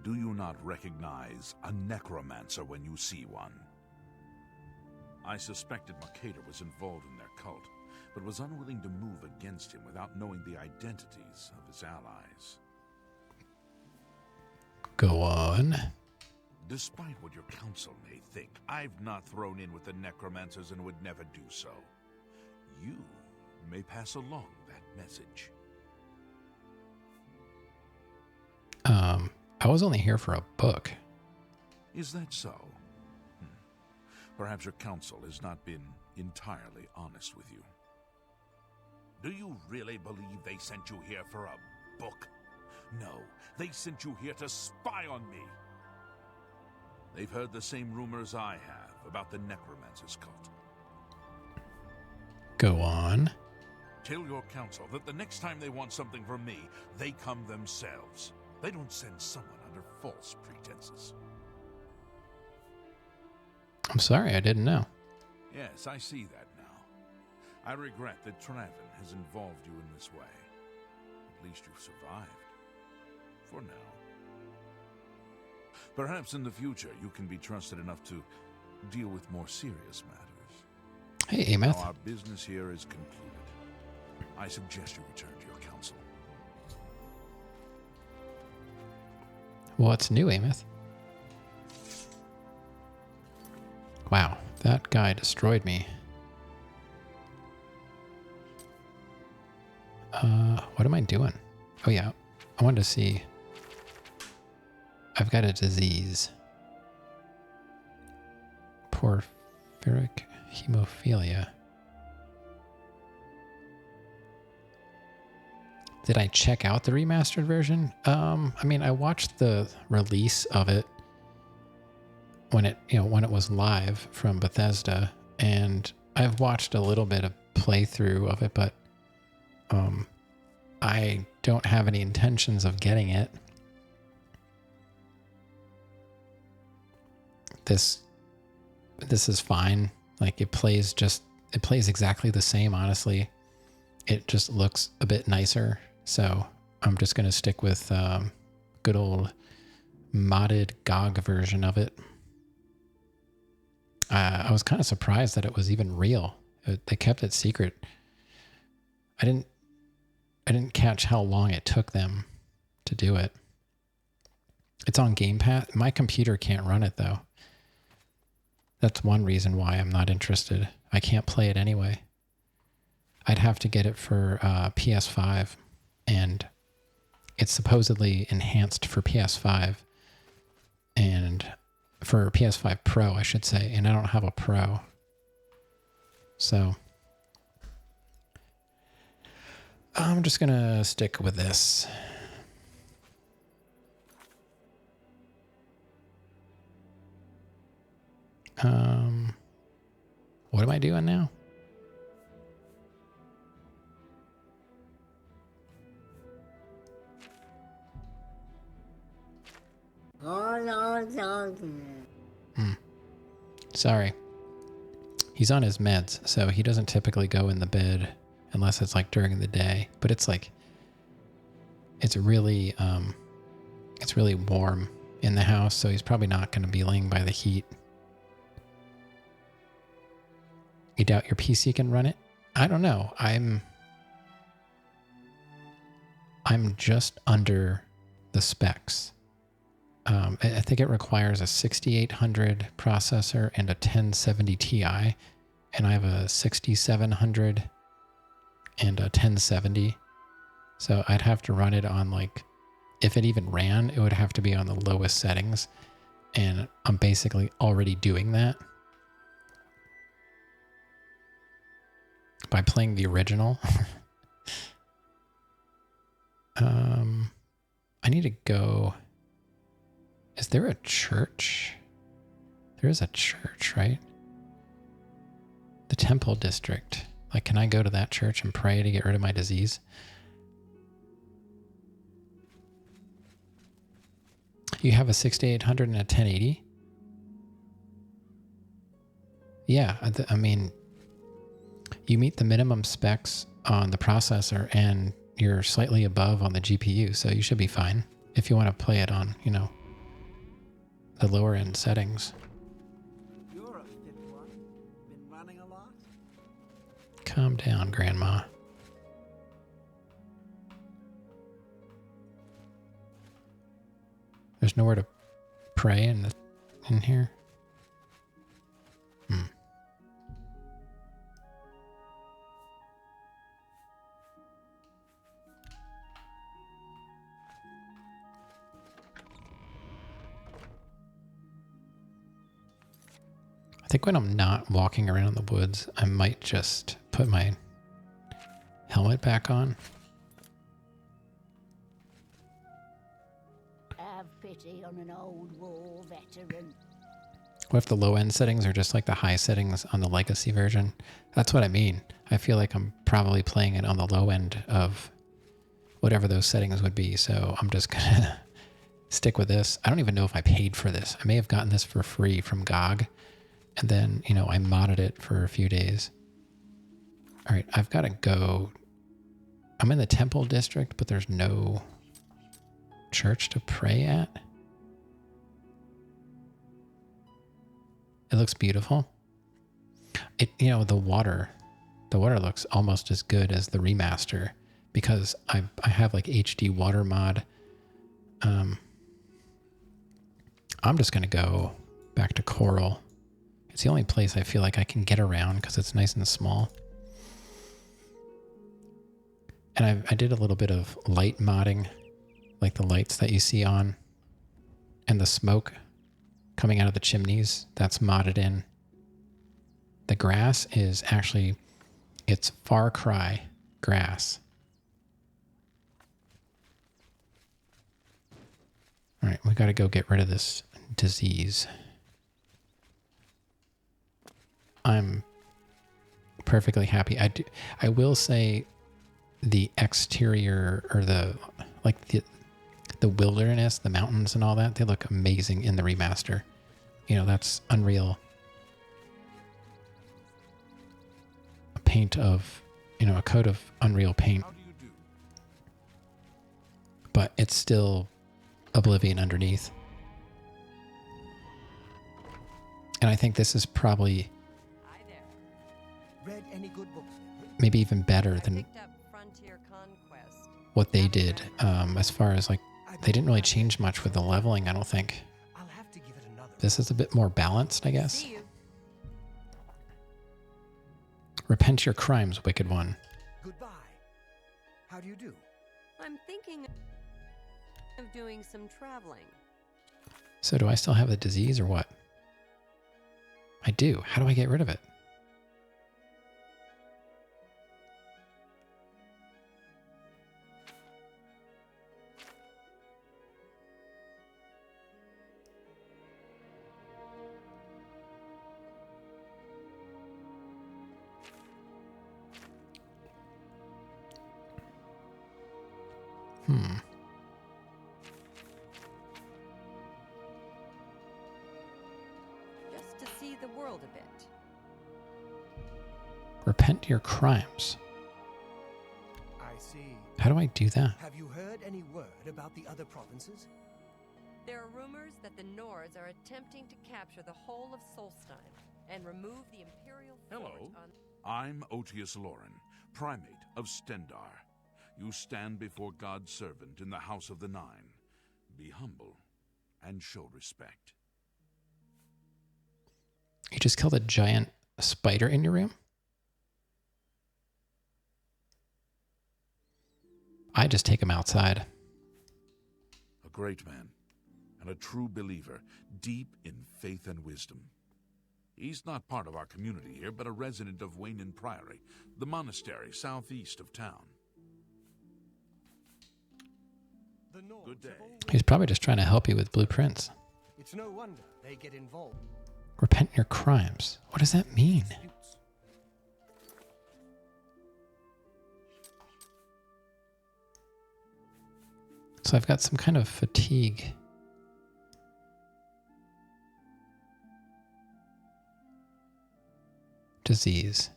Do you not recognize a necromancer when you see one? I suspected Mercator was involved in their cult, but was unwilling to move against him without knowing the identities of his allies. Go on. Despite what your council may think, I've not thrown in with the necromancers and would never do so. You may pass along that message. I was only here for a book. Is that so? Perhaps your council has not been entirely honest with you. Do you really believe they sent you here for a book? No, they sent you here to spy on me. They've heard the same rumors I have about the necromancer's cult. Go on. Tell your council that the next time they want something from me, they come themselves. They don't send someone under false pretenses. I'm sorry, I didn't know. Yes, I see that now. I regret that Traven has involved you in this way. At least you've survived. For now. Perhaps in the future you can be trusted enough to deal with more serious matters. Hey, Ameth. Now our business here is concluded. I suggest you return to your council. What's new, Ameth? Wow, that guy destroyed me. What am I doing? Oh yeah, I wanted to see. I've got a disease. Porphyric hemophilia. Did I check out the remastered version? I mean, I watched the release of it when it, when it was live from Bethesda, and I've watched a little bit of playthrough of it, but I don't have any intentions of getting it. This is fine. Like it plays exactly the same, honestly. It just looks a bit nicer. So I'm just going to stick with good old modded GOG version of it. I was kind of surprised that it was even real. They kept it secret. I didn't catch how long it took them to do it. It's on Game Pass. My computer can't run it though. That's one reason why I'm not interested. I can't play it anyway. I'd have to get it for PS5, and it's supposedly enhanced for PS5 and for PS5 Pro, I should say, and I don't have a Pro. So I'm just going to stick with this. What am I doing now? Sorry. He's on his meds, so he doesn't typically go in the bed unless it's like during the day. But it's like it's really warm in the house, so he's probably not going to be laying by the heat. You doubt your PC can run it? I don't know. I'm just under the specs. I think it requires a 6800 processor and a 1070 Ti, and I have a 6700 and a 1070. So I'd have to run it on, like, if it even ran, it would have to be on the lowest settings, and I'm basically already doing that by playing the original. I need to go. Is there a church? There is a church, right? The Temple District. Like, can I go to that church and pray to get rid of my disease? You have a 6800 and a 1080? Yeah, I mean, you meet the minimum specs on the processor and you're slightly above on the GPU, so you should be fine if you want to play it on, the lower end settings. You're a fit one. Been running a lot? Calm down, Grandma. There's nowhere to pray in here. I think when I'm not walking around the woods, I might just put my helmet back on. Have pity on an old war veteran. What if the low end settings are just like the high settings on the legacy version? That's what I mean. I feel like I'm probably playing it on the low end of whatever those settings would be. So I'm just gonna stick with this. I don't even know if I paid for this. I may have gotten this for free from GOG. And then, I modded it for a few days. All right, I've got to go. I'm in the Temple District, but there's no church to pray at. It looks beautiful. The water looks almost as good as the remaster because I have like HD water mod. I'm just going to go back to Coral. It's the only place I feel like I can get around because it's nice and small. And I did a little bit of light modding, like the lights that you see on, and the smoke coming out of the chimneys, that's modded in. The grass is actually, it's Far Cry grass. All right, we got to go get rid of this disease. I'm perfectly happy. I will say the exterior, or the wilderness, the mountains and all that, they look amazing in the remaster. You know, that's Unreal. A paint of, you know, a coat of Unreal paint. How do you do? But it's still Oblivion underneath. And I think this is probably Hi there. Read any good books? maybe even better I than picked up Frontier Conquest. what they did, as far as like, they didn't really change much with the leveling, I don't think. I'll have to give it another. This is a bit more balanced, I guess. See you. Repent your crimes, wicked one. Goodbye. How do you do? I'm thinking of doing some traveling. So do I still have the disease or what? I do. How do I get rid of it? Just to see the world a bit. Repent your crimes. I see. How do I do that? Have you heard any word about the other provinces? There are rumors that the Nords are attempting to capture the whole of Solstein and remove the Imperial Hello. fort on... I'm Otius Loren, primate of Stendar. You stand before God's servant in the House of the Nine. Be humble and show respect. You just killed a giant spider in your room? I just take him outside. A great man and a true believer, deep in faith and wisdom. He's not part of our community here, but a resident of Waynin Priory, the monastery southeast of town. The Nords Good day. have always- He's probably just trying to help you with blueprints. It's no wonder they get involved. Repent your crimes. What does that mean? Disputes. So I've got some kind of fatigue. Disease.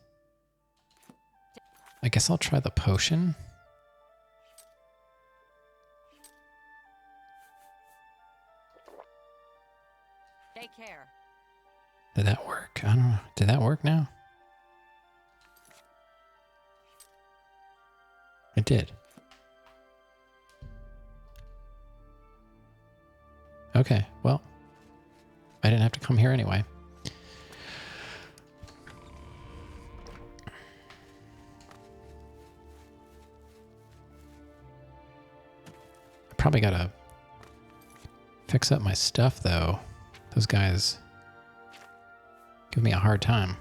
I guess I'll try the potion. Take care. Did that work? I don't know. Did that work now? It did. Okay, well, I didn't have to come here anyway. I probably gotta fix up my stuff though. Those guys give me a hard time.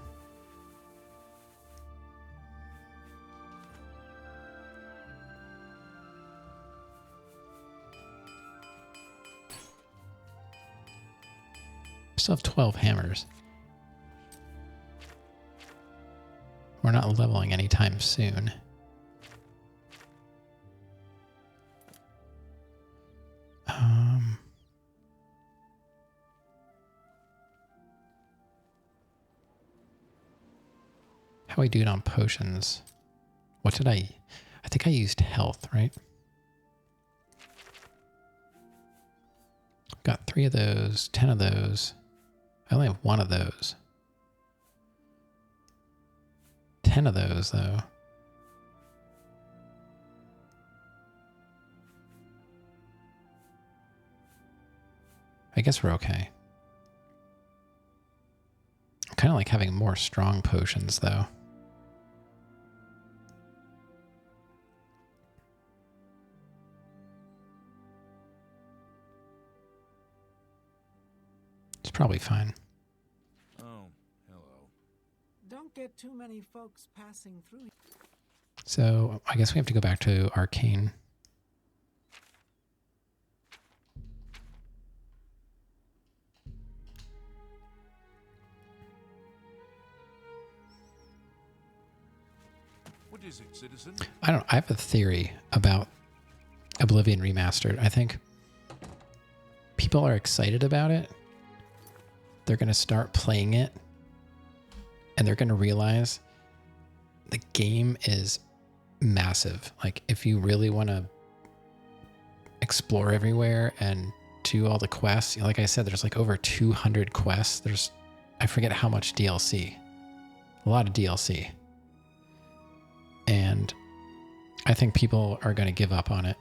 Still have 12 hammers. We're not leveling anytime soon. How we doing on potions? What did I think I used health, right? Got 3 of those, 10 of those. I only have 1 of those. 10 of those, though. I guess we're okay. I kind of like having more strong potions, though. Probably fine. Oh, hello. Don't get too many folks passing through. So I guess we have to go back to Arcane. What is it, citizen? I have a theory about Oblivion Remastered. I think people are excited about it. They're going to start playing it, and they're going to realize the game is massive. Like, if you really want to explore everywhere and do all the quests, like I said, there's like over 200 quests. There's, I forget how much DLC. A lot of DLC. And I think people are going to give up on it.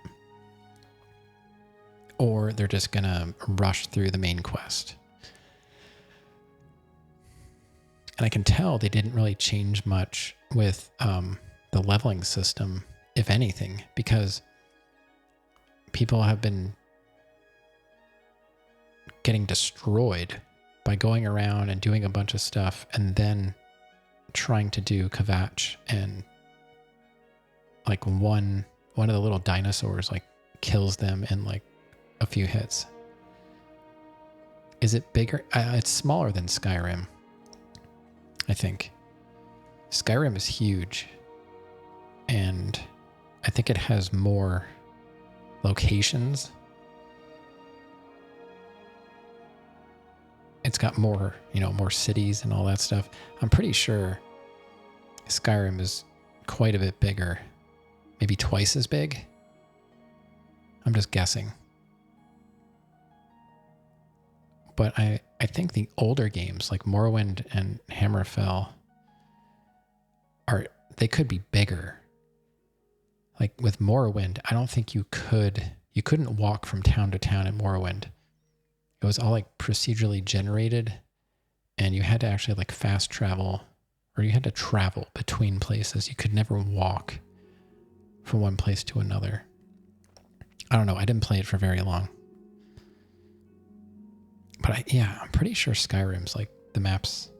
Or they're just going to rush through the main quest. And I can tell they didn't really change much with the leveling system, if anything, because people have been getting destroyed by going around and doing a bunch of stuff and then trying to do Kvatch, and like one of the little dinosaurs like kills them in like a few hits. Is it bigger? It's smaller than Skyrim, I think. Skyrim is huge, and I think it has more locations. It's got more, more cities and all that stuff. I'm pretty sure Skyrim is quite a bit bigger. Maybe twice as big. I'm just guessing. But I think the older games like Morrowind and Hammerfell they could be bigger. Like with Morrowind, I don't think you couldn't walk from town to town in Morrowind. It was all like procedurally generated, and you had to actually like fast travel, or you had to travel between places. You could never walk from one place to another. I don't know. I didn't play it for very long. But I'm pretty sure Skyrim's like the map's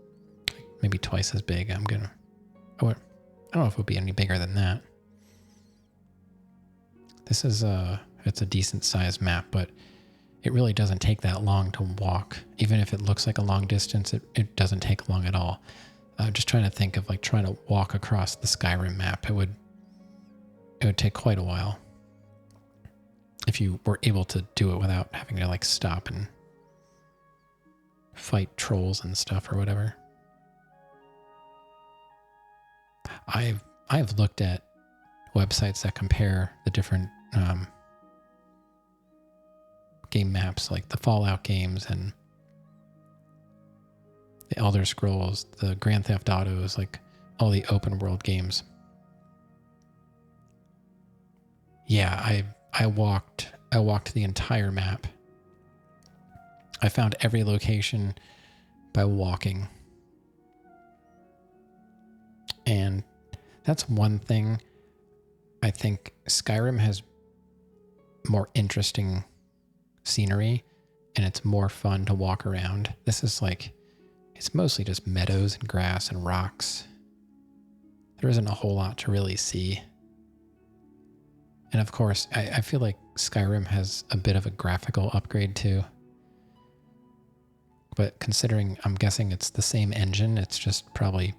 like maybe twice as big. I don't know if it would be any bigger than that. This is it's a decent sized map, but it really doesn't take that long to walk. Even if it looks like a long distance, it doesn't take long at all. I'm just trying to think of like trying to walk across the Skyrim map. It would take quite a while if you were able to do it without having to like stop and fight trolls and stuff or whatever. I've looked at websites that compare the different game maps, like the Fallout games and the Elder Scrolls, the Grand Theft Autos, like all the open world games. Yeah, I walked the entire map. I found every location by walking. And that's one thing. I think Skyrim has more interesting scenery, and it's more fun to walk around. This is like, it's mostly just meadows and grass and rocks. There isn't a whole lot to really see. And of course, I feel like Skyrim has a bit of a graphical upgrade too. But considering, I'm guessing it's the same engine, it's just probably,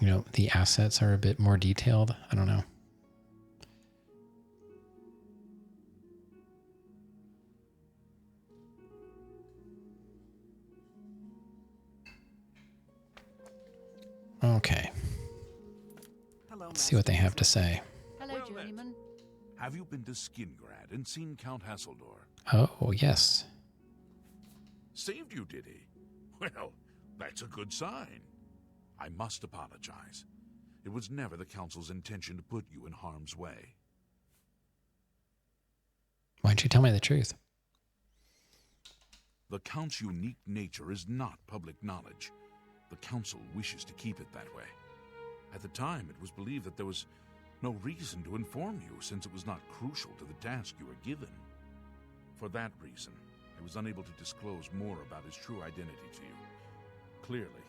the assets are a bit more detailed. I don't know. Okay. Let's see what they have to say. Hello, Well, journeyman. Have you been to Skingrad and seen Count Hasseldor? Oh, yes. Saved you, did he? Well, that's a good sign. I must apologize. It was never the Council's intention to put you in harm's way. Why don't you tell me the truth? The Count's unique nature is not public knowledge. The Council wishes to keep it that way. At the time, it was believed that there was no reason to inform you, since it was not crucial to the task you were given. For that reason, I was unable to disclose more about his true identity to you. Clearly,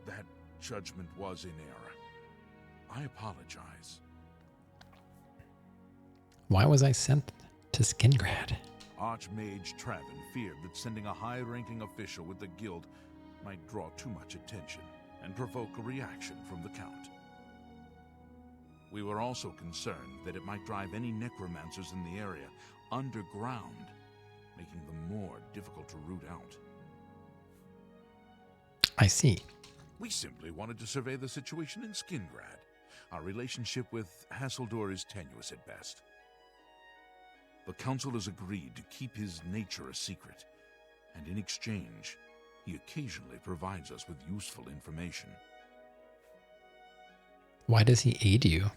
that judgment was in error. I apologize. Why was I sent to Skingrad? Archmage Traven feared that sending a high-ranking official with the guild might draw too much attention and provoke a reaction from the Count. We were also concerned that it might drive any necromancers in the area underground, making them more difficult to root out. I see. We simply wanted to survey the situation in Skingrad. Our relationship with Hasseldor is tenuous at best. The Council has agreed to keep his nature a secret, and in exchange, he occasionally provides us with useful information. Why does he aid you?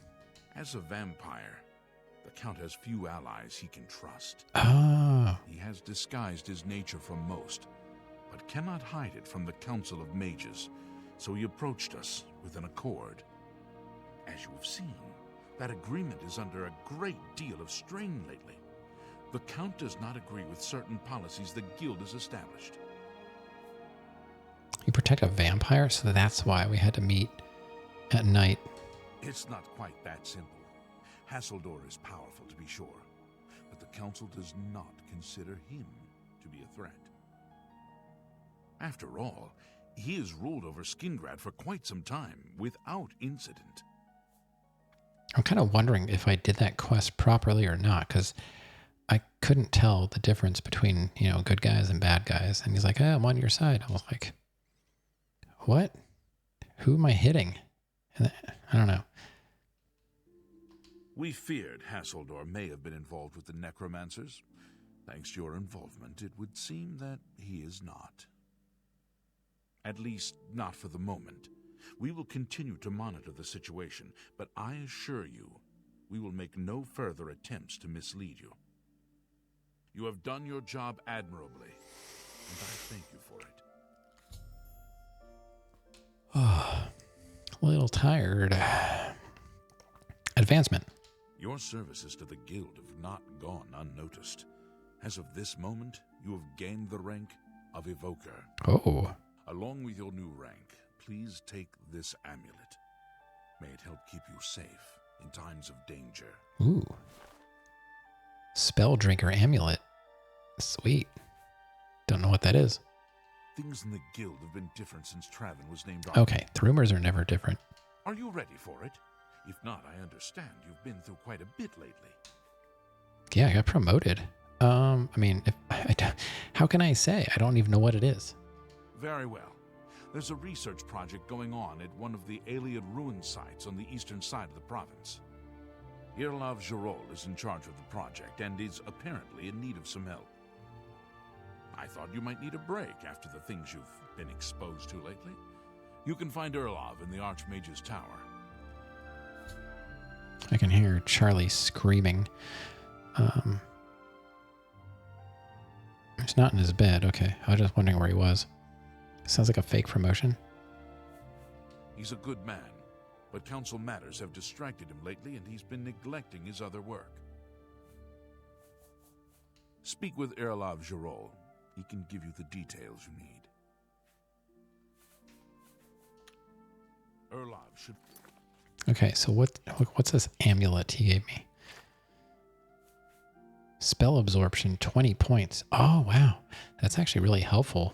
As a vampire, the Count has few allies he can trust. Oh. He has disguised his nature from most, but cannot hide it from the Council of Mages, so he approached us with an accord. As you have seen, that agreement is under a great deal of strain lately. The Count does not agree with certain policies the Guild has established. You protect a vampire, so that's why we had to meet at night. It's not quite that simple. Hasseldor is powerful, to be sure, but the Council does not consider him to be a threat. After all, he has ruled over Skingrad for quite some time, without incident. I'm kind of wondering if I did that quest properly or not, because I couldn't tell the difference between, good guys and bad guys. And he's like, I'm on your side. I was like, what? Who am I hitting? And I don't know. We feared Hasseldor may have been involved with the necromancers. Thanks to your involvement, it would seem that he is not. At least, not for the moment. We will continue to monitor the situation, but I assure you, we will make no further attempts to mislead you. You have done your job admirably, and I thank you for it. Oh, a little tired. Advancement. Your services to the Guild have not gone unnoticed. As of this moment, you have gained the rank of Evoker. Oh. Along with your new rank, please take this amulet. May it help keep you safe in times of danger. Ooh. Spell Drinker Amulet. Sweet. Don't know what that is. Things in the Guild have been different since Traven was named. Okay, the rumors are never different. Are you ready for it? If not, I understand you've been through quite a bit lately. Yeah, I got promoted. How can I say? I don't even know what it is. Very well. There's a research project going on at one of the Aliad ruin sites on the eastern side of the province. Irlav Girol is in charge of the project and is apparently in need of some help. I thought you might need a break after the things you've been exposed to lately. You can find Irlav in the Archmage's Tower. I can hear Charlie screaming. He's not in his bed. Okay, I was just wondering where he was. Sounds like a fake promotion. He's a good man, but council matters have distracted him lately and he's been neglecting his other work. Speak with Irlav Girol. He can give you the details you need. Irlav should... Okay, so what's this amulet he gave me? Spell absorption, 20 points. Oh, wow. That's actually really helpful.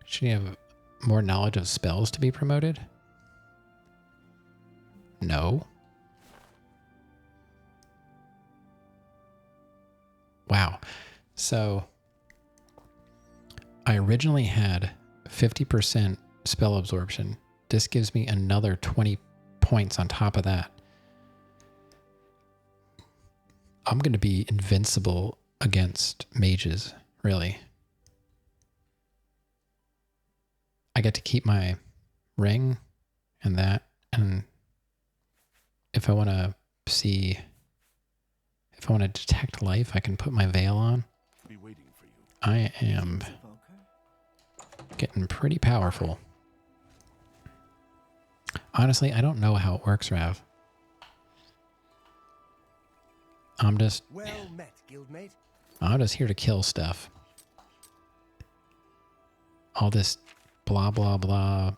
Should he have more knowledge of spells to be promoted? No. Wow. So I originally had 50% spell absorption. This gives me another 20 points on top of that. I'm going to be invincible against mages, really. I get to keep my ring and that, and if I want to detect life, I can put my veil on. Be waiting for you. I am getting pretty powerful. Honestly, I don't know how it works, Rav. I'm just Well met, guildmate. here to kill stuff. All this blah blah blah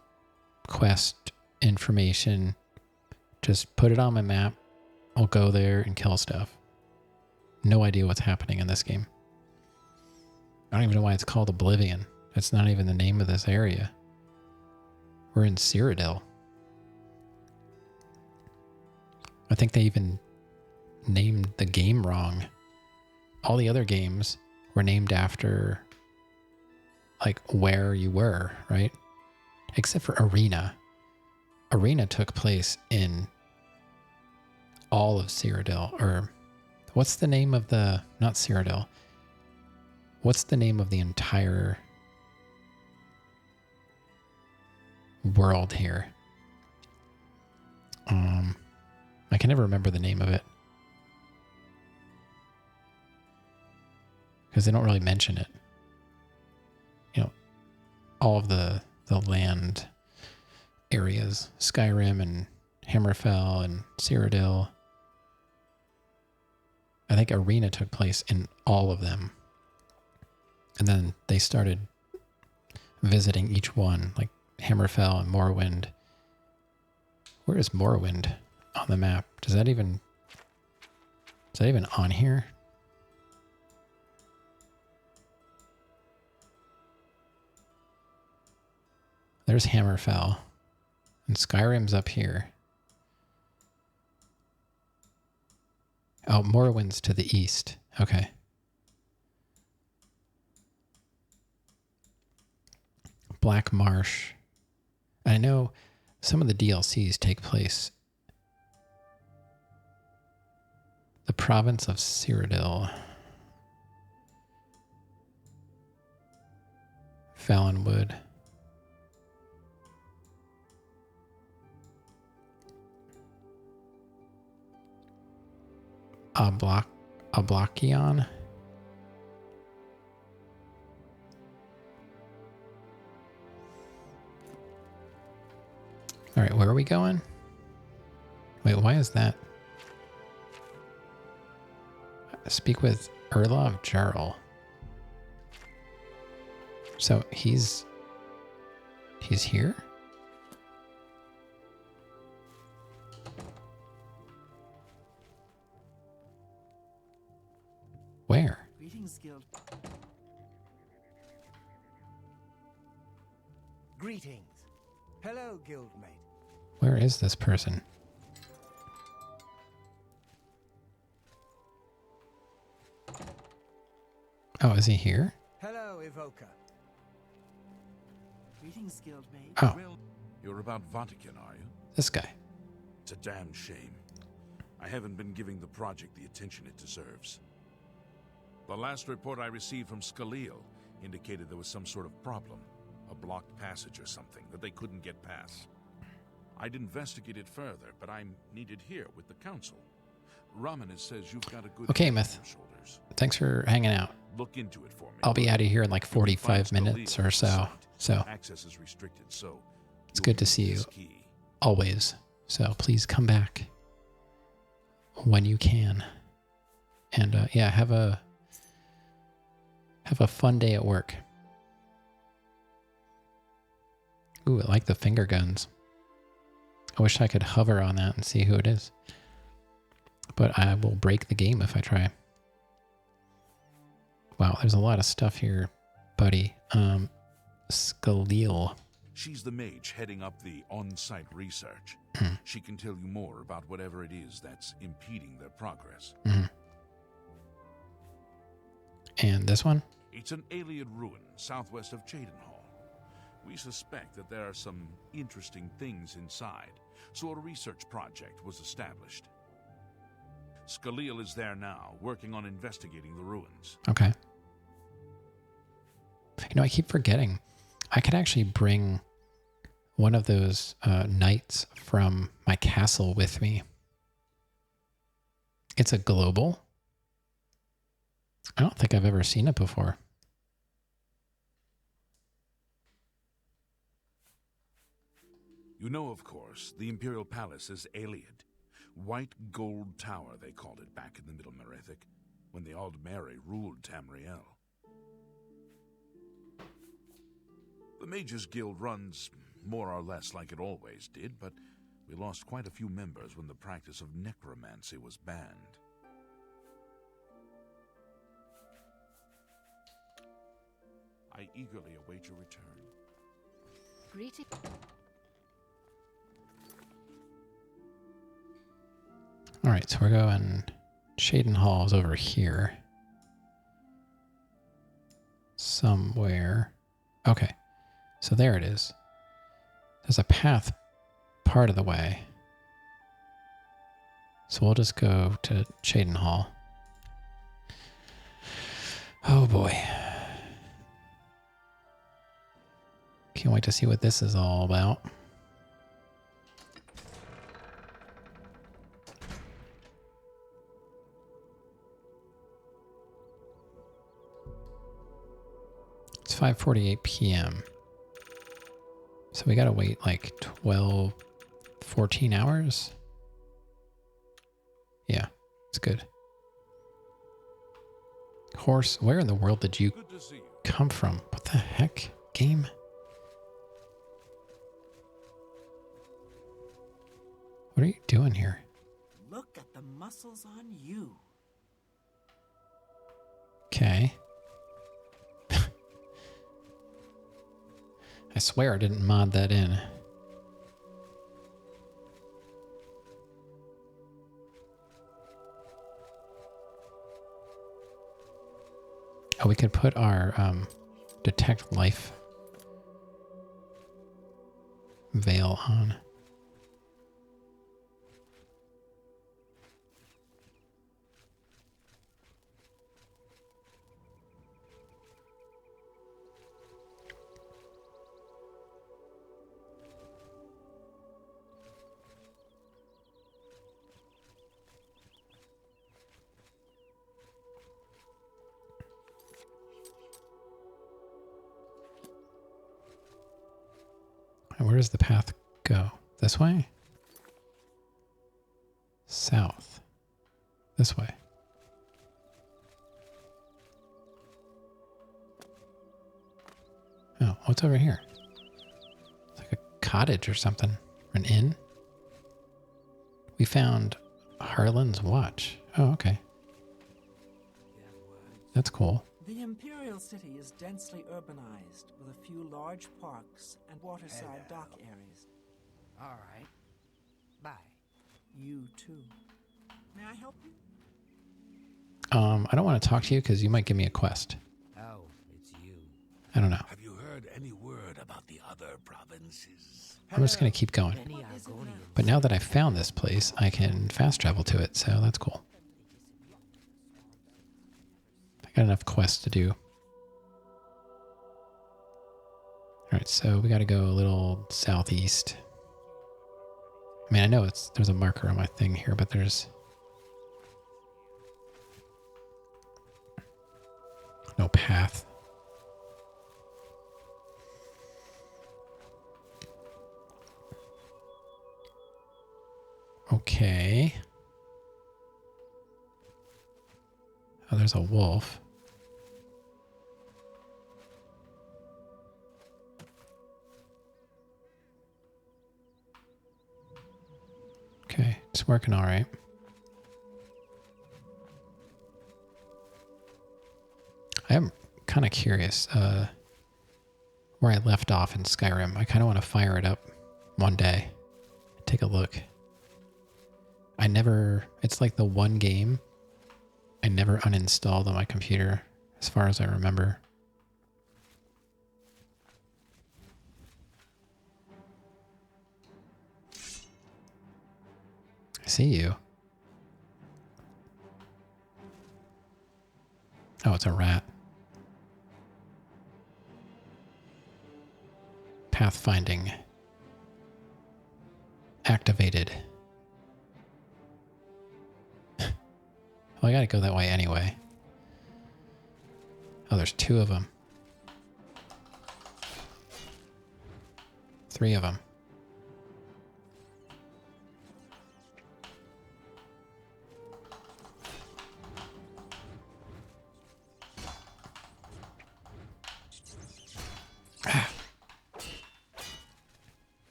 quest information. Just put it on my map. I'll go there and kill stuff. No idea what's happening in this game. I don't even know why it's called Oblivion. That's not even the name of this area. We're in Cyrodiil. I think they even named the game wrong. All the other games were named after like where you were, right? Except for Arena. Arena took place in all of Cyrodiil, or what's the name of the, not Cyrodiil. What's the name of the entire world here? I can never remember the name of it. Because they don't really mention it. You know, all of the land areas, Skyrim and Hammerfell and Cyrodiil. I think Arena took place in all of them. And then they started visiting each one, like Hammerfell and Morrowind. Where is Morrowind on the map? Is that even on here? There's Hammerfell. And Skyrim's up here. Oh, Morrowind's to the east. Okay. Black Marsh. I know some of the DLCs take place. The province of Cyrodiil. Fallonwood. Oblachion. All right, where are we going? Wait, why is that? Speak with Erla of Jarl. So he's here? Where? Greetings, Guild. Greetings. Hello, guildmate. Where is this person? Oh, is he here? Hello, Evoker. Greetings, Guildmate. Oh, Well, you're about Vatican, are you? this guy. It's a damn shame. I haven't been giving the project the attention it deserves. The last report I received from Scaleel indicated there was some sort of problem, a blocked passage or something that they couldn't get past. I'd investigate it further, but I'm needed here with the council. Ramanis says you've got a good Okay, head on Myth. your shoulders. Thanks for hanging out. Look into it for me. I'll be out of here in like You can find 45 minutes Scaleel or so. site. So Access is restricted, so it's you'll good to need see you this key. always. So please come back when you can. And yeah, have a fun day at work. Ooh, I like the finger guns. I wish I could hover on that and see who it is. But I will break the game if I try. Wow, there's a lot of stuff here, buddy. Scaleel. She's the mage heading up the on-site research. She can tell you more about whatever it is that's impeding their progress. And this one? It's an alien ruin southwest of Cheydinhall. We suspect that there are some interesting things inside, so a research project was established. Scaleel is there now, working on investigating the ruins. Okay. You know, I keep forgetting. I could actually bring one of those knights from my castle with me. It's a global. I don't think I've ever seen it before. You know, of course, the Imperial Palace is alien. White Gold Tower, they called it back in the Middle Merethic, when the Aldmeri ruled Tamriel. The Mages Guild runs more or less like it always did, but we lost quite a few members when the practice of necromancy was banned. I eagerly await your return. Greeting. All right, so we're going. Shaden Hall is over here. Somewhere. Okay, so there it is. There's a path part of the way. So we'll just go to Shaden Hall. Oh boy. Can't wait to see what this is all about. It's 5:48 p.m. So we gotta wait like 12, 14 hours? Yeah, it's good. Horse, where in the world did you Good to see you. come from? What the heck? Game? What are you doing here? Look at the muscles on you. Okay. I swear I didn't mod that in. Oh, we could put our detect life veil on. Where does the path go? This way? South. This way. Oh, what's over here? It's like a cottage or something. Or an inn? We found Harlan's watch. Oh, okay. That's cool. The Imperial City is densely urbanized with a few large parks and waterside dock areas. All right. Bye. You too. May I help you? I don't want to talk to you because you might give me a quest. Oh, it's you. I don't know. Have you heard any word about the other provinces? I'm just going to keep going. Many Argonians. But now that I've found this place, I can fast travel to it, so that's cool. I got enough quests to do. Alright, so we got to go a little southeast. I mean, I know there's a marker on my thing here, but there's no path. Okay. Oh, there's a wolf. Okay, it's working all right. I am kind of curious where I left off in Skyrim. I kind of want to fire it up one day. Take a look. It's like the one game I never uninstalled on my computer, as far as I remember. I see you. Oh, it's a rat. Pathfinding activated. Well, I gotta go that way anyway. Oh, there's 2 of them. 3 of them.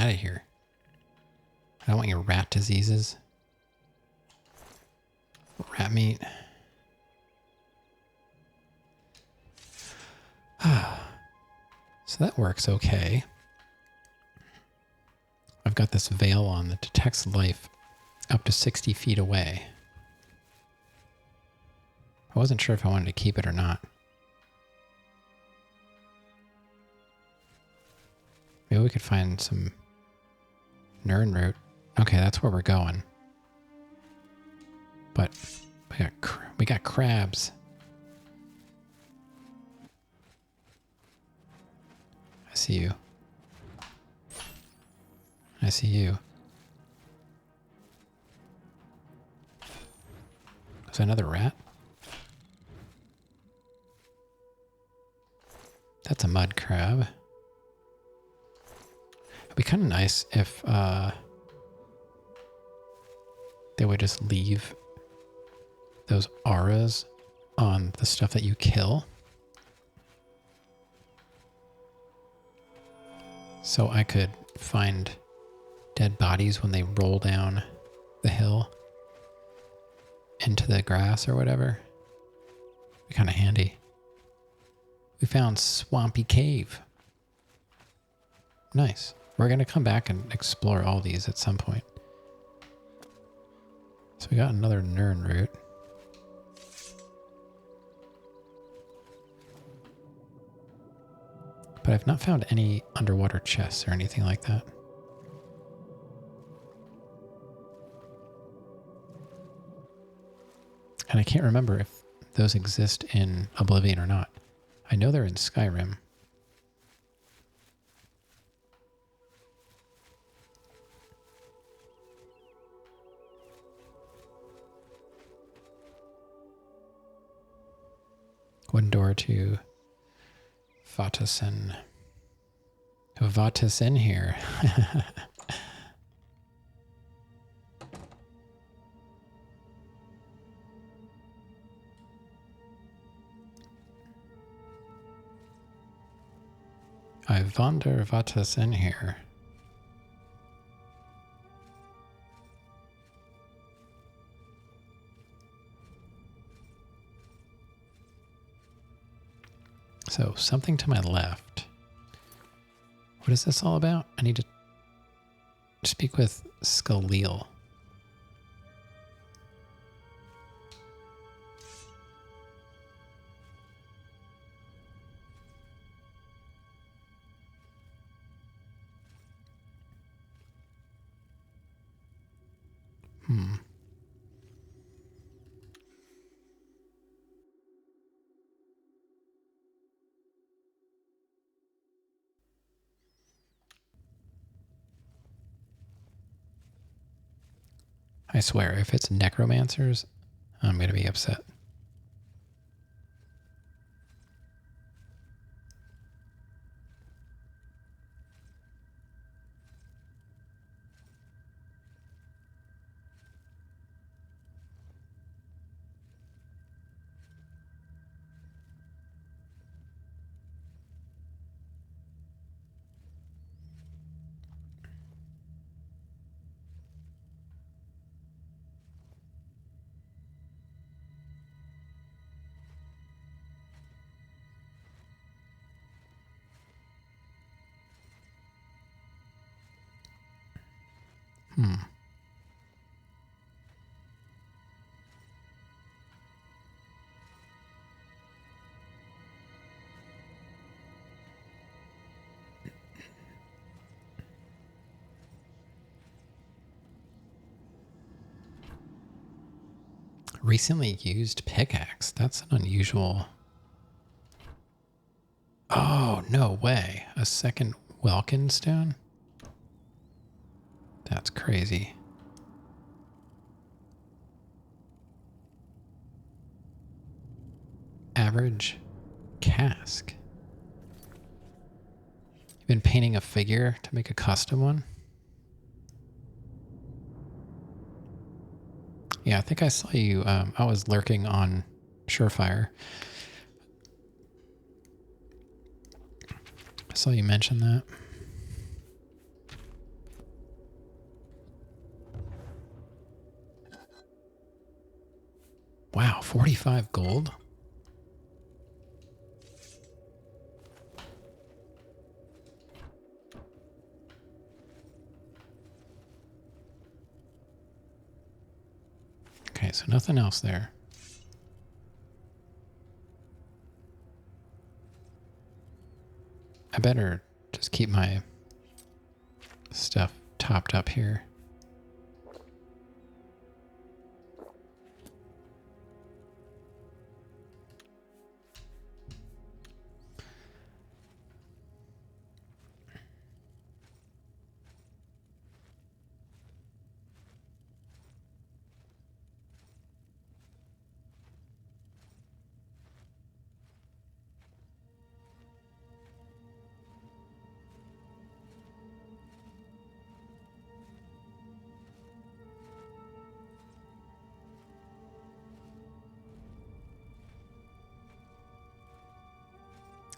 out of here. I don't want your rat diseases. Rat meat. So that works okay. I've got this veil on that detects life up to 60 feet away. I wasn't sure if I wanted to keep it or not. Maybe we could find some Nern root. Okay, that's where we're going. But we got crabs. I see you. I see you. Is that another rat? That's a mud crab. It'd be kind of nice if they would just leave those auras on the stuff that you kill. So I could find dead bodies when they roll down the hill into the grass or whatever. Be kind of handy. We found Swampy Cave. Nice. We're going to come back and explore all these at some point. So we got another Nern root. But I've not found any underwater chests or anything like that. And I can't remember if those exist in Oblivion or not. I know they're in Skyrim. One door to Vatasen. Vatasen here. I wonder what is in here. So, something to my left. What is this all about? I need to speak with Skaleel. I swear, if it's necromancers, I'm going to be upset. Recently used pickaxe. That's an unusual. Oh, no way. A second Welkin stone? That's crazy. Average cask. You've been painting a figure to make a custom one? Yeah, I think I saw you. I was lurking on Surefire. I saw you mention that. Wow, 45 gold? Okay, so nothing else there. I better just keep my stuff topped up here.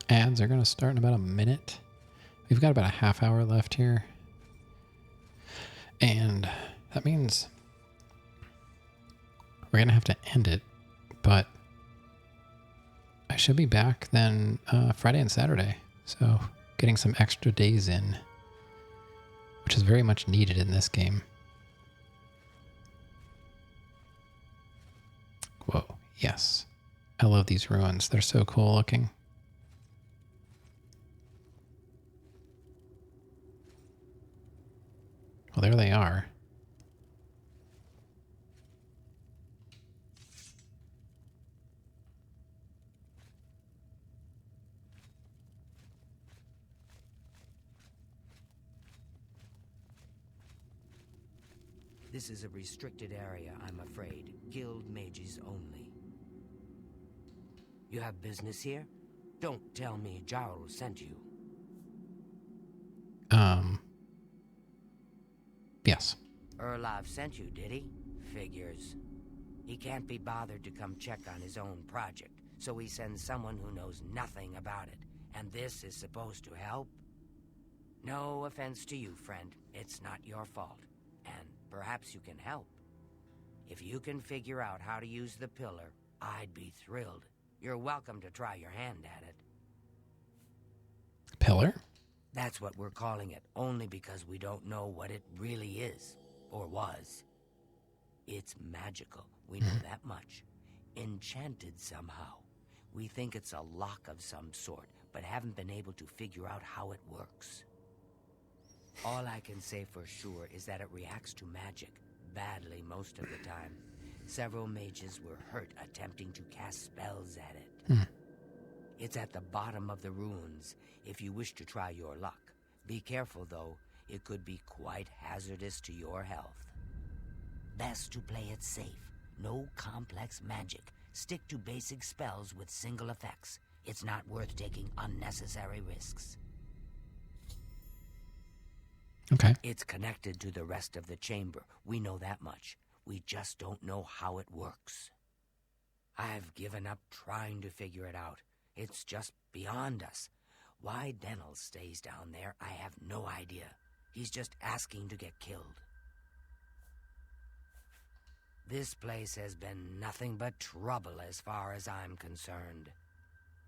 Ads are going to start in about a minute. We've got about a half hour left here. And that means we're going to have to end it. But I should be back then Friday and Saturday. So getting some extra days in, which is very much needed in this game. Whoa, yes. I love these ruins. They're so cool looking. Well, there they are. This is a restricted area, I'm afraid. Guild mages only. You have business here? Don't tell me Jarl sent you. Yes. Erlov sent you, did he? Figures. He can't be bothered to come check on his own project, so he sends someone who knows nothing about it. And this is supposed to help? No offense to you, friend. It's not your fault. And perhaps you can help. If you can figure out how to use the pillar, I'd be thrilled. You're welcome to try your hand at it. Pillar? That's what we're calling it, only because we don't know what it really is, or was. It's magical, we know that much. Enchanted somehow. We think it's a lock of some sort, but haven't been able to figure out how it works. All I can say for sure is that it reacts to magic, badly most of the time. Several mages were hurt attempting to cast spells at it. It's at the bottom of the ruins, if you wish to try your luck. Be careful, though. It could be quite hazardous to your health. Best to play it safe. No complex magic. Stick to basic spells with single effects. It's not worth taking unnecessary risks. Okay. It's connected to the rest of the chamber. We know that much. We just don't know how it works. I've given up trying to figure it out. It's just beyond us. Why Denel stays down there, I have no idea. He's just asking to get killed. This place has been nothing but trouble as far as I'm concerned.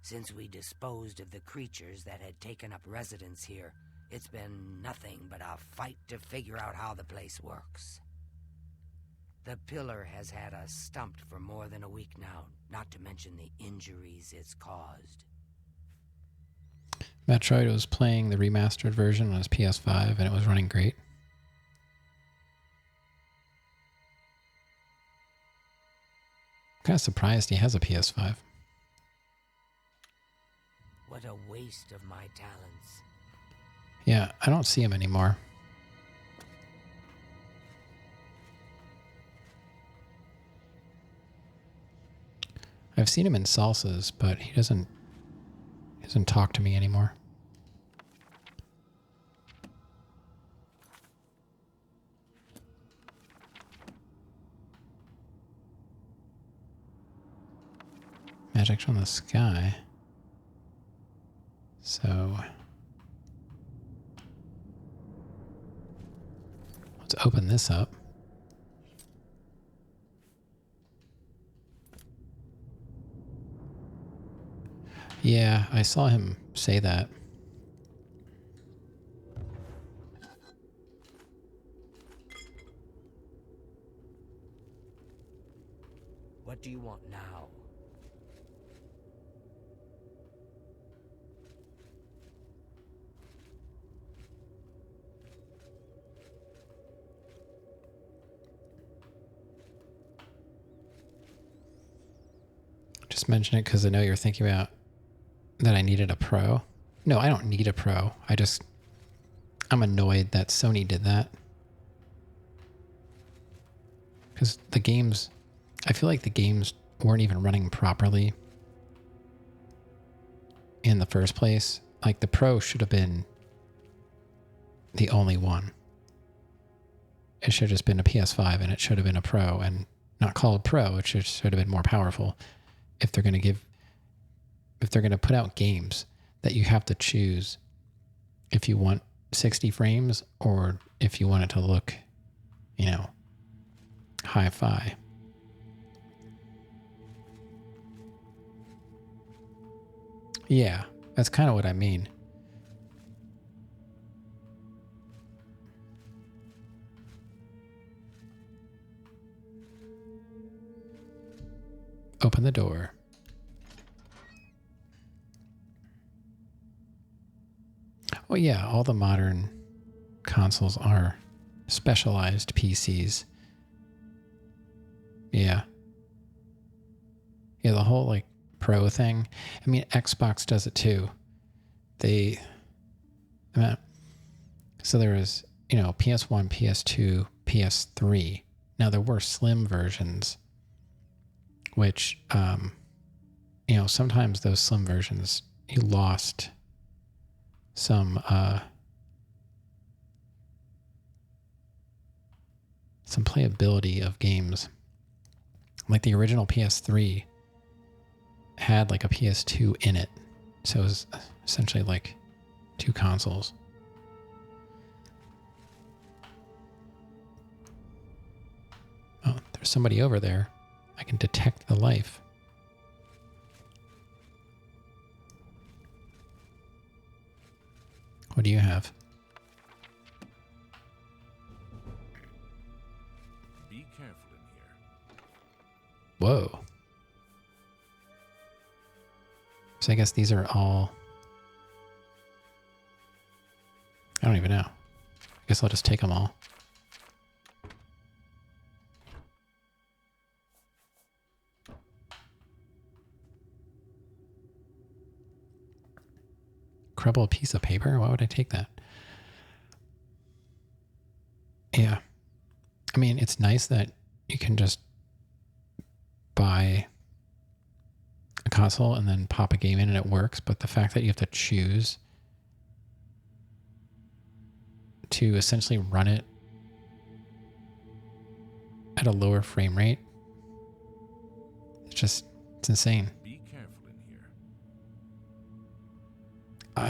Since we disposed of the creatures that had taken up residence here, it's been nothing but a fight to figure out how the place works. The pillar has had us stumped for more than a week now, not to mention the injuries it's caused. Metroid was playing the remastered version on his PS5 and it was running great. Kind of surprised he has a PS5. What a waste of my talents. Yeah, I don't see him anymore. I've seen him in salsas, but he doesn't talk to me anymore. Magic's on the sky. So let's open this up. Yeah, I saw him say that. What do you want now? Just mention it because I know you're thinking about that I needed a Pro. No, I don't need a Pro. I'm annoyed that Sony did that. Because the games, I feel like the games weren't even running properly in the first place. Like the Pro should have been the only one. It should have just been a PS5 and it should have been a Pro and not called Pro. It should have been more powerful. If they're going to put out games that you have to choose if you want 60 frames or if you want it to look, you know, hi-fi. Yeah, that's kind of what I mean. Open the door. Well, yeah, all the modern consoles are specialized PCs. Yeah. Yeah, the whole like Pro thing. I mean, Xbox does it too. So there was, you know, PS1, PS2, PS3. Now there were slim versions, which, you know, sometimes those slim versions, you lost some playability of games. Like the original PS3 had like a PS2 in it. So it was essentially like two consoles. Oh, there's somebody over there. I can detect the life. What do you have? Be careful in here. Whoa. So I guess these are all... I don't even know. I guess I'll just take them all. Crumpled piece of paper? Why would I take that? Yeah. I mean, it's nice that you can just buy a console and then pop a game in and it works, but the fact that you have to choose to essentially run it at a lower frame rate, it's insane. Be careful in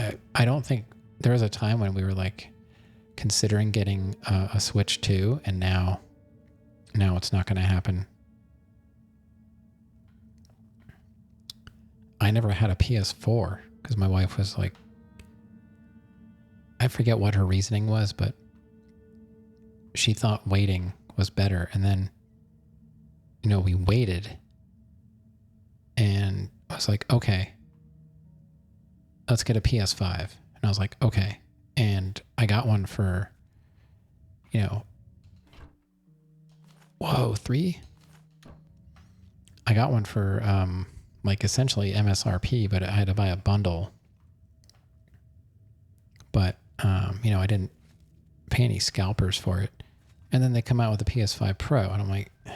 here. I don't think there was a time when we were like considering getting a Switch 2, and now it's not going to happen. I never had a PS4 because my wife was like, I forget what her reasoning was, but she thought waiting was better. And then, you know, we waited and I was like, okay, let's get a PS5. And I was like, okay. And I got one for, you know, $3? I got one for, like essentially MSRP, but I had to buy a bundle. But, you know, I didn't pay any scalpers for it. And then they come out with the PS5 Pro, and I'm like, you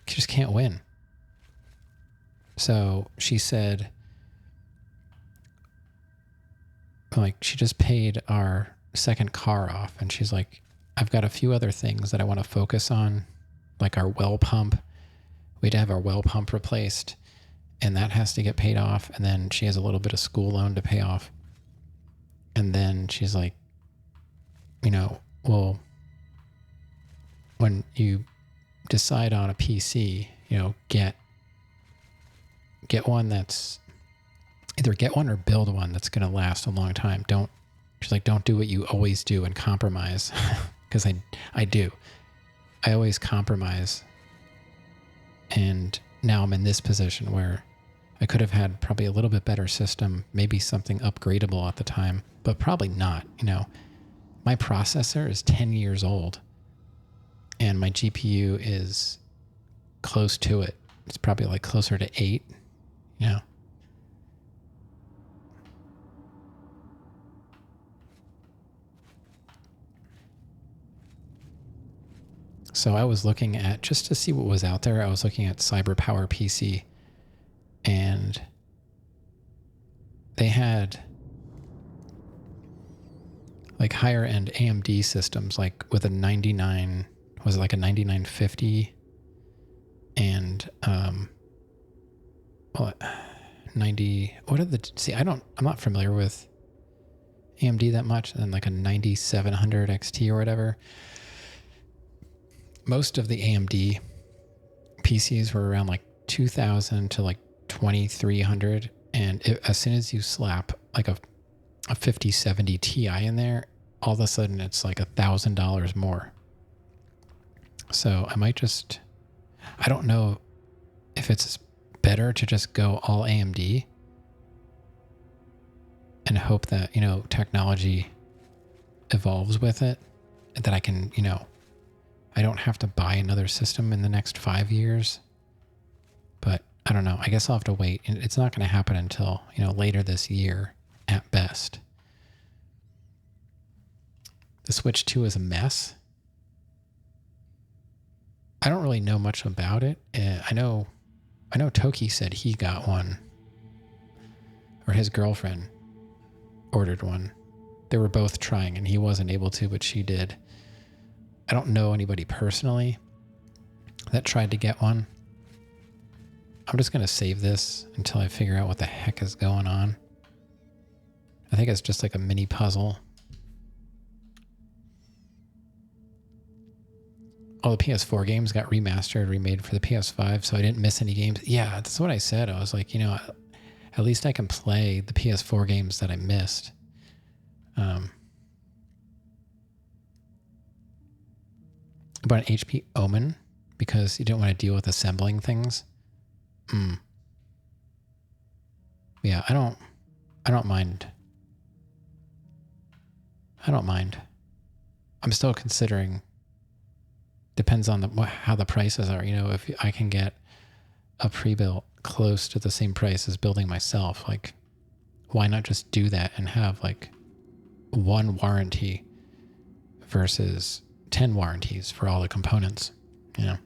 just can't win. So she said, like, she just paid our second car off, and she's like, I've got a few other things that I want to focus on, like our well pump. We had to have our well pump replaced, and that has to get paid off. And then she has a little bit of school loan to pay off. And then she's like, you know, well, when you decide on a PC, you know, get one that's either get one or build one that's going to last a long time. She's like, don't do what you always do and compromise. Because I do. I always compromise. And now I'm in this position where I could have had probably a little bit better system, maybe something upgradable at the time, but probably not. You know, my processor is 10 years old and my GPU is close to it. It's probably like closer to 8, you know. So I was looking at, just to see what was out there, I was looking at CyberPower PC, and they had like higher end AMD systems, like with a 99, was it like a 9950 and 90, what are the, see, I'm not familiar with AMD that much, and like a 9700 XT or whatever. Most of the AMD PCs were around like 2000 to like 2300, and as soon as you slap like a 5070 Ti in there, all of a sudden it's like $1,000 more. So I might just, I don't know if it's better to just go all AMD and hope that, you know, technology evolves with it, and that I can, you know, I don't have to buy another system in the next 5 years. But I don't know. I guess I'll have to wait. It's not going to happen until, you know, later this year at best. The Switch 2 is a mess. I don't really know much about it. I know Toki said he got one, or his girlfriend ordered one. They were both trying and he wasn't able to, but she did. I don't know anybody personally that tried to get one. I'm just going to save this until I figure out what the heck is going on. I think it's just like a mini puzzle. All the PS4 games got remastered, remade for the PS5, so I didn't miss any games. Yeah, that's what I said. I was like, you know, at least I can play the PS4 games that I missed. About an HP Omen, because you don't want to deal with assembling things. Yeah, I don't mind. I don't mind. I'm still considering, depends on how the prices are. You know, if I can get a pre-built close to the same price as building myself, like, why not just do that and have like one warranty versus 10 warranties for all the components, you know.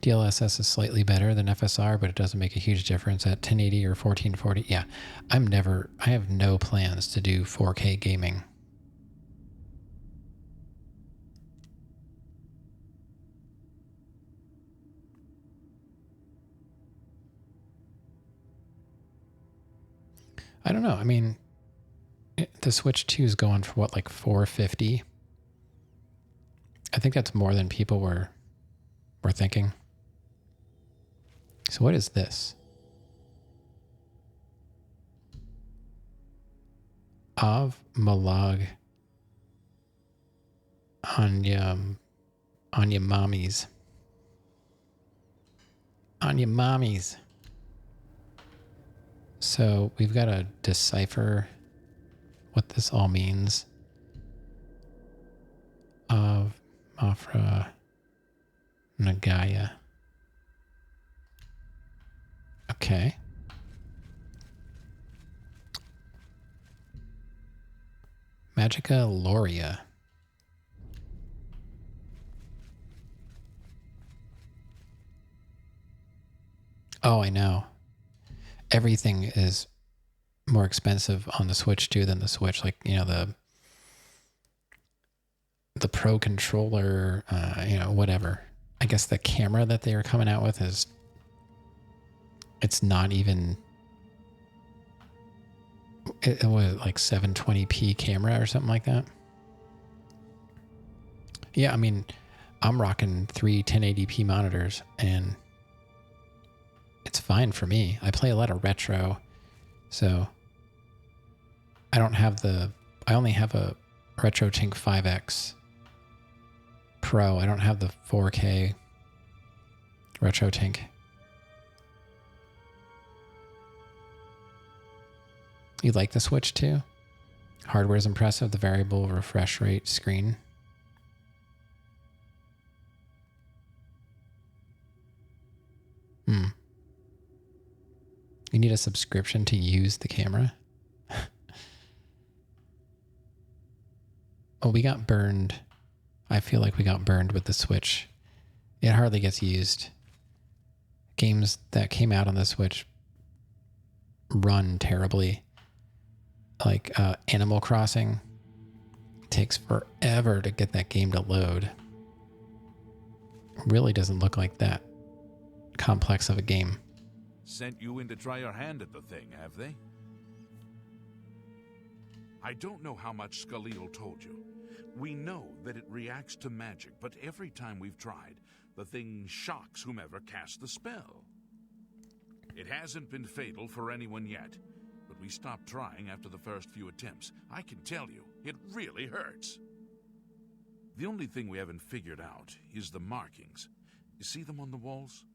DLSS is slightly better than FSR, but it doesn't make a huge difference at 1080 or 1440. Yeah, I have no plans to do 4K gaming. I don't know. I mean, the Switch 2 is going for what, like $450? I think that's more than people were thinking. So what is this? Av Malag on your mommies. On your mommies. So we've got to decipher what this all means. Of Mafra Nagaya. Okay. Magica Loria. Oh, I know. Everything is more expensive on the Switch 2 than the Switch. Like, you know, the Pro controller, you know, whatever. I guess the camera that they are coming out with is, it's not even, it was like 720p camera or something like that. Yeah, I mean, I'm rocking 3 1080p monitors and it's fine for me. I play a lot of retro, so I only have a RetroTink 5X Pro. I don't have the 4K RetroTink. You like the Switch too? Hardware is impressive. The variable refresh rate screen. You need a subscription to use the camera? Oh, we got burned. I feel like we got burned with the Switch. It hardly gets used. Games that came out on the Switch run terribly. Like Animal Crossing. It takes forever to get that game to load. It really doesn't look like that complex of a game. Sent you in to try your hand at the thing, have they? I don't know how much Skalil told you. We know that it reacts to magic, but every time we've tried, the thing shocks whomever casts the spell. It hasn't been fatal for anyone yet, but we stopped trying after the first few attempts. I can tell you, it really hurts. The only thing we haven't figured out is the markings. You see them on the walls?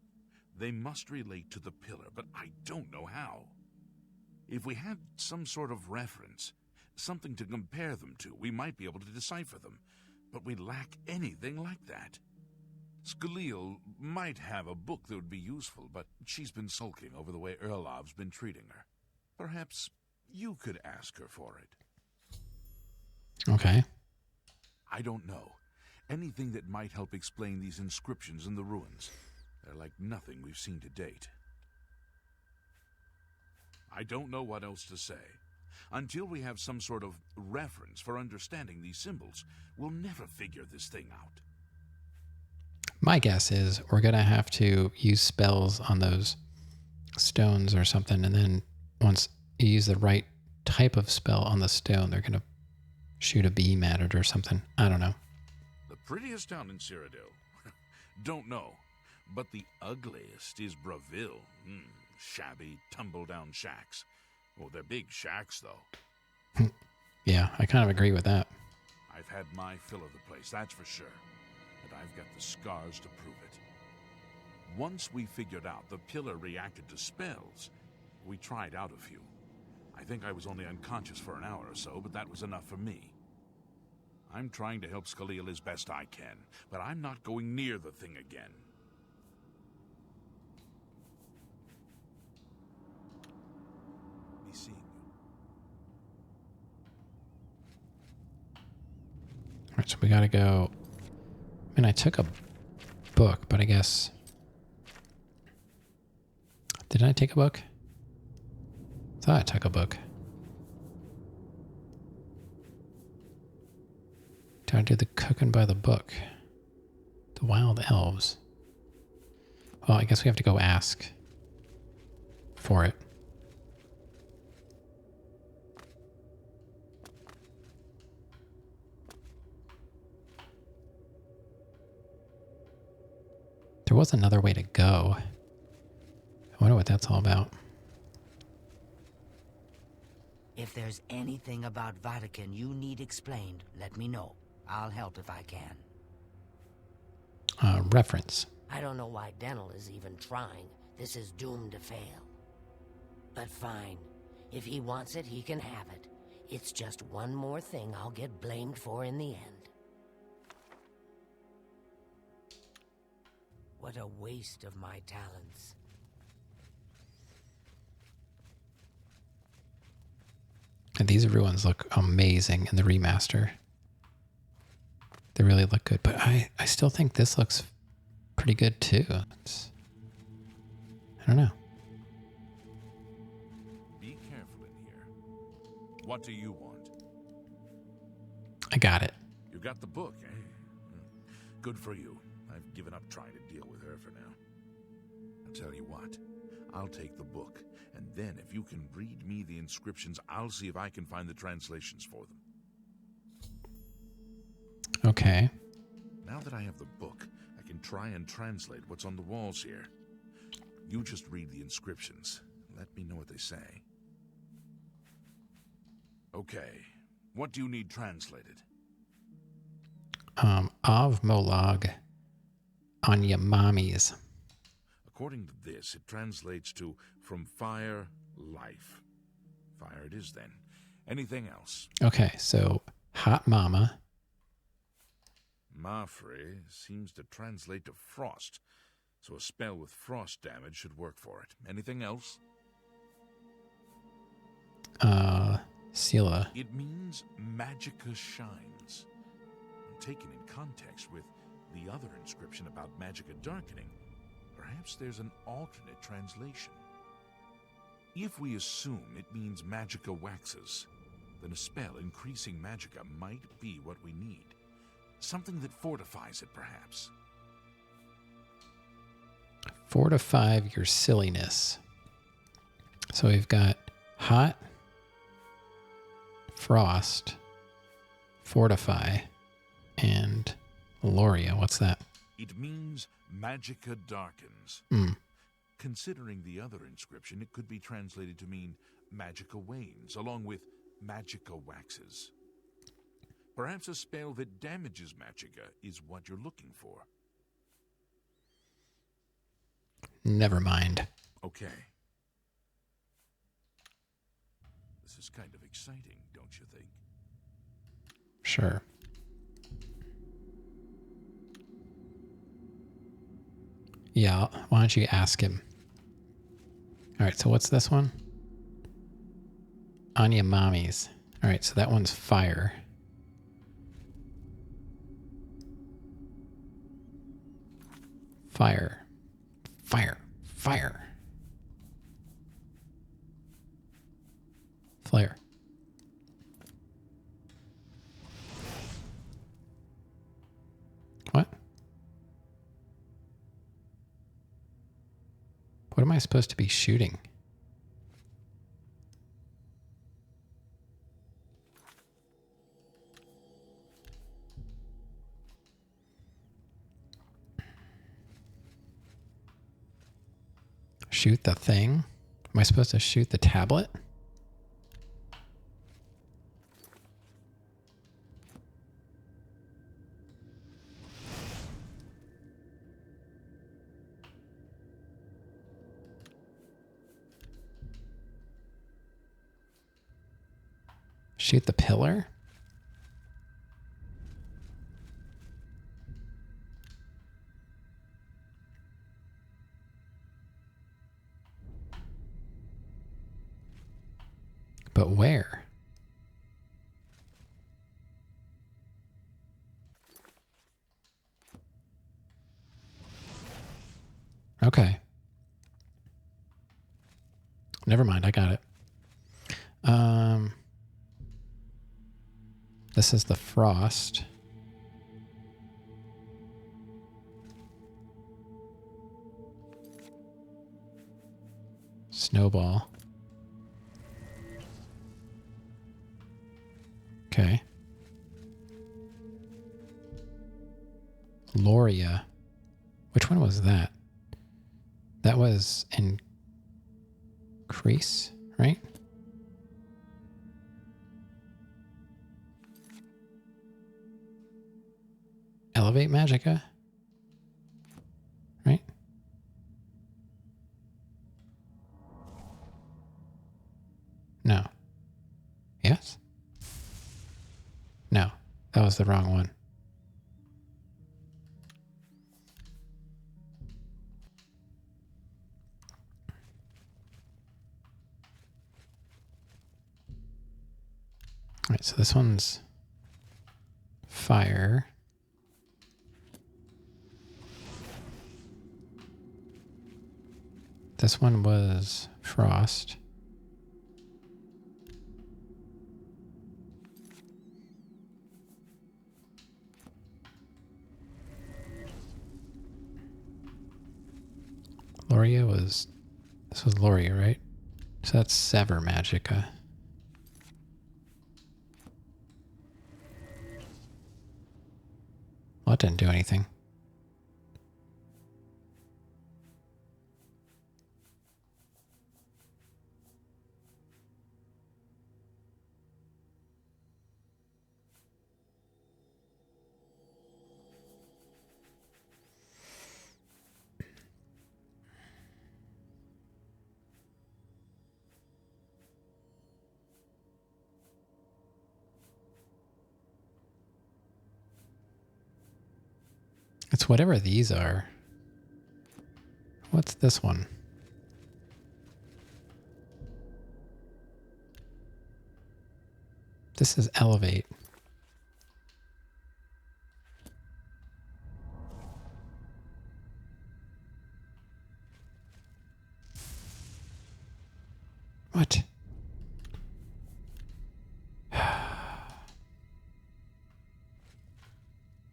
They must relate to the pillar, but I don't know how. If we had some sort of reference, something to compare them to, we might be able to decipher them, but we lack anything like that. Skalil might have a book that would be useful, but she's been sulking over the way Erlov's been treating her. Perhaps you could ask her for it. Okay. I don't know. Anything that might help explain these inscriptions in the ruins. They're like nothing we've seen to date. I don't know what else to say. Until we have some sort of reference for understanding these symbols, we'll never figure this thing out. My guess is we're going to have to use spells on those stones or something, and then once you use the right type of spell on the stone, they're going to shoot a beam at it or something. I don't know. The prettiest town in Cyrodiil? Don't know. But the ugliest is Braville. Shabby, tumble-down shacks. Oh, they're big shacks, though. Yeah, I kind of agree with that. I've had my fill of the place, that's for sure. And I've got the scars to prove it. Once we figured out the pillar reacted to spells, we tried out a few. I think I was only unconscious for an hour or so, but that was enough for me. I'm trying to help Skalil as best I can, but I'm not going near the thing again. Be seeing you. All right, so we got to go. I mean, I took a book, but I guess... Did I take a book? I thought I took a book. Did I do the cooking by the book? The wild elves. Well, I guess we have to go ask for it. There was another way to go. I wonder what that's all about. If there's anything about Vatican you need explained, let me know. I'll help if I can. Reference. I don't know why Dental is even trying. This is doomed to fail. But fine. If he wants it, he can have it. It's just one more thing I'll get blamed for in the end. What a waste of my talents. And these ruins look amazing in the remaster. They really look good, but I still think this looks pretty good too. I don't know. Be careful in here. What do you want? I got it. You got the book, eh? Good for you. I've given up trying to deal with her for now. I'll tell you what. I'll take the book, and then if you can read me the inscriptions, I'll see if I can find the translations for them. Okay. Now that I have the book, I can try and translate what's on the walls here. You just read the inscriptions. Let me know what they say. Okay. What do you need translated? Av Molag on your mommies. According to this, it translates to from fire, life. Fire it is then. Anything else? Okay, so hot mama. Mafre seems to translate to frost, so a spell with frost damage should work for it. Anything else? Sila. It means magicka shines. Taken in context with the other inscription about magicka darkening, perhaps there's an alternate translation. If we assume it means magicka waxes, then a spell increasing magicka might be what we need. Something that fortifies it, perhaps. Fortify your silliness. So we've got hot, frost, fortify, and Loria. What's that? It means magicka darkens. Hmm. Considering the other inscription, it could be translated to mean magicka wanes, along with magicka waxes. Perhaps a spell that damages magicka is what you're looking for. Never mind. Okay. This is kind of exciting, don't you think? Sure. Yeah, why don't you ask him? All right, so what's this one? Anya Mommies. All right, so that one's fire. Fire. Fire. Fire. Flare. What? What am I supposed to be shooting? Shoot the thing? Am I supposed to shoot the tablet? Shoot the pillar? But where? Okay. Never mind, I got it. This is the frost. Snowball. Okay. Loria. Which one was that? That was increase, right? Elevate magicka, right? No. Yes? No, that was the wrong one. All right, so this one's fire. This one was frost. Loria was... This was Loria, right? So that's Sever Magicka. Well, that didn't do anything. It's whatever these are. What's this one? This is elevate. What?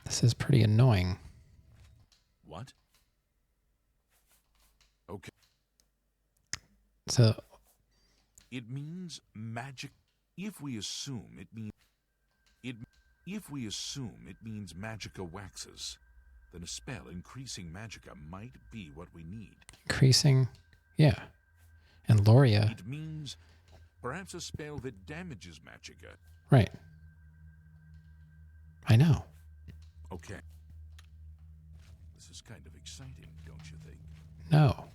This is pretty annoying. What? Okay. So, It means magic. If we assume it means magicka waxes, then a spell increasing magicka might be what we need. increasing, yeah. And Loria, It means perhaps a spell that damages magicka. right. I know. Okay. This is kind of exciting, don't you think? No.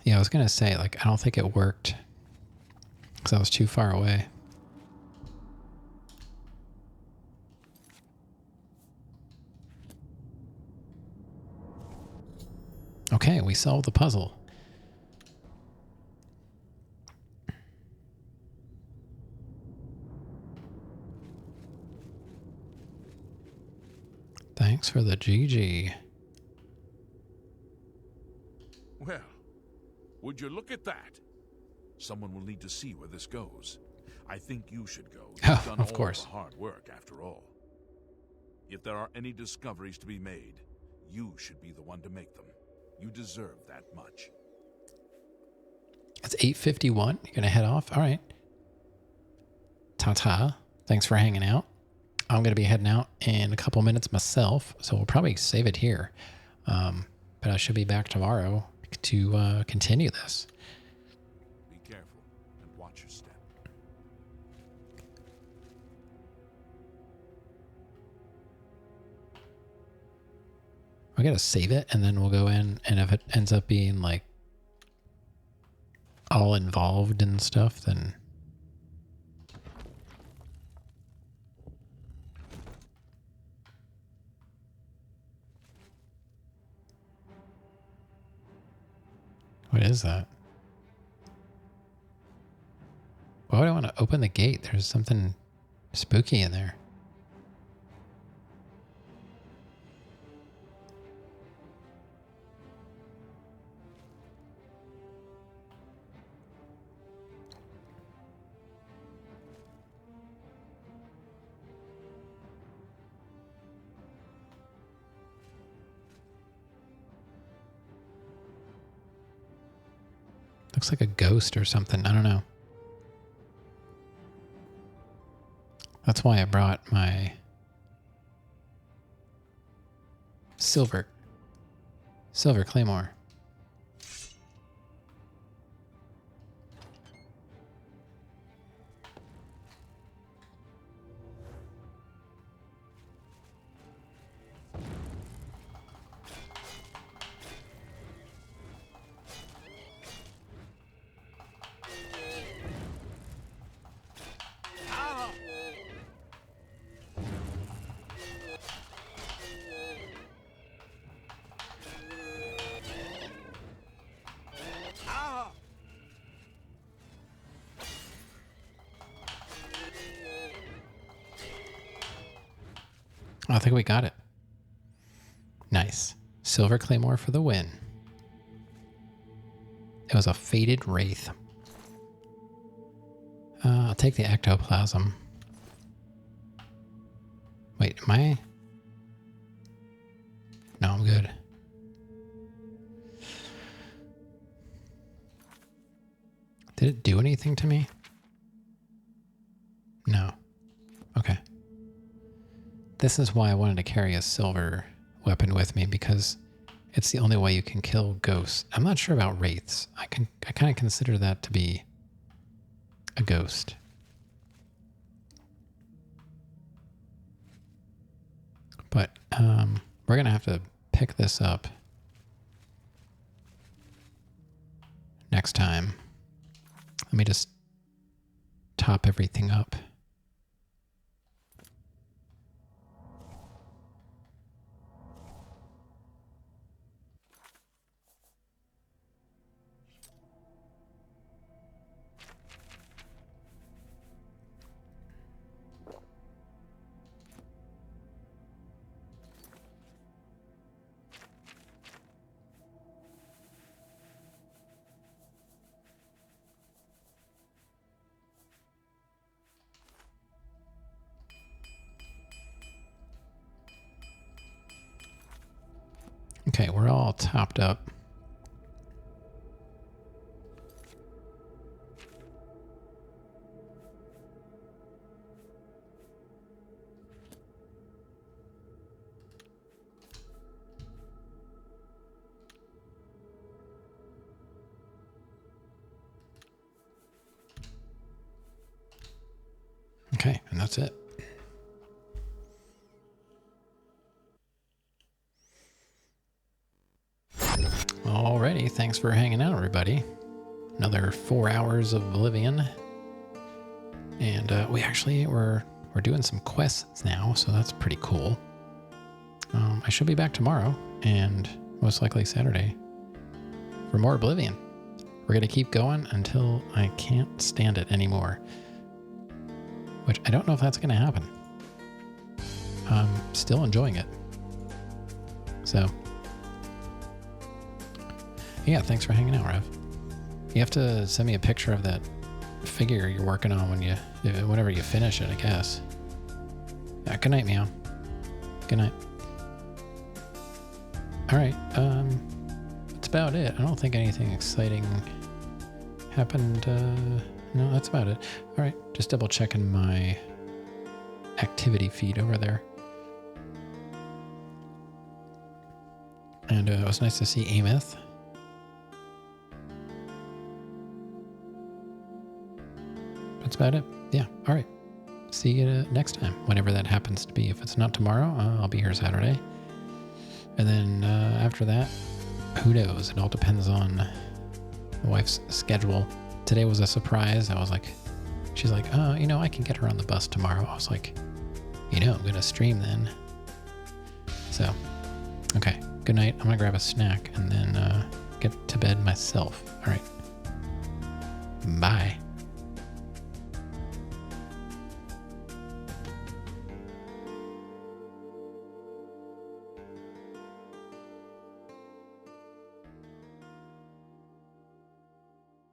Yeah, I was going to say, like, I don't think it worked because I was too far away. Okay, we solved the puzzle. Thanks for the GG. Well, would you look at that? Someone will need to see where this goes. I think you should go. You've done Of all course. the hard work, after all. If there are any discoveries to be made, you should be the one to make them. You deserve that much. It's 8:51. You're going to head off? All right. Ta-ta. Thanks for hanging out. I'm going to be heading out in a couple minutes myself, so we'll probably save it here. But I should be back tomorrow to continue this. Be careful and watch your step. I got to save it, and then we'll go in, and if it ends up being, like, all involved and stuff, then... What is that? Why would I want to open the gate? There's something spooky in there. Looks like a ghost or something. I don't know. That's why I brought my silver claymore. I think we got it. Nice. Silver claymore for the win. It was a faded wraith. I'll take the ectoplasm. Wait, am I? No, I'm good. Did it do anything to me? No. Okay. This is why I wanted to carry a silver weapon with me, because it's the only way you can kill ghosts. I'm not sure about wraiths. I kind of consider that to be a ghost. But we're going to have to pick this up next time. Let me just top everything up. Okay, we're all topped up. Okay, and that's it. Alrighty, thanks for hanging out, everybody. Another 4 hours of Oblivion. And we're doing some quests now, so that's pretty cool. I should be back tomorrow, and most likely Saturday, for more Oblivion. We're going to keep going until I can't stand it anymore. Which I don't know if that's going to happen. I'm still enjoying it. So, yeah, thanks for hanging out, Rev. You have to send me a picture of that figure you're working on whenever you finish it, I guess. Good night, Meow. Good night. All right, that's about it. I don't think anything exciting happened. No, that's about it. All right, just double checking my activity feed over there. And it was nice to see Ameth. That's about it. Yeah, all right. See you next time, whenever that happens to be. If it's not tomorrow, I'll be here Saturday. And then after that, who knows? It all depends on the wife's schedule. Today was a surprise. She's like, I can get her on the bus tomorrow. I was like, I'm going to stream then. So, okay. Good night. I'm going to grab a snack and then get to bed myself. All right. Bye.